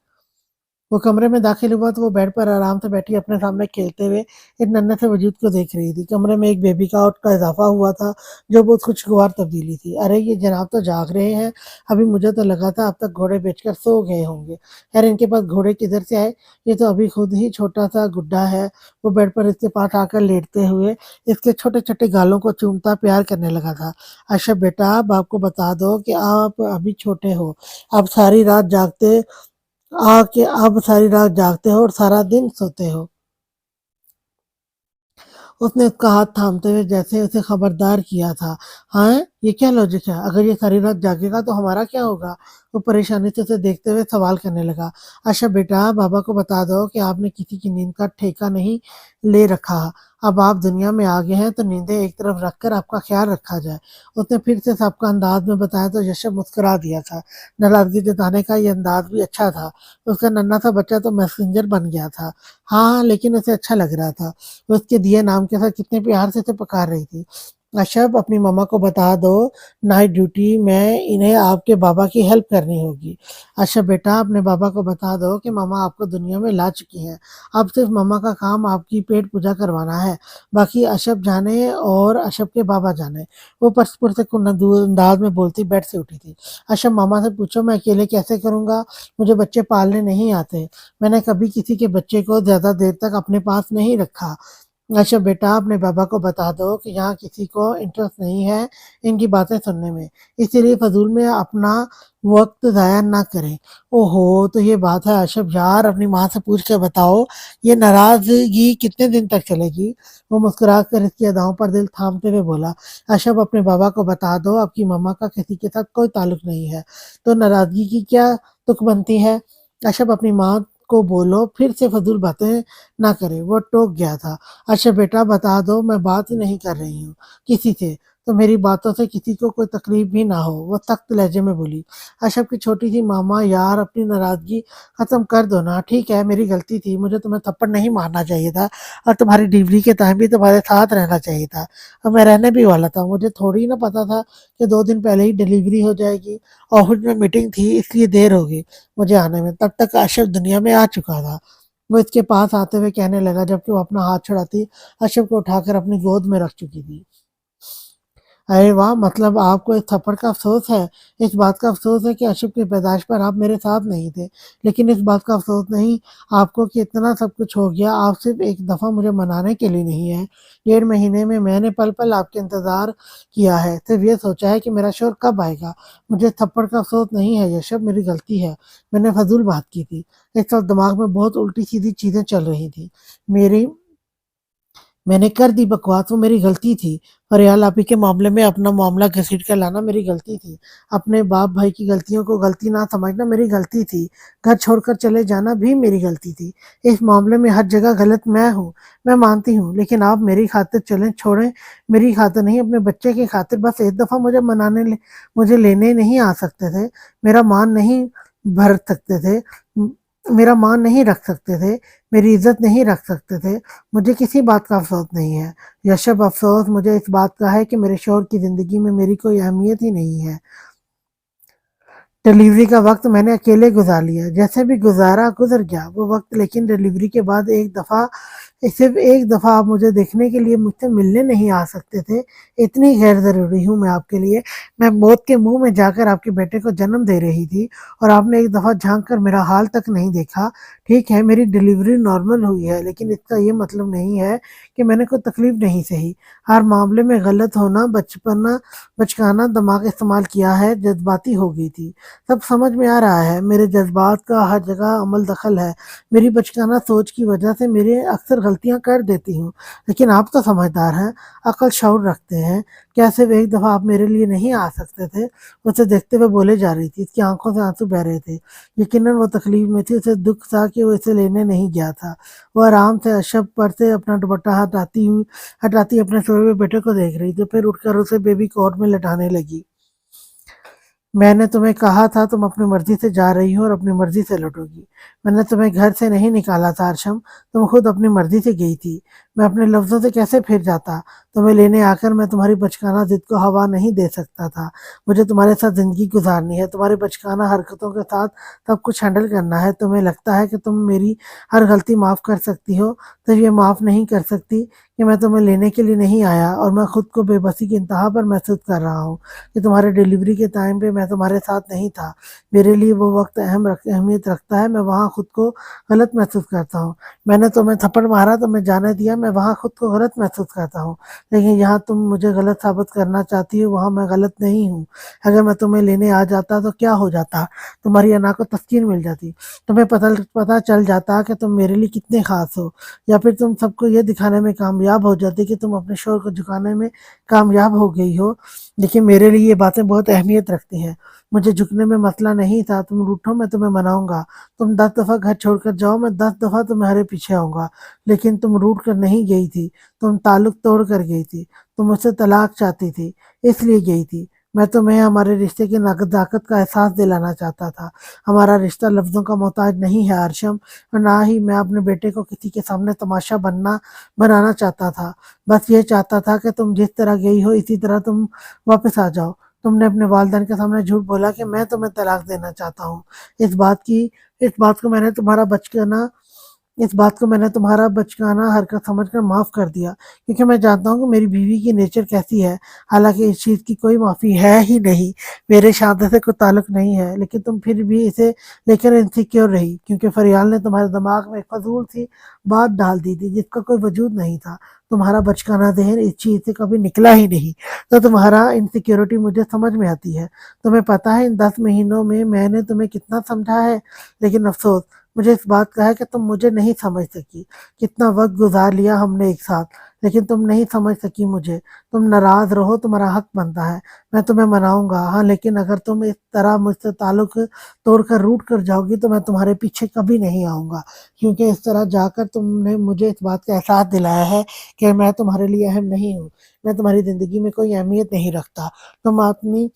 वो कमरे में दाखिल हुआ तो वो बेड पर आराम से बैठी अपने सामने खेलते हुए एक नन्हे से वजूद को देख रही थी। कमरे में एक बेबी कॉट का इजाफा हुआ था जो बहुत खुशगवार तब्दीली थी। अरे ये जनाब तो जाग रहे हैं, अभी मुझे तो लगा था अब तक घोड़े बेचकर सो गए होंगे। यार इनके पास घोड़े किधर से आए, ये तो अभी खुद ही छोटा सा गुड्डा है। वो बेड पर इसके पास आकर लेटते हुए इसके छोटे छोटे गालों को चूमता प्यार करने लगा था। अच्छा बेटा, अब आपको बता दो कि आप अभी छोटे हो, आप सारी रात जागते आके आप सारी रात जागते हो और सारा दिन सोते हो। उसने उसका हाथ थामते हुए जैसे उसे खबरदार किया था। हाँ, ये क्या लॉजिक है? अगर ये सारी रात जागेगा तो हमारा क्या होगा? वो परेशानी से उसे देखते हुए सवाल करने लगा। अच्छा बेटा, बाबा को बता दो कि आपने किसी की नींद का ठेका नहीं ले रखा। अब आप दुनिया में आ गए हैं तो नींदें एक तरफ रखकर आपका ख्याल रखा जाए। उसने फिर से सबका अंदाज में बताया तो यशब मुस्कुरा दिया था। नाराजगी जताने का ये अंदाज भी अच्छा था। उसका नन्हा सा बच्चा तो मैसेंजर बन गया था। हाँ, लेकिन उसे अच्छा लग रहा था। वो उसके दिए नाम के साथ कितने प्यार से उसे पुकार रही थी। अशब, अपनी मम्मा को बता दो नाइट ड्यूटी में इन्हें आपके बाबा की हेल्प करनी होगी। अशब बेटा, अपने बाबा को बता दो कि मम्मा आपको दुनिया में ला चुकी हैं। अब सिर्फ मम्मा का काम आपकी पेट पूजा करवाना है। बाकी अशब जाने और अशब के बाबा जाने। वो पुरसकून अंदाज में बोलती बेड से उठी थी। अशब, मामा से पूछो मैं अकेले कैसे करूंगा, मुझे बच्चे पालने नहीं आते। मैंने कभी किसी के बच्चे को ज्यादा देर तक अपने पास नहीं रखा। अच्छा बेटा, अपने बाबा को बता दो कि यहाँ किसी को इंटरेस्ट नहीं है इनकी बातें सुनने में, इसीलिए फजूल में अपना वक्त ज़ाया ना करें। ओहो, तो ये बात है अशब यार, अपनी माँ से पूछ के बताओ ये नाराजगी कितने दिन तक चलेगी। वो मुस्कुरा कर इसकी अदाओं पर दिल थामते हुए बोला। अशब, अपने बाबा को बता दो आपकी मम्मा का किसी के साथ कोई ताल्लुक नहीं है, तो नाराजगी की क्या तुक बनती है। अशब, अपनी माँ को बोलो फिर से फजूल बातें ना करे। वो टोक गया था। अच्छा बेटा, बता दो मैं बात ही नहीं कर रही हूँ किसी से, तो मेरी बातों से किसी को कोई तकलीफ भी ना हो। वो सख्त लहजे में बोली। अशब की छोटी सी मामा, यार अपनी नाराजगी खत्म कर दो ना। ठीक है, मेरी गलती थी, मुझे तुम्हें थप्पड़ नहीं मारना चाहिए था और तुम्हारी डिलीवरी के टाइम भी तुम्हारे साथ रहना चाहिए था। और मैं रहने भी वाला था, मुझे थोड़ी ना पता था कि 2 दिन पहले ही डिलीवरी हो जाएगी। ऑफिस में मीटिंग थी इसलिए देर हो गई मुझे आने में। तब तक अशब दुनिया में आ चुका था। वो इसके पास आते हुए कहने लगा जबकि वो अपना हाथ छुड़ाती अशब को उठाकर अपनी गोद में रख चुकी थी। अरे वाह, मतलब आपको इस थप्पड़ का अफसोस है। इस बात का अफसोस है कि अशब की पैदाइश पर आप मेरे साथ नहीं थे, लेकिन इस बात का अफसोस नहीं आपको कि इतना सब कुछ हो गया। आप सिर्फ एक दफ़ा मुझे मनाने के लिए नहीं है, 1.5 महीने में मैंने पल पल आपके इंतज़ार किया है, सिर्फ ये सोचा है कि मेरा शोर कब आएगा। मुझे इस थप्पड़ का अफसोस नहीं है यशब, मेरी गलती है, मैंने फजूल बात की थी। इस वक्त दिमाग में बहुत उल्टी सीधी चीज़ें चल रही थी। मेरी मैंने कर दी बकवास, वो मेरी गलती थी। फरियाल आपी के मामले में अपना मामला घसीट कर लाना मेरी गलती थी। अपने बाप भाई की गलतियों को गलती ना समझना मेरी गलती थी। घर छोड़कर चले जाना भी मेरी गलती थी। इस मामले में हर जगह गलत मैं हूँ, मैं मानती हूँ, लेकिन आप मेरी खातिर चलें छोड़ें, मेरी खातिर नहीं, अपने बच्चे की खातिर बस एक दफ़ा मुझे लेने नहीं आ सकते थे, मेरा मान नहीं भर सकते थे, मेरा मान नहीं रख सकते थे, मेरी इज्जत नहीं रख सकते थे। मुझे किसी बात का अफसोस नहीं है यशब, अफसोस मुझे इस बात का है कि मेरे शौहर की ज़िंदगी में मेरी कोई अहमियत ही नहीं है। डिलीवरी का वक्त मैंने अकेले गुजार लिया, जैसे भी गुजारा गुजर गया वो वक्त, लेकिन डिलीवरी के बाद सिर्फ एक दफ़ा आप मुझे देखने के लिए मुझसे मिलने नहीं आ सकते थे। इतनी गैर ज़रूरी हूँ मैं आपके लिए। मैं मौत के मुंह में जाकर आपके बेटे को जन्म दे रही थी और आपने एक दफ़ा झांक कर मेरा हाल तक नहीं देखा। ठीक है, मेरी डिलीवरी नॉर्मल हुई है, लेकिन इसका ये मतलब नहीं है कि मैंने कोई तकलीफ नहीं सही। हर मामले में गलत होना, बचकाना दिमाग इस्तेमाल किया है, जज्बाती हो गई थी। सब समझ में आ रहा है, मेरे जज्बात का हर जगह अमल दखल है। मेरी बचकाना सोच की वजह से मेरे अक्सर गलतियां कर देती हूँ, लेकिन आप तो समझदार हैं, अकल शऊर रखते हैं। क्या सिर्फ एक दफ़ा आप मेरे लिए नहीं आ सकते थे। उसे देखते हुए बोले जा रही थी, इसकी आंखों से आंसू बह रहे थे। यकीनन वो तकलीफ में थी, उसे दुख था कि वो इसे लेने नहीं गया था। वो आराम से अशब पर से अपना दुपट्टा हटाती अपने सोए हुए बेटे को देख रही थी, फिर उठकर उसे बेबी कोट में लटाने लगी। मैंने तुम्हें कहा था तुम अपनी मर्जी से जा रही हो और अपनी मर्जी से लौटोगी। मैंने तुम्हें घर से नहीं निकाला था अर्शम, तुम खुद अपनी मर्जी से गई थी। मैं अपने लफ्ज़ों से कैसे फिर जाता। तुम्हें लेने आकर मैं तुम्हारी बचकाना ज़िद को हवा नहीं दे सकता था। मुझे तुम्हारे साथ ज़िंदगी गुज़ारनी है, तुम्हारी बचकाना हरकतों के साथ सब कुछ हैंडल करना है। तुम्हें लगता है कि तुम मेरी हर गलती माफ़ कर सकती हो, तो ये माफ़ नहीं कर सकती कि मैं तुम्हें लेने के लिए नहीं आया और मैं खुद को बेबसी की इंतहा पर महसूस कर रहा हूँ कि तुम्हारे डिलीवरी के टाइम पे मैं तुम्हारे साथ नहीं था। मेरे लिए वो वक्त अहमियत रखता है। मैं वहाँ खुद को गलत महसूस करता हूँ। मैंने तुम्हें थप्पड़ मारा, तुम्हें जाने दिया, मैं वहाँ खुद को गलत महसूस करता हूँ। लेकिन यहाँ तुम मुझे गलत साबित करना चाहती हो, वहाँ मैं गलत नहीं हूँ। अगर मैं तुम्हें लेने आ जाता तो क्या हो जाता, तुम्हारी अना को तस्कीन मिल जाती, तुम्हें पता चल जाता कि तुम मेरे लिए कितने खास हो, या फिर तुम सबको ये दिखाने में कामयाब हो जाती कि तुम अपने शोर को झुकाने में कामयाब हो गई हो। लेकिन मेरे लिए ये बातें बहुत अहमियत रखती हैं। मुझे झुकने में मसला नहीं था। तुम रूठो, मैं तुम्हें मनाऊंगा। तुम 10 दफ़ा घर छोड़कर जाओ, मैं 10 दफ़ा तुम्हारे पीछे आऊंगा। लेकिन तुम रूठ कर नहीं गई थी, तुम ताल्लुक तोड़ कर गई थी। तुम मुझसे तलाक चाहती थी, इसलिए गई थी। मैं तुम्हें हमारे रिश्ते की नज़ाकत का एहसास दिलाना चाहता था। हमारा रिश्ता लफ्ज़ों का मोहताज नहीं है अर्शम, और ना ही मैं अपने बेटे को किसी के सामने तमाशा बनाना चाहता था। बस ये चाहता था कि तुम जिस तरह गई हो इसी तरह तुम वापस आ जाओ। तुमने अपने वालिदैन के सामने झूठ बोला कि मैं तुम्हें तलाक देना चाहता हूँ। इस बात की इस बात को मैंने तुम्हारा बचकाना इस बात को मैंने तुम्हारा बचकाना हरकत समझकर माफ़ कर दिया, क्योंकि मैं जानता हूँ कि मेरी बीवी की नेचर कैसी है। हालाँकि इस चीज़ की कोई माफ़ी है ही नहीं, मेरे शादी से कोई ताल्लुक नहीं है, लेकिन तुम फिर भी इसे लेकर इनसिक्योर रही, क्योंकि फरियाल ने तुम्हारे दिमाग में एक फ़ज़ूल सी बात डाल दी थी, जिसका कोई वजूद नहीं था। तुम्हारा बचकाना ज़हन इस चीज़ से कभी निकला ही नहीं, तो तुम्हारा इनसिक्योरिटी मुझे समझ में आती है। तुम्हें पता है इन 10 महीनों में मैंने तुम्हें कितना समझा है, लेकिन अफ़सोस मुझे इस बात का है कि तुम मुझे नहीं समझ सकी। कितना वक़्त गुज़ार लिया हमने एक साथ, लेकिन तुम नहीं समझ सकी मुझे। तुम नाराज़ रहो, तुम्हारा हक़ बनता है। मैं तुम्हें मनाऊँगा, हाँ, लेकिन अगर तुम इस तरह मुझसे ताल्लुक़ तोड़कर रूठ कर जाओगी तो मैं तुम्हारे पीछे कभी नहीं आऊँगा, क्योंकि इस तरह जाकर तुमने मुझे इस बात का एहसास दिलाया है कि मैं तुम्हारे लिए अहम नहीं हूँ। मैं तुम्हारी ज़िंदगी में कोई अहमियत नहीं रखता। तुम अपनी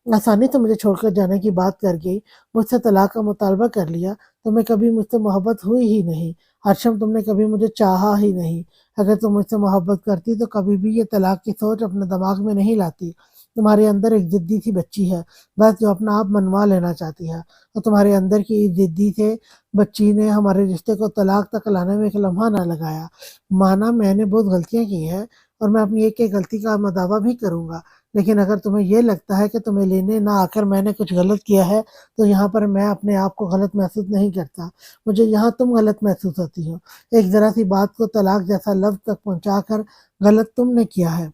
आसानी से मुझे छोड़कर जाने की बात कर गई, मुझसे तलाक का मुतालबा कर लिया। तुम्हें कभी मुझसे मोहब्बत हुई ही नहीं। अर्शम, तुमने कभी मुझे चाहा ही नहीं। अगर तुम मुझसे मोहब्बत करती तो कभी भी ये तलाक की सोच अपने दिमाग में नहीं लाती। तुम्हारे अंदर एक ज़िद्दी सी बच्ची है, बस जो अपना आप मनवा लेना चाहती है। तो तुम्हारे अंदर की इस ज़िद्दी से बच्ची ने हमारे रिश्ते को तलाक तक लाने में एक लम्हा ना लगाया। माना मैंने बहुत गलतियाँ की हैं, और मैं अपनी एक-एक गलती का दावा भी करूँगा। लेकिन अगर तुम्हें ये लगता है कि तुम्हें लेने ना आकर मैंने कुछ गलत किया है, तो यहाँ पर मैं अपने आप को गलत महसूस नहीं करता। मुझे यहाँ तुम गलत महसूस होती हो। एक ज़रा-सी बात को तलाक जैसा लफ्ज़ तक पहुँचाकर गलत तुमने किया है।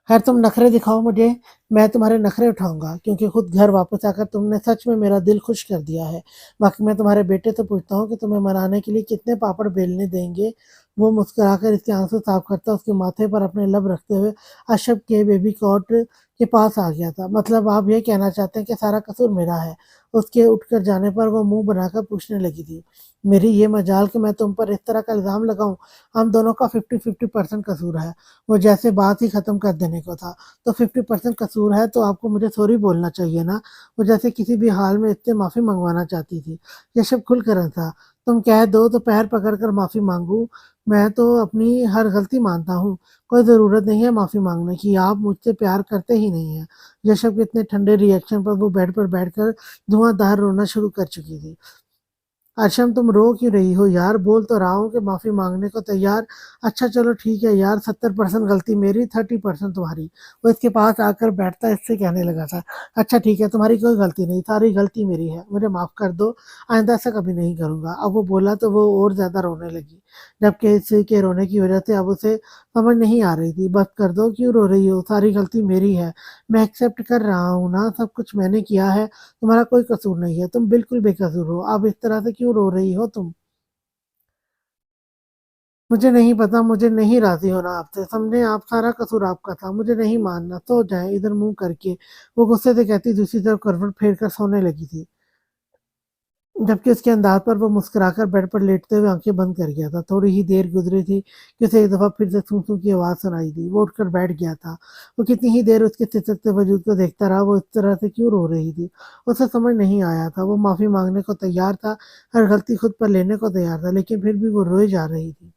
खैर, तुम नखरे दिखाओ मुझे, मैं तुम्हारे नखरे उठाऊँगा, क्योंकि खुद घर वापस आकर तुमने सच में मेरा दिल खुश कर दिया है। बाकी मैं तुम्हारे बेटे से पूछता हूँ कि तुम्हें मनाने के लिए कितने पापड़ बेलने देंगे? वो मुस्कुराकर इसके आँसू साफ करता उसके माथे पर अपने लब रखते हुए अशब के बेबी कॉट के पास आ गया था। मतलब आप ये कहना चाहते हैं कि सारा कसूर मेरा है? उसके उठकर जाने पर वो मुँह बनाकर पूछने लगी थी, मेरी ये मजाल कि मैं तुम पर इस तरह का इल्ज़ाम लगाऊँ? हम दोनों का 50-50% कसूर है। वो जैसे बात ही ख़त्म कर देने को था, तो 50% कसूर है तो आपको मुझे सॉरी बोलना चाहिए ना। वो जैसे किसी भी हाल में इससे माफ़ी मंगवाना चाहती थी। ये सब खुलकर था, तुम कह दो तो पैर पकड़कर माफ़ी माँगूँ। मैं तो अपनी हर गलती मानता हूँ, कोई ज़रूरत नहीं है माफ़ी माँगने की, आप मुझसे प्यार करते ही नहीं हैं। यशब के इतने ठंडे रिएक्शन पर वो बेड पर बैठकर धुआँधार रोना शुरू कर चुकी थी। आशम, तुम रो क्यों रही हो यार? बोल तो रहा हूँ कि माफ़ी माँगने को तैयार। अच्छा चलो ठीक है यार, 70% गलती मेरी, 30% तुम्हारी। वो इसके पास आकर बैठता इससे कहने लगा था, अच्छा ठीक है, तुम्हारी कोई गलती नहीं, सारी गलती मेरी है, मुझे माफ़ कर दो, आइंदा ऐसा कभी नहीं करूँगा। अब वो बोला तो वो और ज़्यादा रोने लगी, जबकि इसके रोने की वजह से अब उसे समझ नहीं आ रही थी। बस कर दो, क्यों रो रही हो? सारी गलती मेरी है, मैं एक्सेप्ट कर रहा हूँ ना, सब कुछ मैंने किया है, तुम्हारा कोई कसूर नहीं है, तुम बिल्कुल बेकसूर हो। अब इस तरह से क्यों रो रही हो तुम? मुझे नहीं पता, मुझे नहीं राज़ी होना आपसे, समझे आप, सारा कसूर आपका था, मुझे नहीं मानना, सो जाएँ इधर मुँह करके। वो गुस्से से कहती दूसरी तरफ करवट फेर कर सोने लगी थी, जबकि उसके अंदाज़ पर वो मुस्कुराकर बेड पर लेटते हुए आँखें बंद कर गया था। थोड़ी ही देर गुज़री थी कि उसे एक दफ़ा फिर से सूँ-सूँ की आवाज़ सुनाई दी। वो उठकर बैठ गया था। वो कितनी ही देर उसके सिसकते वजूद को देखता रहा, वो इस तरह से क्यों रो रही थी? उसे समझ नहीं आया था। वो माफ़ी माँगने को तैयार था, हर गलती खुद पर लेने को तैयार था, लेकिन फिर भी वो रोए जा रही थी।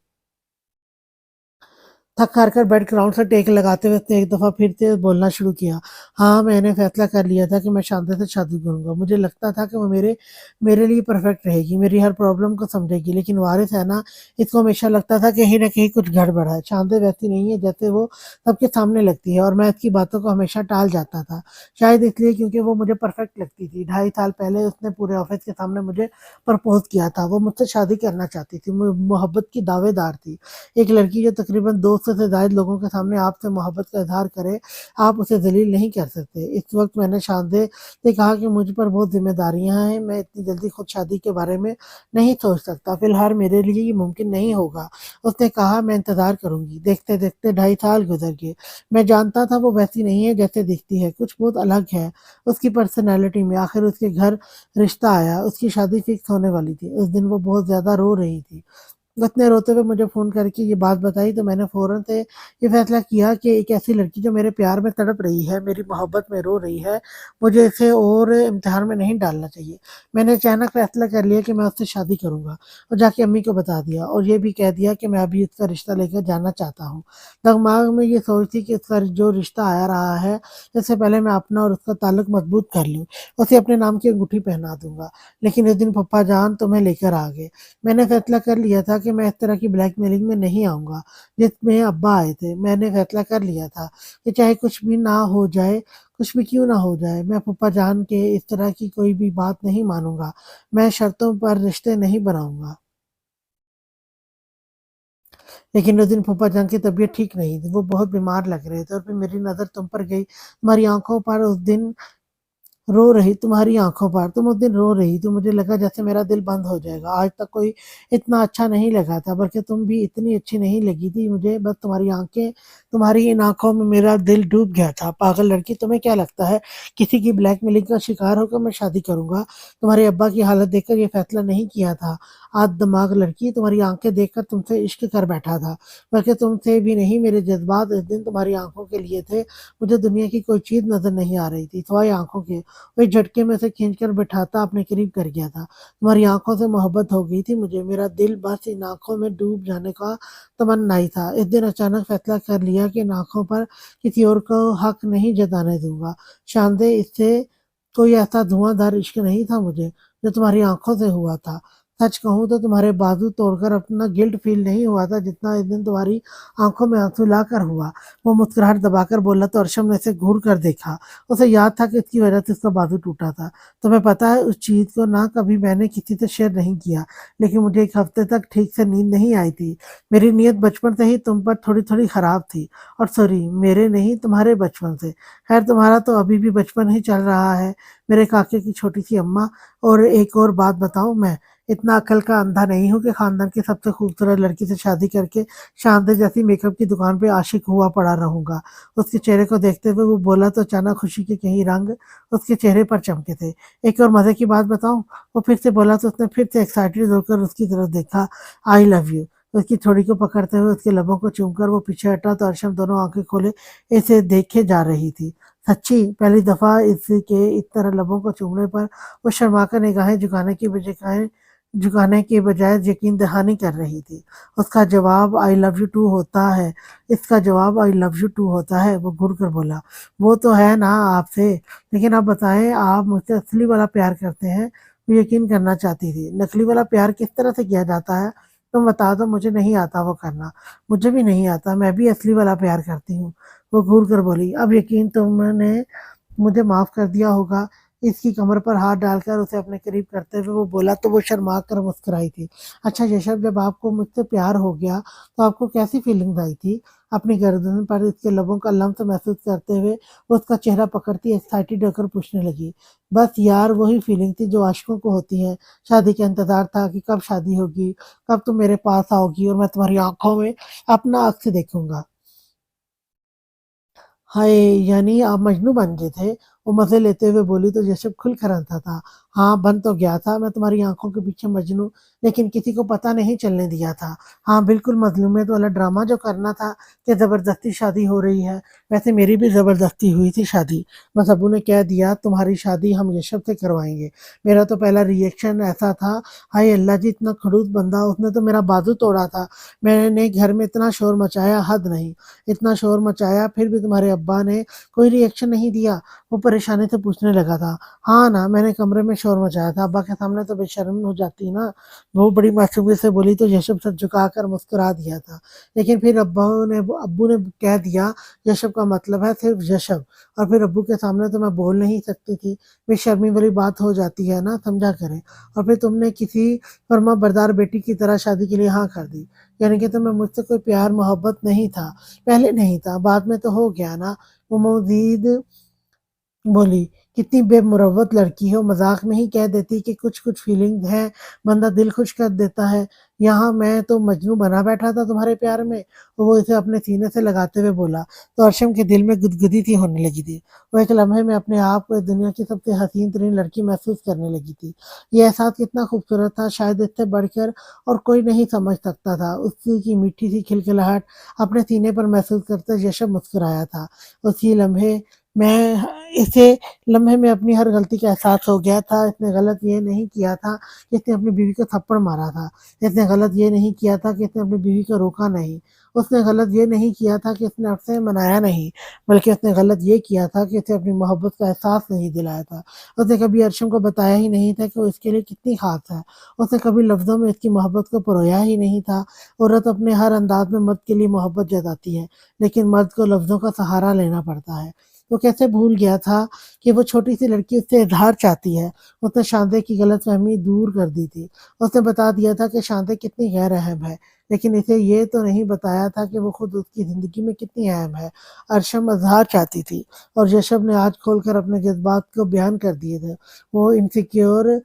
थक हार कर बेड ग्राउंड से टेक लगाते हुए उसने एक दफ़ा फिर से बोलना शुरू किया। हाँ, मैंने फैसला कर लिया था कि मैं शांति से शादी करूँगा। मुझे लगता था कि वो मेरे मेरे लिए परफेक्ट रहेगी, मेरी हर प्रॉब्लम को समझेगी। लेकिन वारिस है ना, इसको हमेशा लगता था कहीं न कहीं कुछ गड़बड़ है। शांति वैसी नहीं है जैसे वो सबके सामने लगती है और मैं इसकी बातों को हमेशा टाल जाता था। शायद इसलिए क्योंकि वो मुझे परफेक्ट लगती थी। ढाई साल पहले उसने पूरे ऑफ़िस के सामने मुझे प्रपोज़ किया था। वो मुझसे शादी करना चाहती थी। मोहब्बत की दावेदार थी। एक लड़की जो तकरीबन 200 से ज़ायद लोगों के सामने आपसे मोहब्बत का इज़हार करे, आप उसे ज़लील नहीं कर सकते। इस वक़्त मैंने शानदे से कहा कि मुझ पर बहुत ज़िम्मेदारियाँ हैं, मैं इतनी जल्दी खुद शादी के बारे में नहीं सोच सकता, फ़िलहाल मेरे लिए ये मुमकिन नहीं होगा। उसने कहा, मैं इंतज़ार करूँगी। देखते-देखते ढाई साल गुज़र गए। मैं जानता था वो वैसी नहीं है जैसे दिखती है, कुछ बहुत अलग है उसकी पर्सनैलिटी में। आखिर उसके घर रिश्ता आया, उसकी शादी फ़िक्स होने वाली थी। उस दिन वो बहुत ज़्यादा रो रही थी। उसने रोते हुए मुझे फ़ोन करके ये बात बताई तो मैंने फ़ौरन से ये फ़ैसला किया कि एक ऐसी लड़की जो मेरे प्यार में तड़प रही है, मेरी मोहब्बत में रो रही है, मुझे इसे और इम्तिहान में नहीं डालना चाहिए। मैंने अचानक फ़ैसला कर लिया कि मैं उससे शादी करूँगा और जाके अम्मी को बता दिया और ये भी कह दिया कि मैं अभी उसका रिश्ता लेकर जाना चाहता हूँ। दिमाग में ये सोच थी कि उसका जो रिश्ता आ रहा है, इससे पहले मैं अपना और उसका ताल्लुक मज़बूत कर लूँ, उसे अपने नाम की अंगूठी पहना दूँगा। लेकिन उस दिन पप्पा जान तुम्हें लेकर आ गए। मैंने फैसला कर लिया था कि मैं इस तरह की ब्लैकमेलिंग में नहीं आऊँगा, जिसमें अब्बा आए थे। मैंने फैसला कर लिया था कि चाहे कुछ भी ना हो जाए, कुछ भी क्यों ना हो जाए, मैं पप्पा जान के इस तरह की कोई भी बात नहीं मानूँगा। मैं शर्तों पर रिश्ते नहीं बनाऊँगा। लेकिन उस दिन फूफा जान की तबीयत ठीक नहीं थी, वो बहुत बीमार लग रहे थे और फिर मेरी नज़र तुम पर गई। तुम्हारी आँखों पर उस दिन रो रही तुम्हारी आँखों पर, तुम उस दिन रो रही तो मुझे लगा जैसे मेरा दिल बंद हो जाएगा। आज तक कोई इतना अच्छा नहीं लगा था, बल्कि तुम भी इतनी अच्छी नहीं लगी थी मुझे, बस तुम्हारी आँखें, तुम्हारी इन आँखों में मेरा दिल डूब गया था। पागल लड़की, तुम्हें क्या लगता है किसी की ब्लैकमेलिंग का शिकार होकर मैं शादी करूँगा? तुम्हारे अब्बा की हालत देखकर ये फैसला नहीं किया था। दिमाग लड़की, तुम्हारी आँखें देखकर तुमसे इश्क कर बैठा था, बल्कि तुमसे भी नहीं, मेरे जज़्बात इस दिन तुम्हारी आँखों के लिए थे। मुझे दुनिया की कोई चीज़ नज़र नहीं आ रही थी, सिवाय आँखों के। वही झटके में उसे खींचकर बिठाता अपने करीब कर गया था। तुम्हारी आँखों से मोहब्बत हो गई थी मुझे, मेरा दिल बस इन आँखों में डूब जाने का तमन्नाई था। इस दिन अचानक फैसला कर लिया कि इन आँखों पर किसी और को हक नहीं जताने दूँगा। शानदे, इससे कोई ऐसा धुआँधार इश्क नहीं था मुझे, जो तुम्हारी आँखों से हुआ था। सच कहूँ तो तुम्हारे बाजू तोड़कर अपना गिल्ट फ़ील नहीं हुआ था, जितना इस दिन तुम्हारी आँखों में आँसू लाकर हुआ। वो मुस्कुराहट दबाकर बोला तो अरशम ने उसे घूर कर देखा। उसे याद था कि इसकी वजह से उसका बाजू टूटा था। तुम्हें पता है उस चीज़ को ना कभी मैंने किसी से शेयर नहीं किया, लेकिन मुझे 1 हफ्ते तक ठीक से नींद नहीं आई थी। मेरी नीयत बचपन से ही तुम पर थोड़ी-थोड़ी खराब थी और सॉरी मेरे नहीं तुम्हारे बचपन से। खैर तुम्हारा तो अभी भी बचपन ही चल रहा है, मेरे काके की छोटी-सी अम्मा। और एक और बात बताऊँ मैं, इतना अक्ल का अंधा नहीं हूँ कि खानदान की सबसे खूबसूरत लड़की से शादी करके शानदार जैसी मेकअप की दुकान पे आशिक हुआ पड़ा रहूँगा। उसके चेहरे को देखते हुए वो बोला तो अचानक खुशी के कई रंग उसके चेहरे पर चमके थे। एक और मज़े की बात बताऊँ? वो फिर से बोला तो उसने फिर से एक्साइटेड होकर उसकी तरफ देखा। I love you. उसकी ठोड़ी को पकड़ते हुए उसके लबों को चूमकर वो पीछे हटा तो अर्शम दोनों आँखें खोले इसे देखे जा रही थी। सच्ची पहली दफ़ा इसके इस तरह लबों को चूमने पर वो शर्मा कर निगाहें झुकाने के बजाय यकीन दहानी कर रही थी। उसका जवाब आई लव यू टू होता है। इसका जवाब आई लव यू टू होता है, वो घूर कर बोला। वो तो है ना आपसे, लेकिन आप बताएँ आप मुझसे असली वाला प्यार करते हैं? वो यकीन करना चाहती थी। नकली वाला प्यार किस तरह से किया जाता है? तुम बता दो, मुझे नहीं आता वो करना। मुझे भी नहीं आता, मैं भी असली वाला प्यार करती हूँ। वो घूर कर बोली। अब यकीन तुमने मुझे माफ़ कर दिया होगा। इसकी कमर पर हाथ डालकर उसे अपने करीब करते हुए वो बोला तो वो शर्मा कर मुस्कुराई थी। अच्छा ऋषभ, जब आपको मुझसे प्यार हो गया तो आपको कैसी फीलिंग्स आई थी? अपनी गर्दन पर इसके लबों का लम्स महसूस करते हुए वो उसका चेहरा पकड़ती एक्साइटेड होकर पूछने लगी। बस यार वही फीलिंग थी जो आशिकों को होती है। शादी का इंतज़ार था कि कब शादी होगी, कब तुम मेरे पास आओगी और मैं तुम्हारी आँखों में अपना अक्स देखूँगा। हाय! यानी आप मजनू बन गए थे? वो मज़े लेते हुए बोली तो ऋषभ खुल कर हँसा था। हाँ बन तो गया था, मैं तुम्हारी आंखों के पीछे मजनू, लेकिन किसी को पता नहीं चलने दिया था। हाँ बिल्कुल मजलूमियत वाला ड्रामा जो करना था कि जबरदस्ती शादी हो रही है, वैसे मेरी भी जबरदस्ती हुई थी शादी। बस अबू ने कह दिया तुम्हारी शादी हम यशब से करवाएंगे। मेरा तो पहला रिएक्शन ऐसा था, हाय अल्लाह जी इतना खड़ूस बंदा, उसने तो मेरा बाजू तोड़ा था। मैंने घर में इतना शोर मचाया, हद नहीं, इतना शोर मचाया फिर भी तुम्हारे अब्बा ने कोई रिएक्शन नहीं दिया। वो परेशानी से पूछने लगा था, हाँ ना मैंने कमरे में शोर मचाया था, अब्बा के सामने तो बेशर्म हो जाती ना। वो बड़ी मासूमियत से बोली तो यशब सर झुकाकर मुस्कुरा दिया था। लेकिन फिर अब्बू ने कह दिया यशब का मतलब है सिर्फ यशब, और फिर अब्बू के सामने तो मैं बोल नहीं सकती थी, बेशर्मी वाली बात हो जाती है ना, समझा करें। और फिर तुमने किसी फर्मा बरदार बेटी की तरह शादी के लिए हाँ कर दी, यानी कि तुम्हें मुझसे कोई प्यार मोहब्बत नहीं था, पहले नहीं था, बाद में तो हो गया ना। वो मजीद बोली, कितनी बेमुरवत लड़की हो, मजाक में ही कह देती कि कुछ कुछ फीलिंग है, बंदा दिल खुश कर देता है। यहाँ मैं तो मजनू बना बैठा था तुम्हारे प्यार में। वो इसे अपने सीने से लगाते हुए बोला तो अर्शम के दिल में गुदगुदी सी होने लगी थी। वो एक लम्हे में अपने आप को इस दुनिया की सबसे हसीन तरीन लड़की महसूस करने लगी थी। ये एहसास कितना खूबसूरत था, शायद इससे बढ़कर और कोई नहीं समझ सकता था। उसकी की मीठी सी खिलखिलाहट अपने सीने पर महसूस करते यशब मुस्कुराया था। उसी लम्हे मैं इसे लम्हे में अपनी हर गलती का एहसास हो गया था। इसने गलत ये नहीं किया था कि इसने अपनी बीवी को थप्पड़ मारा था। इसने गलत ये नहीं किया था कि इसने अपनी बीवी को रोका नहीं। उसने गलत ये नहीं किया था कि इसने उससे मनाया नहीं, बल्कि उसने गलत ये किया था कि इसे अपनी मोहब्बत का एहसास नहीं दिलाया था। उसने कभी अर्शम को बताया ही नहीं था कि वो इसके लिए कितनी खास है। उसने कभी लफ्ज़ों में इसकी मोहब्बत को परोया ही नहीं था। औरत अपने हर अंदाज में मर्द के लिए मोहब्बत जताती है, लेकिन मर्द को लफ्ज़ों का सहारा लेना पड़ता है। वो कैसे भूल गया था कि वो छोटी सी लड़की उससे इजहार चाहती है। उसने शांति की गलतफहमी दूर कर दी थी। उसने बता दिया था कि शांति कितनी गैर अहम है, लेकिन इसे ये तो नहीं बताया था कि वो खुद उसकी ज़िंदगी में कितनी अहम है। अरशम इजहार चाहती थी और यशब ने आज खोलकर अपने जज्बात को बयान कर दिए थे। वो इनसिक्योर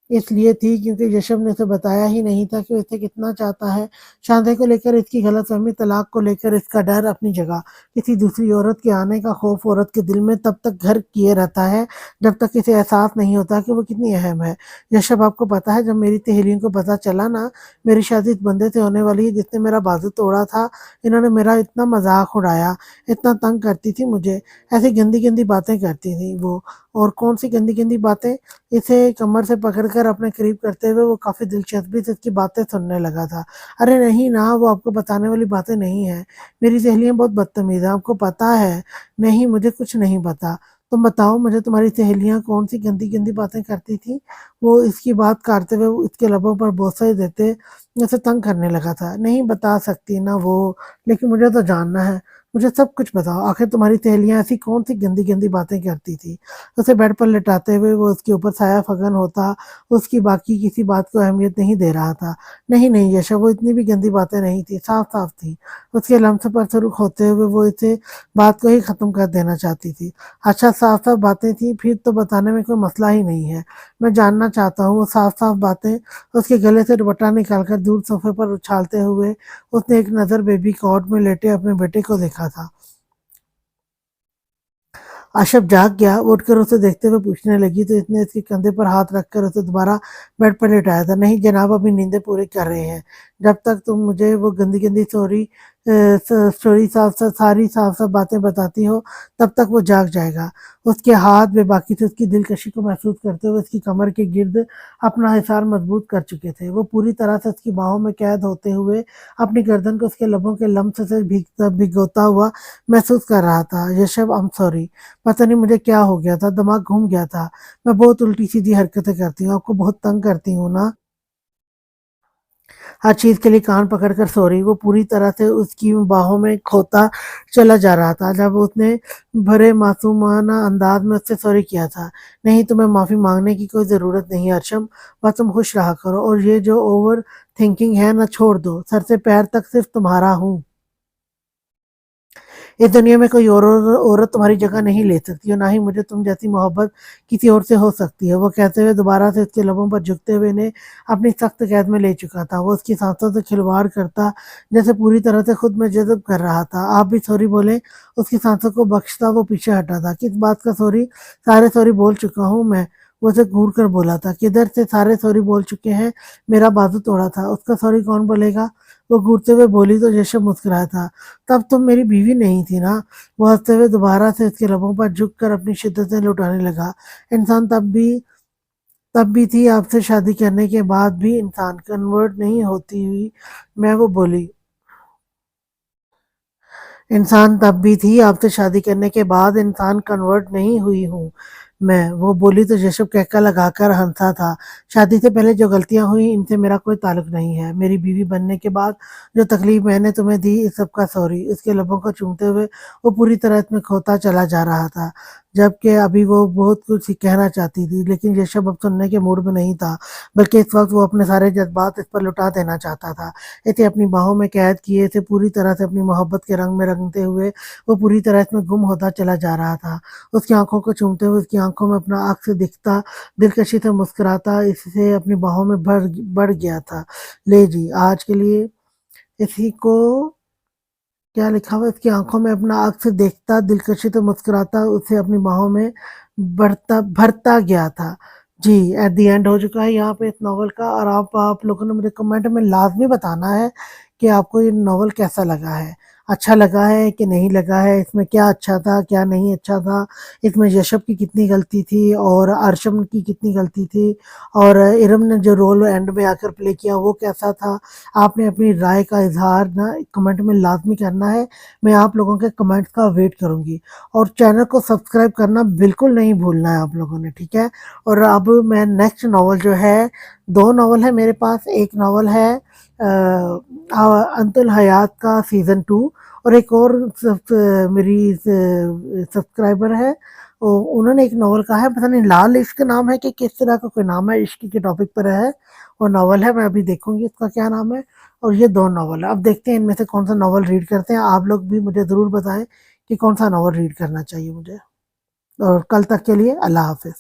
इसलिए थी क्योंकि यशब ने उसे बताया ही नहीं था कि वो इसे कितना चाहता है। शांति को लेकर इसकी गलतफहमी, तलाक को लेकर इसका डर अपनी जगह, किसी दूसरी औरत के आने का खौफ औरत के दिल में तब तक घर किए रहता है जब तक इसे एहसास नहीं होता कि वो कितनी अहम है। यशब आपको पता है, जब मेरी सहेलियों को पता चला ना मेरी शादी इस बंदे से होने वाली है जिसने मेरा बाजू तोड़ा था, इन्होंने मेरा इतना मजाक उड़ाया, इतना तंग करती थी मुझे, ऐसी गंदी गंदी बातें करती थी वो। और कौन सी गंदी गंदी बातें? इसे कमर से पकड़कर अपने करीब करते हुए वो काफ़ी दिलचस्पी से इसकी बातें सुनने लगा था। अरे नहीं ना, वो आपको बताने वाली बातें नहीं हैं। मेरी सहेलियाँ बहुत बदतमीज़ हैं, आपको पता है। नहीं, मुझे कुछ नहीं पता। तुम बताओ मुझे, तुम्हारी सहेलियाँ कौन-सी गंदी-गंदी बातें करती थीं? वो इसकी बात काटते हुए वो इसके लबों पर बोसे देते उसे तंग करने लगा था। नहीं बता सकती ना वो, लेकिन मुझे तो जानना है। मुझे सब कुछ बताओ, आखिर तुम्हारी सहेलियाँ ऐसी कौन-सी गंदी-गंदी बातें करती थीं? उसे बेड पर लिटाते हुए वो उसके ऊपर साया फगन होता, उसकी बाकी किसी बात को अहमियत नहीं दे रहा था। नहीं, नहीं यशा, वो इतनी भी गंदी बातें नहीं थी, साफ-साफ थी। उसके लम्स पर सुर्ख होते हुए वो इसे बात को ही ख़त्म कर देना चाहती थी। अच्छा साफ-साफ बातें थी, फिर तो बताने में कोई मसला ही नहीं है। मैं जानना चाहता हूँ वो साफ-साफ बातें। उसके गले से दुपट्टा निकालकर दूर सोफ़े पर उछालते हुए उसने एक नज़र बेबी कॉट में लेटे अपने बेटे को देखा था। आशफ जाग गया। वो उठकर उसे देखते हुए पूछने लगी तो इसने इसके कंधे पर हाथ रखकर उसे दोबारा बेड पर लेटाया था। नहीं जनाब, अभी नींदें पूरी कर रहे हैं। जब तक तुम मुझे वो गंदी गंदी स्टोरी सारी साफ साफ बातें बताती हो तब तक वो जाग जाएगा। उसके हाथ बेबाकी से उसकी दिलकशी को महसूस करते हुए उसकी कमर के गिर्द अपना हिसार मजबूत कर चुके थे। वो पूरी तरह से उसकी बाहों में कैद होते हुए अपनी गर्दन को उसके लबों के लम्स से भिगोता हुआ महसूस कर रहा था। यशब, आई एम सॉरी, पता नहीं मुझे क्या हो गया था, दिमाग घूम गया था। मैं बहुत उल्टी-सीधी हरकतें करती हूँ, आपको बहुत तंग करती हूँ ना। हर चीज़ के लिए कान पकड़कर सॉरी। वो पूरी तरह से उसकी बाहों में खोता चला जा रहा था जब उसने भरे मासूमाना अंदाज में उससे सॉरी किया था। नहीं, तुम्हें माफ़ी माँगने की कोई ज़रूरत नहीं अर्शम, बस तुम खुश रहा करो और ये जो ओवर थिंकिंग है ना छोड़ दो। सर से पैर तक सिर्फ तुम्हारा हूँ। इस दुनिया में कोई और औरत तुम्हारी जगह नहीं ले सकती और ना ही मुझे तुम जैसी मोहब्बत किसी और से हो सकती है। वो कहते हुए दोबारा से उसके लबों पर झुकते हुए ने अपनी सख्त कैद में ले चुका था। वो उसकी सांसों से खिलवाड़ करता, जैसे पूरी तरह से खुद में जज़्ब कर रहा था। आप भी सॉरी बोले। उसकी सांसों को बख्शता वो पीछे हटा था। किस बात का सॉरी? सारे सॉरी बोल चुका हूँ मैं। وہ اسے گور کر بولا تھا، کدھر سے سارے سوری بول چکے ہیں، میرا بازو توڑا تھا، اس کا سوری کون بولے گا؟ وہ گھورتے ہوئے بولی تو یشب مسکرایا تھا، تب تم میری بیوی نہیں تھی نا؟ وہ ہنستے ہوئے دوبارہ سے اس کے لبوں پر جھک کر اپنی شدت سے لٹانے لگا۔ انسان تب بھی تھی، آپ سے شادی کرنے کے بعد بھی انسان کنورٹ نہیں ہوتی ہوئی میں، وہ بولی۔ انسان تب بھی تھی، آپ سے شادی کرنے کے بعد انسان کنورٹ نہیں ہوئی ہوں میں، وہ بولی تو یشب کہکا لگا کر ہنسا تھا۔ شادی سے پہلے جو غلطیاں ہوئیں ان سے میرا کوئی تعلق نہیں ہے، میری بیوی بننے کے بعد جو تکلیف میں نے تمہیں دی اس سب کا سوری۔ اس کے لبوں کو چومتے ہوئے وہ پوری طرح اس میں کھوتا چلا جا رہا تھا، جبکہ ابھی وہ بہت کچھ کہنا چاہتی تھی، لیکن یشب اب سننے کے موڈ میں نہیں تھا، بلکہ اس وقت وہ اپنے سارے جذبات اس پر لٹا دینا چاہتا تھا۔ اسے اپنی باہوں میں قید کیے، اسے پوری طرح سے اپنی محبت کے رنگ میں رنگتے ہوئے وہ پوری طرح اس میں گم ہوتا چلا جا رہا تھا۔ اس کی آنکھوں کو چومتے ہوئے اس کی آنکھوں میں اپنا عکس دکھتا، دلکشی سے مسکراتا اس سے اپنی باہوں میں بڑھ گیا تھا۔ لے جی، آج کے لیے اسی کو کیا لکھا ہوا ہے، اس کی آنکھوں میں اپنا عکس دیکھتا، دلکشی سے مسکراتا اسے اپنی باہوں میں بھرتا گیا تھا۔ جی، ایٹ دی اینڈ ہو چکا ہے یہاں پہ اس ناول کا، اور آپ لوگوں نے مجھے کمنٹ میں لازمی بتانا ہے کہ آپ کو یہ ناول کیسا لگا ہے، اچھا لگا ہے کہ نہیں لگا ہے، اس میں کیا اچھا تھا کیا نہیں اچھا تھا، اس میں یشب کی کتنی غلطی تھی اور ارشم کی کتنی غلطی تھی، اور ارم نے جو رول اینڈ میں آ کر پلے کیا وہ کیسا تھا۔ آپ نے اپنی رائے کا اظہار نا کمنٹ میں لازمی کرنا ہے، میں آپ لوگوں کے کمنٹس کا ویٹ کروں گی، اور چینل کو سبسکرائب کرنا بالکل نہیں بھولنا ہے آپ لوگوں نے، ٹھیک ہے؟ اور اب میں نیکسٹ ناول جو ہے، دو ناول ہے میرے پاس، ایک ناول ہے انت الحیات کا سیزن 2، اور ایک اور میری سبسکرائبر ہے، انہوں نے ایک ناول کہا ہے، پتہ نہیں لال عشق نام ہے کہ کس طرح کا کوئی نام ہے، عشق کے ٹاپک پر ہے اور ناول ہے، میں ابھی دیکھوں گی اس کا کیا نام ہے۔ اور یہ دو ناول ہے، اب دیکھتے ہیں ان میں سے کون سا ناول ریڈ کرتے ہیں، آپ لوگ بھی مجھے ضرور بتائیں کہ کون سا ناول ریڈ کرنا چاہیے مجھے، اور کل تک کے لیے اللہ حافظ۔